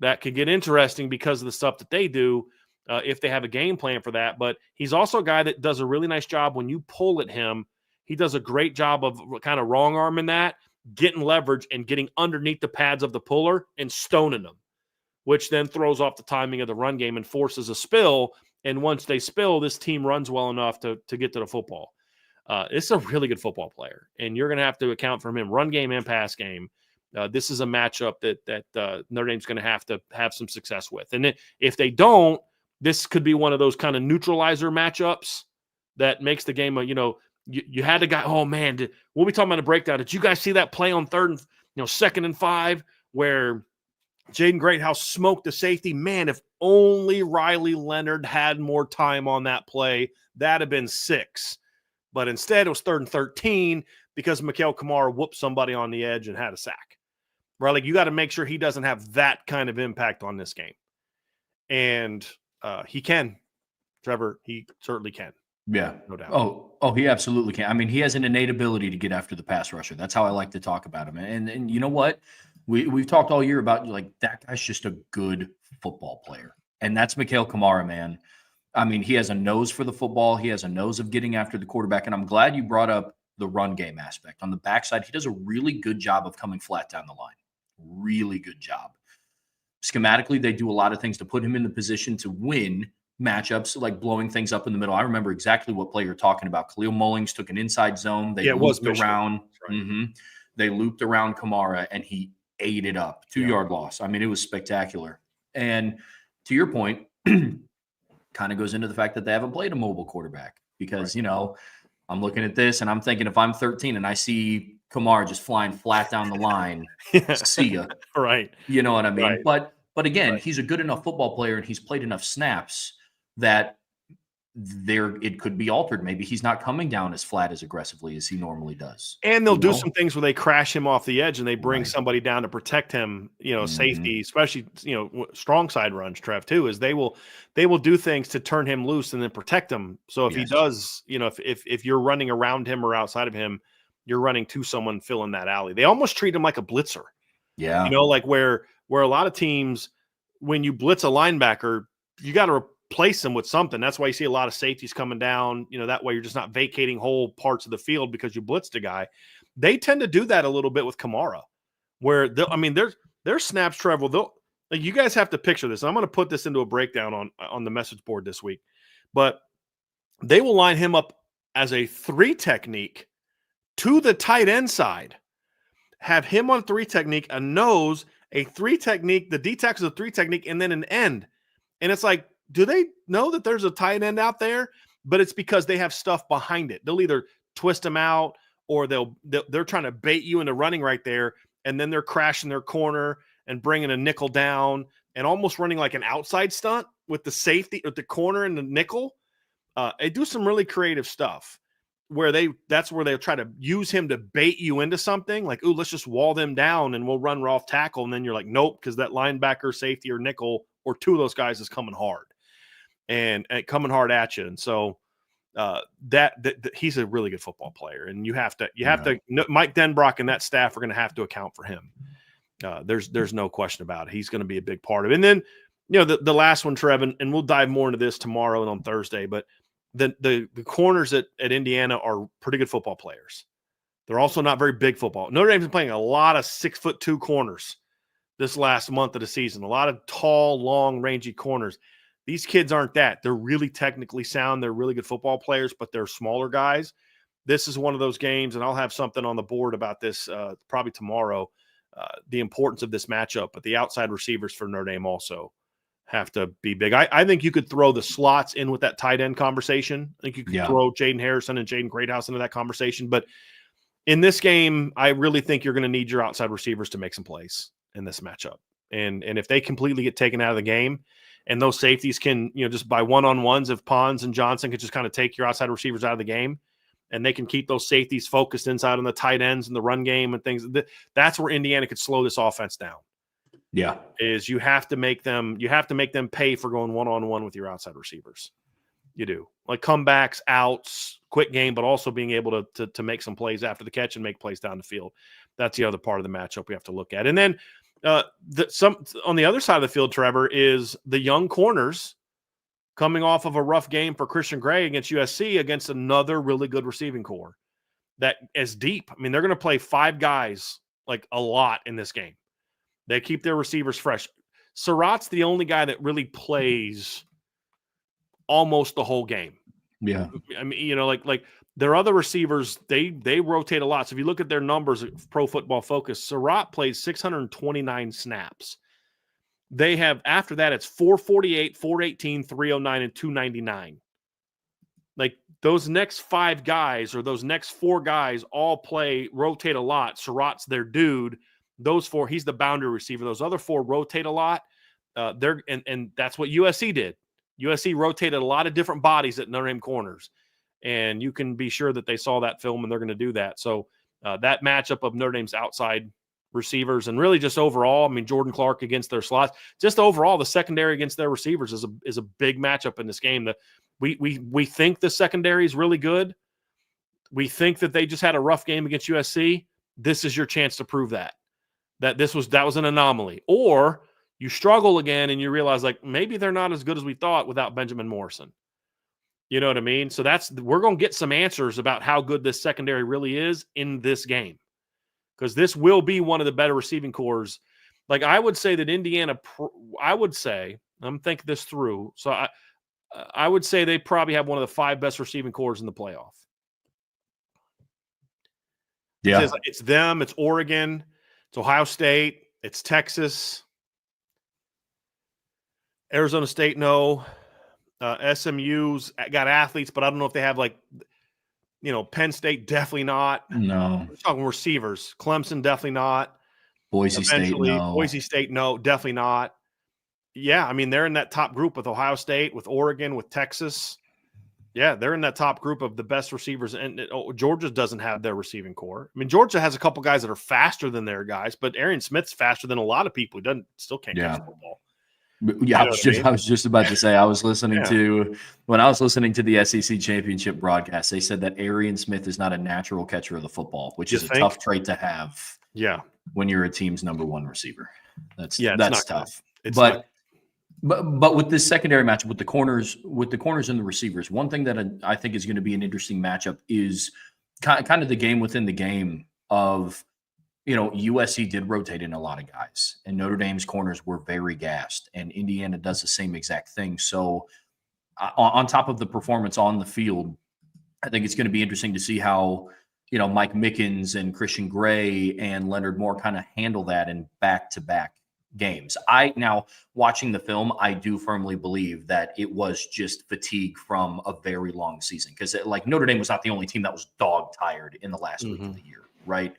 That could get interesting because of the stuff that they do if they have a game plan for that. But he's also a guy that does a really nice job when you pull at him. He does a great job of kind of wrong arming that, getting leverage and getting underneath the pads of the puller and stoning them, which then throws off the timing of the run game and forces a spill. And once they spill, this team runs well enough to get to the football. It's a really good football player, and you're going to have to account for him run game and pass game. This is a matchup that Notre Dame's going to have some success with. And if they don't, this could be one of those kind of neutralizer matchups that makes the game, you had the guy, oh, man, we'll be talking about a breakdown. Did you guys see that play on 2nd and 5 where Jaden Greathouse smoked the safety? Man, if only Riley Leonard had more time on that play, that'd have been 6. But instead, it was 3rd and 13 because Mikael Kamara whooped somebody on the edge and had a sack. Right? Like, you got to make sure he doesn't have that kind of impact on this game. And he can, Trevor. He certainly can. Yeah. No doubt. Oh, he absolutely can. I mean, he has an innate ability to get after the pass rusher. That's how I like to talk about him. And you know what? We've talked all year about, like, that guy's just a good football player. And that's Mikael Kamara, man. I mean, he has a nose for the football. He has a nose of getting after the quarterback. And I'm glad you brought up the run game aspect. On the backside, he does a really good job of coming flat down the line. Really good job. Schematically, they do a lot of things to put him in the position to win matchups, like blowing things up in the middle. I remember exactly what play you're talking about. Khalil Mullings took an inside zone. They looped around. Right. They looped around Kamara, and he ate it up. 2-yard loss. I mean, it was spectacular. And to your point, kind of goes into the fact that they haven't played a mobile quarterback because, I'm looking at this and I'm thinking if I'm 13 and I see Kamara just flying flat down the line, see ya. Right. You know what I mean? Right. But again, he's a good enough football player and he's played enough snaps that it could be altered. Maybe he's not coming down as flat as aggressively as he normally does. And they'll do some things where they crash him off the edge and they bring somebody down to protect him, safety, especially, strong side runs, Trev, too, is they will do things to turn him loose and then protect him. So if he does, if you're running around him or outside of him, you're running to someone filling that alley. They almost treat him like a blitzer. Yeah. Like where a lot of teams, when you blitz a linebacker, you got to replace them with something. That's why you see a lot of safeties coming down. That way you're just not vacating whole parts of the field because you blitzed a guy. They tend to do that a little bit with Kamara, where their snaps, Trevor. You guys have to picture this. I'm going to put this into a breakdown on the message board this week, but they will line him up as a 3 technique to the tight end side, have him on 3 technique, a nose, a 3 technique, the D-tackle is a 3 technique, and then an end. And it's like, do they know that there's a tight end out there? But it's because they have stuff behind it. They'll either twist them out or they're trying to bait you into running right there, and then they're crashing their corner and bringing a nickel down and almost running like an outside stunt with the safety at the corner and the nickel. They do some really creative stuff where that's where they'll try to use him to bait you into something like, ooh, let's just wall them down and we'll run off tackle. And then you're like, nope, because that linebacker, safety, or nickel, or 2 of those guys is coming hard and coming hard at you. And so that he's a really good football player. And you have to Mike Denbrock and that staff are going to have to account for him. There's no question about it. He's going to be a big part of it. And then, the last one, Trevin, and we'll dive more into this tomorrow and on Thursday, but the corners at Indiana are pretty good football players. They're also not very big football. Notre Dame's been playing a lot of 6'2" corners this last month of the season. A lot of tall, long, rangy corners. These kids aren't that. They're really technically sound. They're really good football players, but they're smaller guys. This is one of those games, and I'll have something on the board about this probably tomorrow, the importance of this matchup. But the outside receivers for Notre Dame also have to be big. I think you could throw the slots in with that tight end conversation. I think you could throw Jaden Harrison and Jaden Greathouse into that conversation. But in this game, I really think you're going to need your outside receivers to make some plays in this matchup. And if they completely get taken out of the game and those safeties can, just by one-on-ones, if Pons and Johnson could just kind of take your outside receivers out of the game and they can keep those safeties focused inside on the tight ends and the run game and things. That's where Indiana could slow this offense down. Yeah. Is you have to make them pay for going one-on-one with your outside receivers. You do. Like comebacks, outs, quick game, but also being able to make some plays after the catch and make plays down the field. That's the other part of the matchup we have to look at. And then on the other side of the field, Trevor, is the young corners coming off of a rough game for Christian Gray against USC against another really good receiving core that is deep. I mean, they're going to play 5 guys like a lot in this game. They keep their receivers fresh. Surratt's the only guy that really plays almost the whole game. Yeah. I mean, like their other receivers, they rotate a lot. So if you look at their numbers at Pro Football Focus, Surratt plays 629 snaps. They have, after that, it's 448, 418, 309, and 299. Like those next 5 guys or those next 4 guys all rotate a lot. Surratt's their dude. Those 4, he's the boundary receiver. Those other 4 rotate a lot. And that's what USC did. USC rotated a lot of different bodies at Notre Dame corners. And you can be sure that they saw that film and they're going to do that. So that matchup of Notre Dame's outside receivers and really just overall, I mean, Jordan Clark against their slots, just overall the secondary against their receivers is a big matchup in this game. We think the secondary is really good. We think that they just had a rough game against USC. This is your chance to prove that that was an anomaly. Or you struggle again and you realize like maybe they're not as good as we thought without Benjamin Morrison. You know what I mean? So we're going to get some answers about how good this secondary really is in this game. Because this will be one of the better receiving cores. Like I would say that Indiana, I'm thinking this through. So I would say they probably have one of the 5 best receiving cores in the playoff. Yeah. It's them, it's Oregon, it's Ohio State, it's Texas, Arizona State, no. SMU's got athletes, but I don't know if they have Penn State, definitely not. No. We're talking receivers. Clemson, definitely not. Boise State, no. Boise State, no, definitely not. Yeah, I mean, they're in that top group with Ohio State, with Oregon, with Texas. Yeah, they're in that top group of the best receivers. And Georgia doesn't have their receiving core. I mean, Georgia has a couple guys that are faster than their guys, but Arian Smith's faster than a lot of people. He still can't catch the football. Yeah, I was just about to say, I was listening to the SEC championship broadcast, they said that Arian Smith is not a natural catcher of the football, which is a tough trait to have. Yeah. When you're a team's number 1 receiver. That's tough. But with this secondary matchup with the corners and the receivers, one thing that I think is going to be an interesting matchup is kind of the game within the game of, USC did rotate in a lot of guys, and Notre Dame's corners were very gassed, and Indiana does the same exact thing. So on top of the performance on the field, I think it's going to be interesting to see how, Mike Mickens and Christian Gray and Leonard Moore kind of handle that in back-to-back games. Now watching the film, I do firmly believe that it was just fatigue from a very long season, because Notre Dame was not the only team that was dog tired in the last week of the year, right?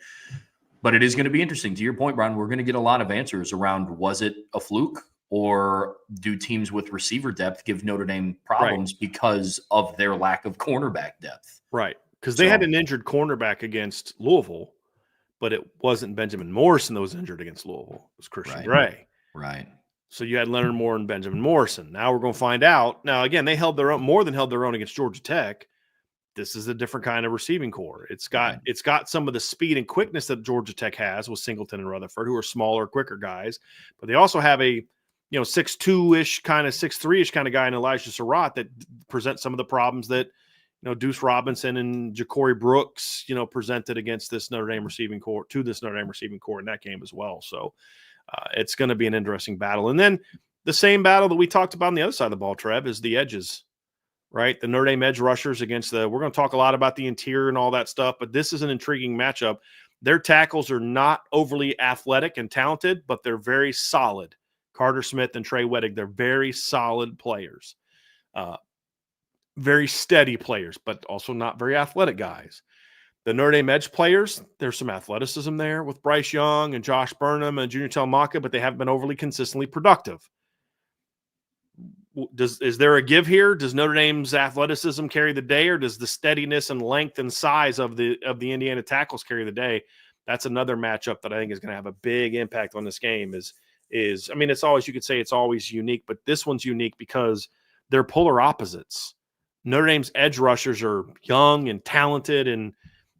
But it is going to be interesting. To your point, Brian, we're going to get a lot of answers around, was it a fluke, or do teams with receiver depth give Notre Dame problems because of their lack of cornerback depth? Right. Because they had an injured cornerback against Louisville, but it wasn't Benjamin Morrison that was injured against Louisville. It was Christian Gray. Right. So you had Leonard Moore and Benjamin Morrison. Now we're going to find out. Now, again, they held their own, more than held their own against Georgia Tech. This is a different kind of receiving core. It's got some of the speed and quickness that Georgia Tech has with Singleton and Rutherford, who are smaller, quicker guys. But they also have a 6'2-ish kind of 6'3-ish kind of guy in Elijah Surratt that presents some of the problems that Deuce Robinson and Ja'Cory Brooks presented against this Notre Dame receiving core in that game as well. So it's going to be an interesting battle. And then the same battle that we talked about on the other side of the ball, Trev, is the edges. Right, the Notre Dame edge rushers against we're going to talk a lot about the interior and all that stuff, but this is an intriguing matchup. Their tackles are not overly athletic and talented, but they're very solid. Carter Smith and Trey Wettig, they're very solid players. Very steady players, but also not very athletic guys. The Notre Dame edge players, there's some athleticism there with Bryce Young and Josh Burnham and Junior Telemaka, but they haven't been overly consistently productive. is there a give here? Does Notre Dame's athleticism carry the day, or does the steadiness and length and size of the Indiana tackles carry the day? That's another matchup that I think is going to have a big impact on this game. I mean, it's always, you could say it's always unique, but this one's unique because they're polar opposites. Notre Dame's edge rushers are young and talented, and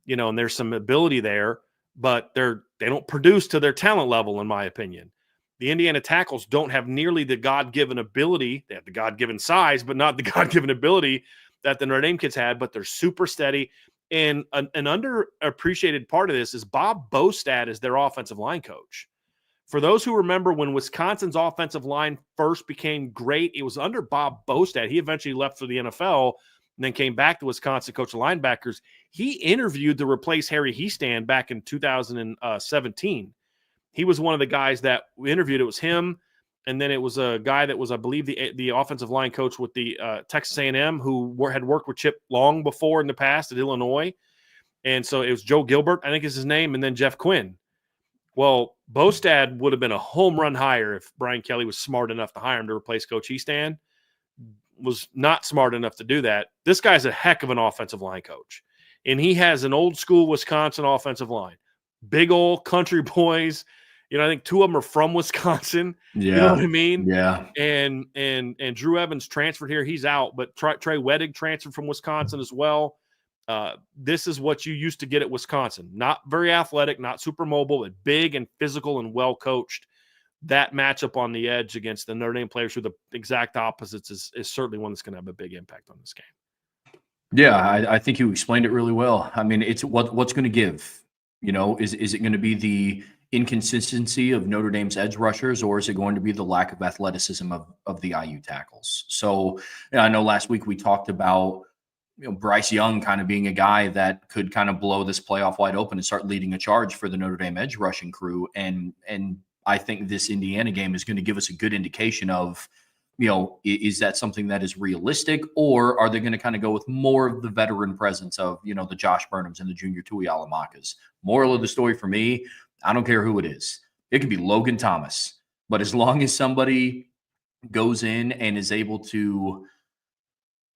and there's some ability there, but they don't produce to their talent level, in my opinion. The Indiana tackles don't have nearly the God-given ability. They have the God-given size, but not the God-given ability that the Notre Dame kids had, but they're super steady. And an underappreciated part of this is Bob Bostad is their offensive line coach. For those who remember when Wisconsin's offensive line first became great, it was under Bob Bostad. He eventually left for the NFL and then came back to Wisconsin, coach of linebackers. He interviewed to replace Harry Hiestand back in 2017. He was one of the guys that we interviewed. It was him, and then it was a guy that was, I believe, the offensive line coach with the Texas A&M, who had worked with Chip Long before in the past at Illinois. And so it was Joe Gilbert, I think is his name, and then Jeff Quinn. Well, Bostad would have been a home run hire if Brian Kelly was smart enough to hire him to replace Coach Hiestand. Was not smart enough to do that. This guy's a heck of an offensive line coach, and he has an old school Wisconsin offensive line. Big old country boys. I think two of them are from Wisconsin. Yeah. You know what I mean? Yeah. And Drew Evans transferred here. He's out, but Trey Wedig transferred from Wisconsin as well. This is what you used to get at Wisconsin. Not very athletic, not super mobile, but big and physical and well coached. That matchup on the edge against the Notre Dame players who are the exact opposites is certainly one that's going to have a big impact on this game. Yeah, I think you explained it really well. I mean, it's what's going to give. Is it going to be the inconsistency of Notre Dame's edge rushers, or is it going to be the lack of athleticism of the IU tackles? So I know last week we talked about Bryce Young kind of being a guy that could kind of blow this playoff wide open and start leading a charge for the Notre Dame edge rushing crew. And I think this Indiana game is going to give us a good indication of, is that something that is realistic, or are they going to kind of go with more of the veteran presence of, the Josh Burnhams and the Junior Tuialamakas? Moral of the story for me, I don't care who it is. It could be Logan Thomas, but as long as somebody goes in and is able to,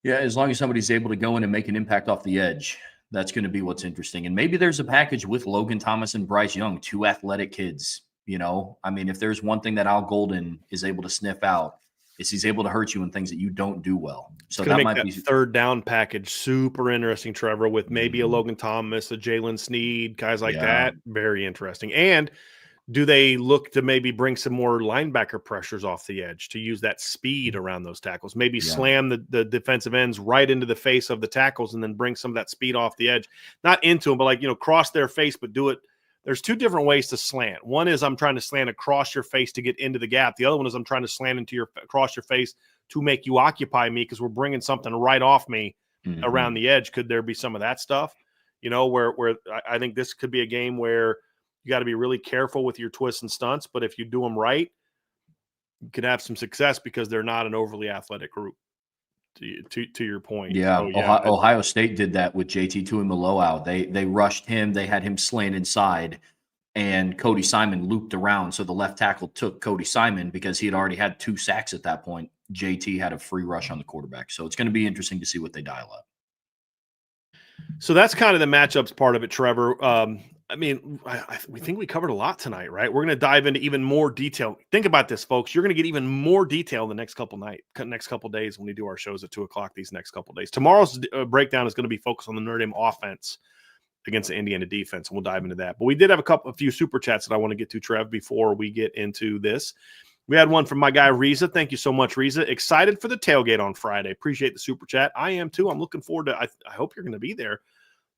as long as somebody's able to go in and make an impact off the edge, that's going to be what's interesting. And maybe there's a package with Logan Thomas and Bryce Young, two athletic kids. I mean, if there's one thing that Al Golden is able to sniff out, is he's able to hurt you in things that you don't do well. So that might be third down package super interesting, Trevor, with maybe a Logan Thomas, a Jalen Sneed, guys like that. Very interesting. And do they look to maybe bring some more linebacker pressures off the edge to use that speed around those tackles? Maybe slam the defensive ends right into the face of the tackles and then bring some of that speed off the edge. Not into them, but cross their face, but do it. There's two different ways to slant. One is I'm trying to slant across your face to get into the gap. The other one is I'm trying to slant across your face to make you occupy me because we're bringing something right off me around the edge. Could there be some of that stuff? Where I think this could be a game where you got to be really careful with your twists and stunts, but if you do them right, you can have some success because they're not an overly athletic group. To your point. Yeah, so, Ohio State did that with JT Tuimoloau. They rushed him. They had him slant inside, and Cody Simon looped around. So the left tackle took Cody Simon because he had already had 2 sacks at that point. JT had a free rush on the quarterback. So it's going to be interesting to see what they dial up. So that's kind of the matchups part of it, Trevor. I mean, we think we covered a lot tonight, right? We're going to dive into even more detail. Think about this, folks. You're going to get even more detail the next couple days when we do our shows at 2:00 these next couple days. Tomorrow's breakdown is going to be focused on the Notre Dame offense against the Indiana defense, and we'll dive into that. But we did have a few super chats that I want to get to, Trev, before we get into this. We had one from my guy, Riza. Thank you so much, Riza. Excited for the tailgate on Friday. Appreciate the super chat. I am too. I'm looking forward to I hope you're going to be there.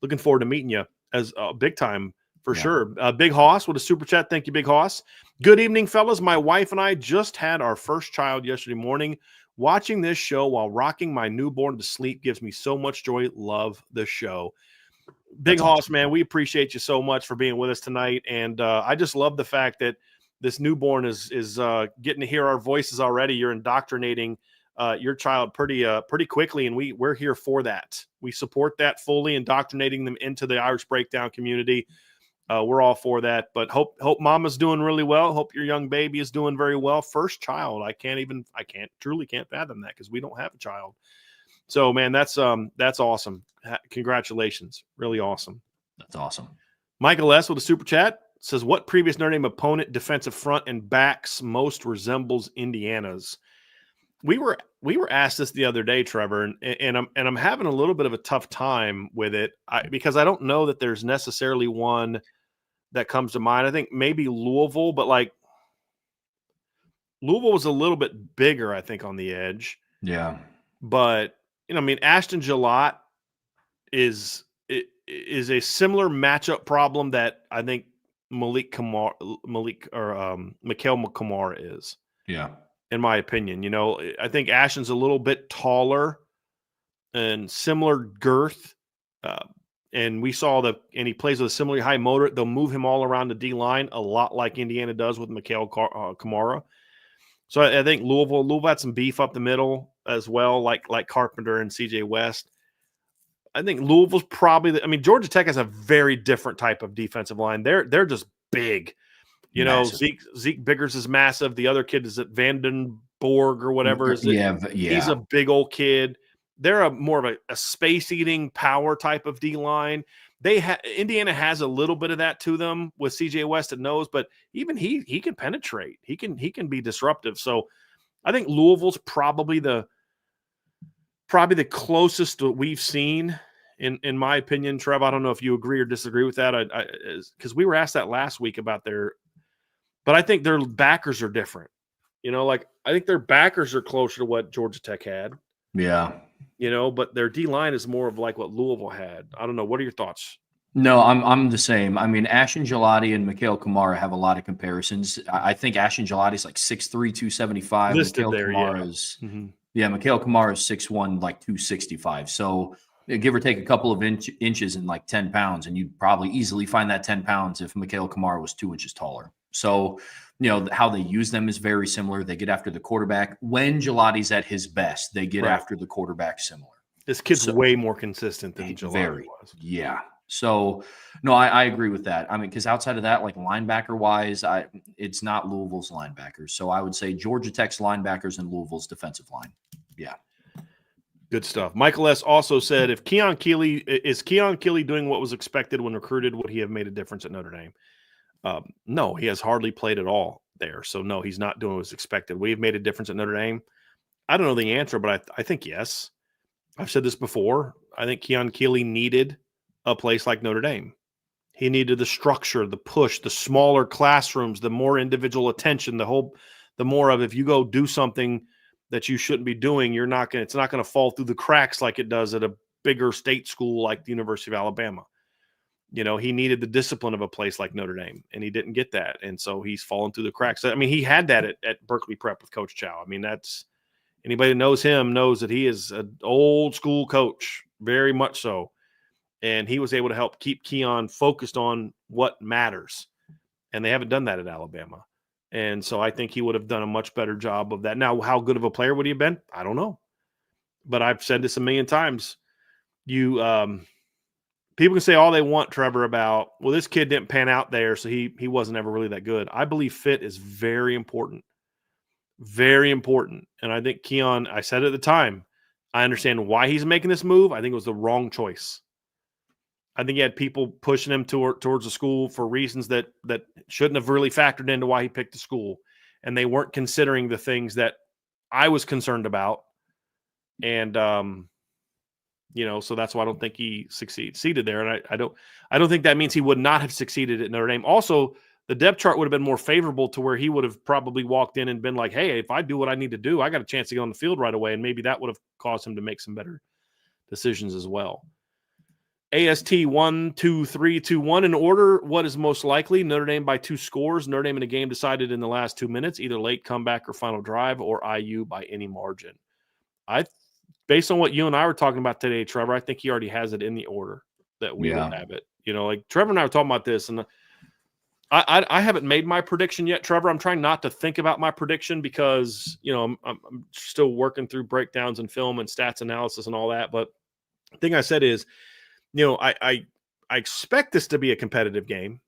Looking forward to meeting you as big time for sure. Big Hoss with a super chat. Thank you, Big Hoss. Good evening, fellas. My wife and I just had our first child yesterday morning. Watching this show while rocking my newborn to sleep gives me so much joy. Love the show. Big Hoss, man, we appreciate you so much for being with us tonight. And I just love the fact that this newborn is getting to hear our voices already. You're indoctrinating your child pretty quickly, and we're here for that. We support that fully, indoctrinating them into the Irish Breakdown community. We're all for that. But hope mama's doing really well. Hope your young baby is doing very well. First child. I truly can't fathom that because we don't have a child. So man, that's awesome. Congratulations. Really awesome. That's awesome. Michael S. with a super chat says, what previous Notre Dame opponent defensive front and backs most resembles Indiana's? We were asked this the other day, Trevor, and I'm having a little bit of a tough time with it because I don't know that there's necessarily one that comes to mind. I think maybe Louisville, but like Louisville was a little bit bigger, I think, on the edge. Yeah. But Ashton Gillott is a similar matchup problem that I think Mikael Kamara is. Yeah. In my opinion, I think Ashton's a little bit taller and similar girth. And we saw and he plays with a similarly high motor. They'll move him all around the D line a lot like Indiana does with Mikael Kamara. So I think Louisville had some beef up the middle as well, like Carpenter and CJ West. I think Louisville's probably Georgia Tech has a very different type of defensive line. They're just big. Zeke Biggers is massive. The other kid is at Vandenborg or whatever. Yeah. He's a big old kid. They're more of a space-eating power type of D-line. Indiana has a little bit of that to them with CJ West at nose, but even he can penetrate. He can be disruptive. So I think Louisville's probably the closest that we've seen in my opinion. Trev, I don't know if you agree or disagree with that. Because we were asked that last week about but I think their backers are different. I think their backers are closer to what Georgia Tech had. Yeah. But their D line is more of like what Louisville had. I don't know. What are your thoughts? No, I'm the same. Ashton Gillott and Mikael Kamara have a lot of comparisons. I think Ashton Gillott is like 6'3", 275. Listed there, Mikael Kamara is 6'1", like 265. So give or take a couple of inches and like 10 pounds, and you'd probably easily find that 10 pounds if Mikael Kamara was 2 inches taller. So, how they use them is very similar. They get after the quarterback. When Gelotti's at his best, they get after the quarterback similar. This kid's way more consistent than Gelotti was. Yeah. So, no, I agree with that. Because outside of that, like linebacker-wise, it's not Louisville's linebackers. So I would say Georgia Tech's linebackers and Louisville's defensive line. Yeah. Good stuff. Michael S. also said, is Keon Keeley doing what was expected when recruited? Would he have made a difference at Notre Dame? No, he has hardly played at all there. So, no, he's not doing what was expected. We've made a difference at Notre Dame. I don't know the answer, but I think yes. I've said this before. I think Keon Keeley needed a place like Notre Dame. He needed the structure, the push, the smaller classrooms, the more individual attention, the more of if you go do something that you shouldn't be doing, it's not going to fall through the cracks like it does at a bigger state school like the University of Alabama. He needed the discipline of a place like Notre Dame, and he didn't get that. And so he's fallen through the cracks. He had that at Berkeley Prep with Coach Chow. That's anybody that knows him knows that he is an old school coach, very much so. And he was able to help keep Keon focused on what matters. And they haven't done that at Alabama. And so I think he would have done a much better job of that. Now, how good of a player would he have been? I don't know. But I've said this a million times. People can say all they want, Trevor, about, well, this kid didn't pan out there, so he wasn't ever really that good. I believe fit is very important. Very important. And I think Keon, I said at the time, I understand why he's making this move. I think it was the wrong choice. I think he had people pushing him towards the school for reasons that shouldn't have really factored into why he picked the school. And they weren't considering the things that I was concerned about. And, so that's why I don't think he succeeded there. And I don't think that means he would not have succeeded at Notre Dame. Also, the depth chart would have been more favorable to where he would have probably walked in and been like, hey, if I do what I need to do, I got a chance to get on the field right away. And maybe that would have caused him to make some better decisions as well. AST 1, 2, 3, 2, 1 in order. What is most likely? Notre Dame by 2 scores. Notre Dame in a game decided in the last 2 minutes, either late comeback or final drive, or IU by any margin. Based on what you and I were talking about today, Trevor, I think he already has it in the order that we will have it. Like Trevor and I were talking about this, and I haven't made my prediction yet, Trevor. I'm trying not to think about my prediction because, I'm still working through breakdowns and film and stats analysis and all that. But the thing I said is, I expect this to be a competitive game.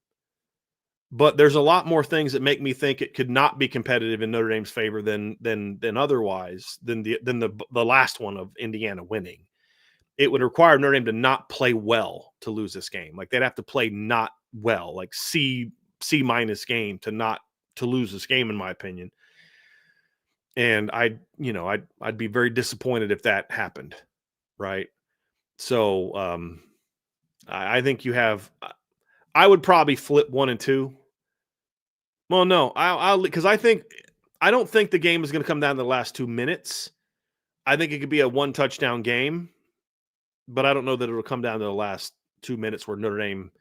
But there's a lot more things that make me think it could not be competitive in Notre Dame's favor than otherwise than the last one of Indiana winning. It would require Notre Dame to not play well to lose this game. Like they'd have to play not well, like C minus game to lose this game, in my opinion. And I'd be very disappointed if that happened, right? So I think you have. I would probably flip 1 and 2. Well, no, I'll because I don't think the game is going to come down to the last 2 minutes. I think it could be a 1 touchdown game, but I don't know that it'll come down to the last 2 minutes where Notre Dame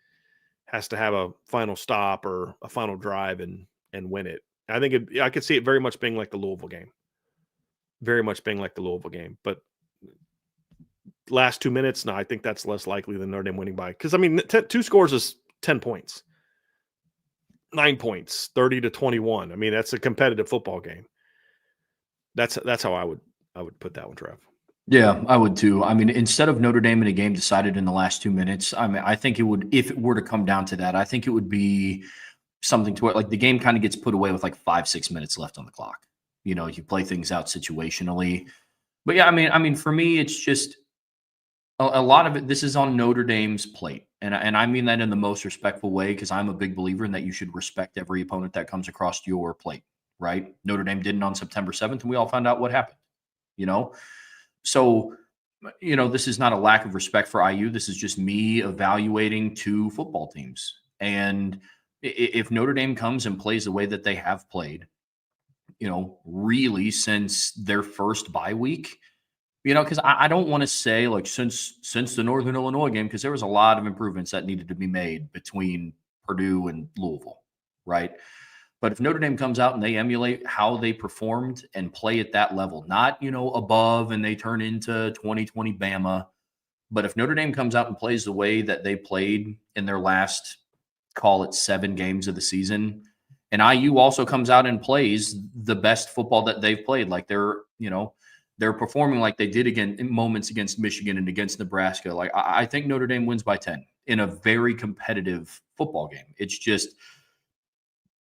has to have a final stop or a final drive and win it. I could see it very much being like the Louisville game. Very much being like the Louisville game. But last 2 minutes, no, I think that's less likely than Notre Dame winning by. Because, I mean, 2 scores is 10 points. 9 points, 30-21. I mean, that's a competitive football game. That's how I would put that one, Trev. Yeah, I would too. I mean, instead of Notre Dame in a game decided in the last 2 minutes, I mean, I think it would, if it were to come down to that, I think it would be something to where like the game kind of gets put away with like 5-6 minutes left on the clock. You know, you play things out situationally. But yeah, I mean, for me, it's just a lot of it. This is on Notre Dame's plate, and I mean that in the most respectful way because I'm a big believer in that you should respect every opponent that comes across your plate. Right? Notre Dame didn't on September 7th, and we all found out what happened. You know. So, you know, this is not a lack of respect for IU. This is just me evaluating 2 football teams. And if Notre Dame comes and plays the way that they have played, you know, really since their first bye week, you know, because I don't want to say like since the Northern Illinois game, because there was a lot of improvements that needed to be made between Purdue and Louisville, right? But if Notre Dame comes out and they emulate how they performed and play at that level, not, you know, above and they turn into 2020 Bama, but if Notre Dame comes out and plays the way that they played in their last, call it 7 games of the season, and IU also comes out and plays the best football that they've played, like they're performing like they did again in moments against Michigan and against Nebraska. Like I think Notre Dame wins by 10 in a very competitive football game. It's just,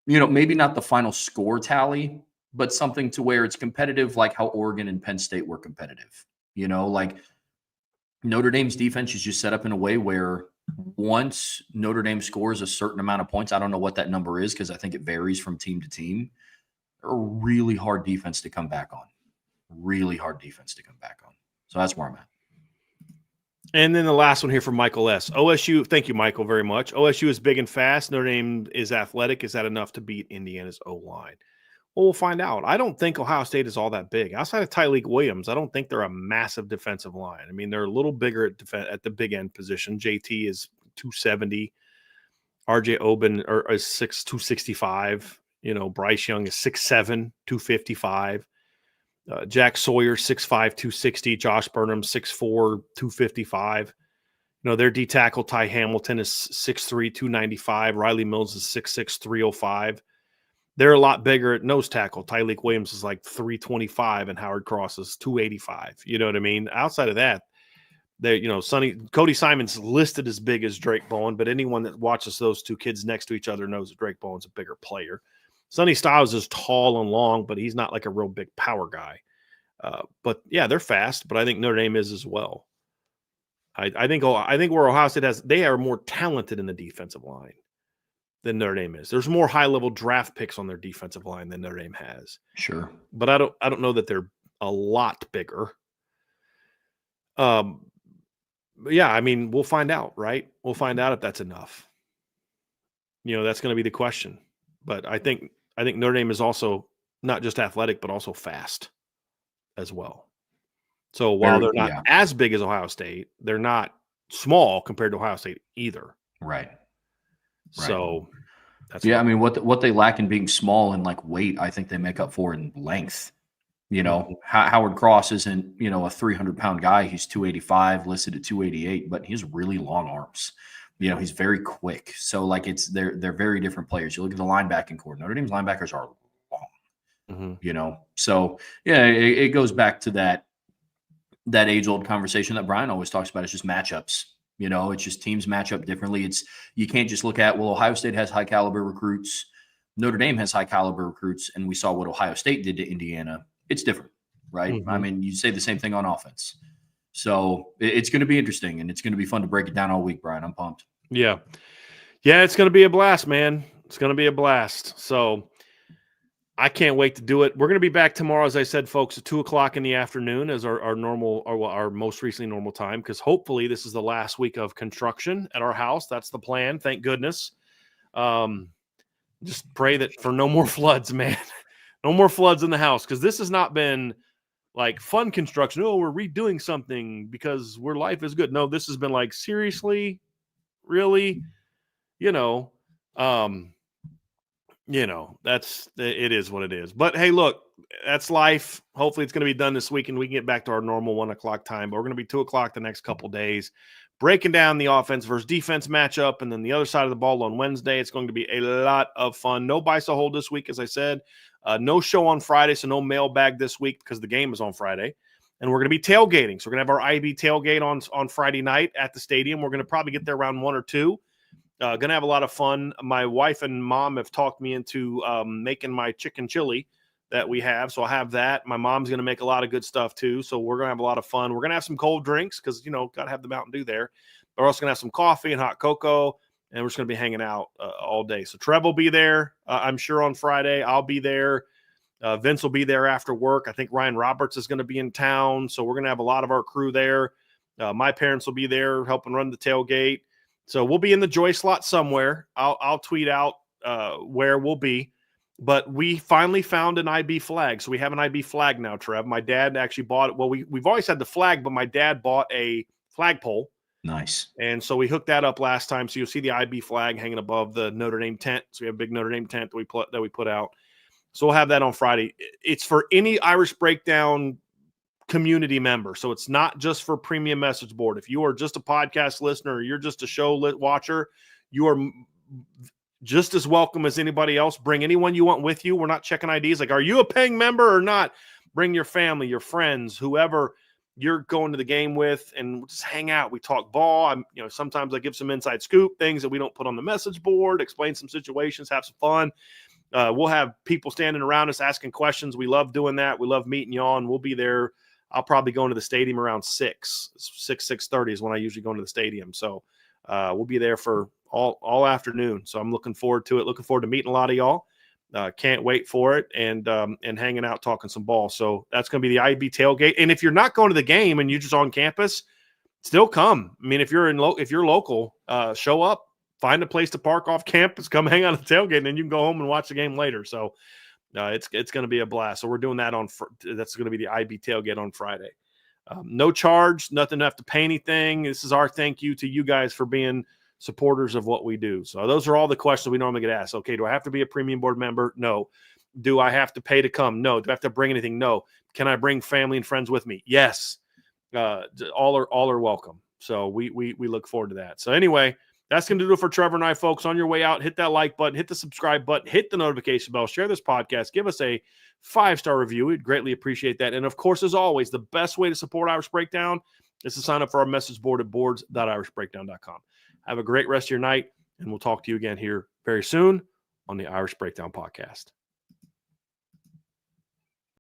you know, maybe not the final score tally, but something to where it's competitive, like how Oregon and Penn State were competitive. You know, like Notre Dame's defense is just set up in a way where once Notre Dame scores a certain amount of points, I don't know what that number is because I think it varies from team to team, a really hard defense to come back on. Really hard defense to come back on. So that's where I'm at. And then the last one here from Michael S. OSU, thank you, Michael, very much. OSU is big and fast. Notre Dame is athletic. Is that enough to beat Indiana's O-line? Well, we'll find out. I don't think Ohio State is all that big. Outside of Tyleik Williams, I don't think they're a massive defensive line. I mean, they're a little bigger at the big end position. JT is 270. RJ Oben is 265. You know, Bryce Young is 6'7", 255. Jack Sawyer, 6'5", 260. Josh Burnham, 6'4", 255. You know, their D tackle, Ty Hamilton, is 6'3", 295. Riley Mills is 6'6", 305. They're a lot bigger at nose tackle. Tyleik Williams is like 325, and Howard Cross is 285. You know what I mean? Outside of that, they, you know, Cody Simon's listed as big as Drake Bowen, but anyone that watches those 2 kids next to each other knows that Drake Bowen's a bigger player. Sonny Styles is tall and long, but he's not like a real big power guy. But yeah, they're fast, but I think Notre Dame is as well. I think where Ohio State they are more talented in the defensive line than Notre Dame is. There's more high-level draft picks on their defensive line than Notre Dame has. Sure. But I don't know that they're a lot bigger. But yeah, I mean, we'll find out, right? We'll find out if that's enough. You know, that's going to be the question. But I think Notre Dame is also not just athletic, but also fast as well. So while they're not as big as Ohio State, they're not small compared to Ohio State either. Right. So that's I mean, what they lack in being small and like weight, I think they make up for in length. You know, Howard Cross isn't, you know, a 300-pound guy. He's 285, listed at 288, but he has really long arms. You know, he's very quick. So like they're very different players. You look at the linebacking core. Notre Dame's linebackers are long. You know, so yeah, it goes back to that age-old conversation that Brian always talks about. It's just matchups. You know, it's just teams match up differently. You can't just look at, well, Ohio State has high caliber recruits, Notre Dame has high caliber recruits, and we saw what Ohio State did to Indiana. It's different, right? Mm-hmm. I mean, you say the same thing on offense. So it's going to be interesting, and it's going to be fun to break it down all week, Brian. I'm pumped. Yeah. Yeah, it's going to be a blast, man. It's going to be a blast. So I can't wait to do it. We're going to be back tomorrow, as I said, folks, at 2:00 in the afternoon as our normal, or our most recently normal time, because hopefully this is the last week of construction at our house. That's the plan. Thank goodness. Just pray that for no more floods, man. No more floods in the house, because this has not been like fun construction. Oh, we're redoing something because life is good. No, this has been like, seriously, really, it is what it is. But hey, look, that's life. Hopefully it's going to be done this week and we can get back to our normal 1:00 time, but we're going to be 2:00 the next couple days, breaking down the offense versus defense matchup. And then the other side of the ball on Wednesday. It's going to be a lot of fun. No Bisa Hold this week, as I said. No show on Friday, so no mailbag this week because the game is on Friday. And we're going to be tailgating. So we're going to have our IB tailgate on Friday night at the stadium. We're going to probably get there around 1 or 2. Going to have a lot of fun. My wife and mom have talked me into making my chicken chili that we have. So I'll have that. My mom's going to make a lot of good stuff too. So we're going to have a lot of fun. We're going to have some cold drinks because, got to have the Mountain Dew there. We're also going to have some coffee and hot cocoa. And we're just going to be hanging out all day. So Trev will be there, I'm sure, on Friday. I'll be there. Vince will be there after work. I think Ryan Roberts is going to be in town. So we're going to have a lot of our crew there. My parents will be there helping run the tailgate. So we'll be in the Joy slot somewhere. I'll tweet out where we'll be. But we finally found an IB flag. So we have an IB flag now, Trev. My dad actually bought it. Well, we've always had the flag, but my dad bought a flagpole. Nice. And so we hooked that up last time. So you'll see the IB flag hanging above the Notre Dame tent. So we have a big Notre Dame tent that we put out. So we'll have that on Friday. It's for any Irish Breakdown community member. So it's not just for premium message board. If you are just a podcast listener or you're just a show watcher, you are just as welcome as anybody else. Bring anyone you want with you. We're not checking IDs. Like, are you a paying member or not? Bring your family, your friends, whoever you're going to the game with, and just hang out. We talk ball. Sometimes I give some inside scoop, things that we don't put on the message board, explain some situations, have some fun. We'll have people standing around us asking questions. We love doing that. We love meeting y'all, and we'll be there. I'll probably go into the stadium around 6:30 is when I usually go into the stadium. So we'll be there for all afternoon. So I'm looking forward to it. Looking forward to meeting a lot of y'all. Can't wait for it, and hanging out, talking some ball. So that's going to be the IB tailgate. And if you're not going to the game and you're just on campus, still come. I mean, if you're local, show up, find a place to park off campus, come hang out at the tailgate, and then you can go home and watch the game later. So it's going to be a blast. So we're doing that that's going to be the IB tailgate on Friday. No charge, nothing to have to pay anything. This is our thank you to you guys for being supporters of what we do. So those are all the questions we normally get asked. Okay, do I have to be a premium board member? No. Do I have to pay to come? No. Do I have to bring anything? No. Can I bring family and friends with me? Yes. All are welcome. So we look forward to that. So anyway, that's going to do it for Trevor and I, folks. On your way out, hit that like button, hit the subscribe button, hit the notification bell, share this podcast, give us a 5-star review. We'd greatly appreciate that. And of course, as always, the best way to support Irish Breakdown is to sign up for our message board at boards.irishbreakdown.com. Have a great rest of your night, and we'll talk to you again here very soon on the Irish Breakdown Podcast.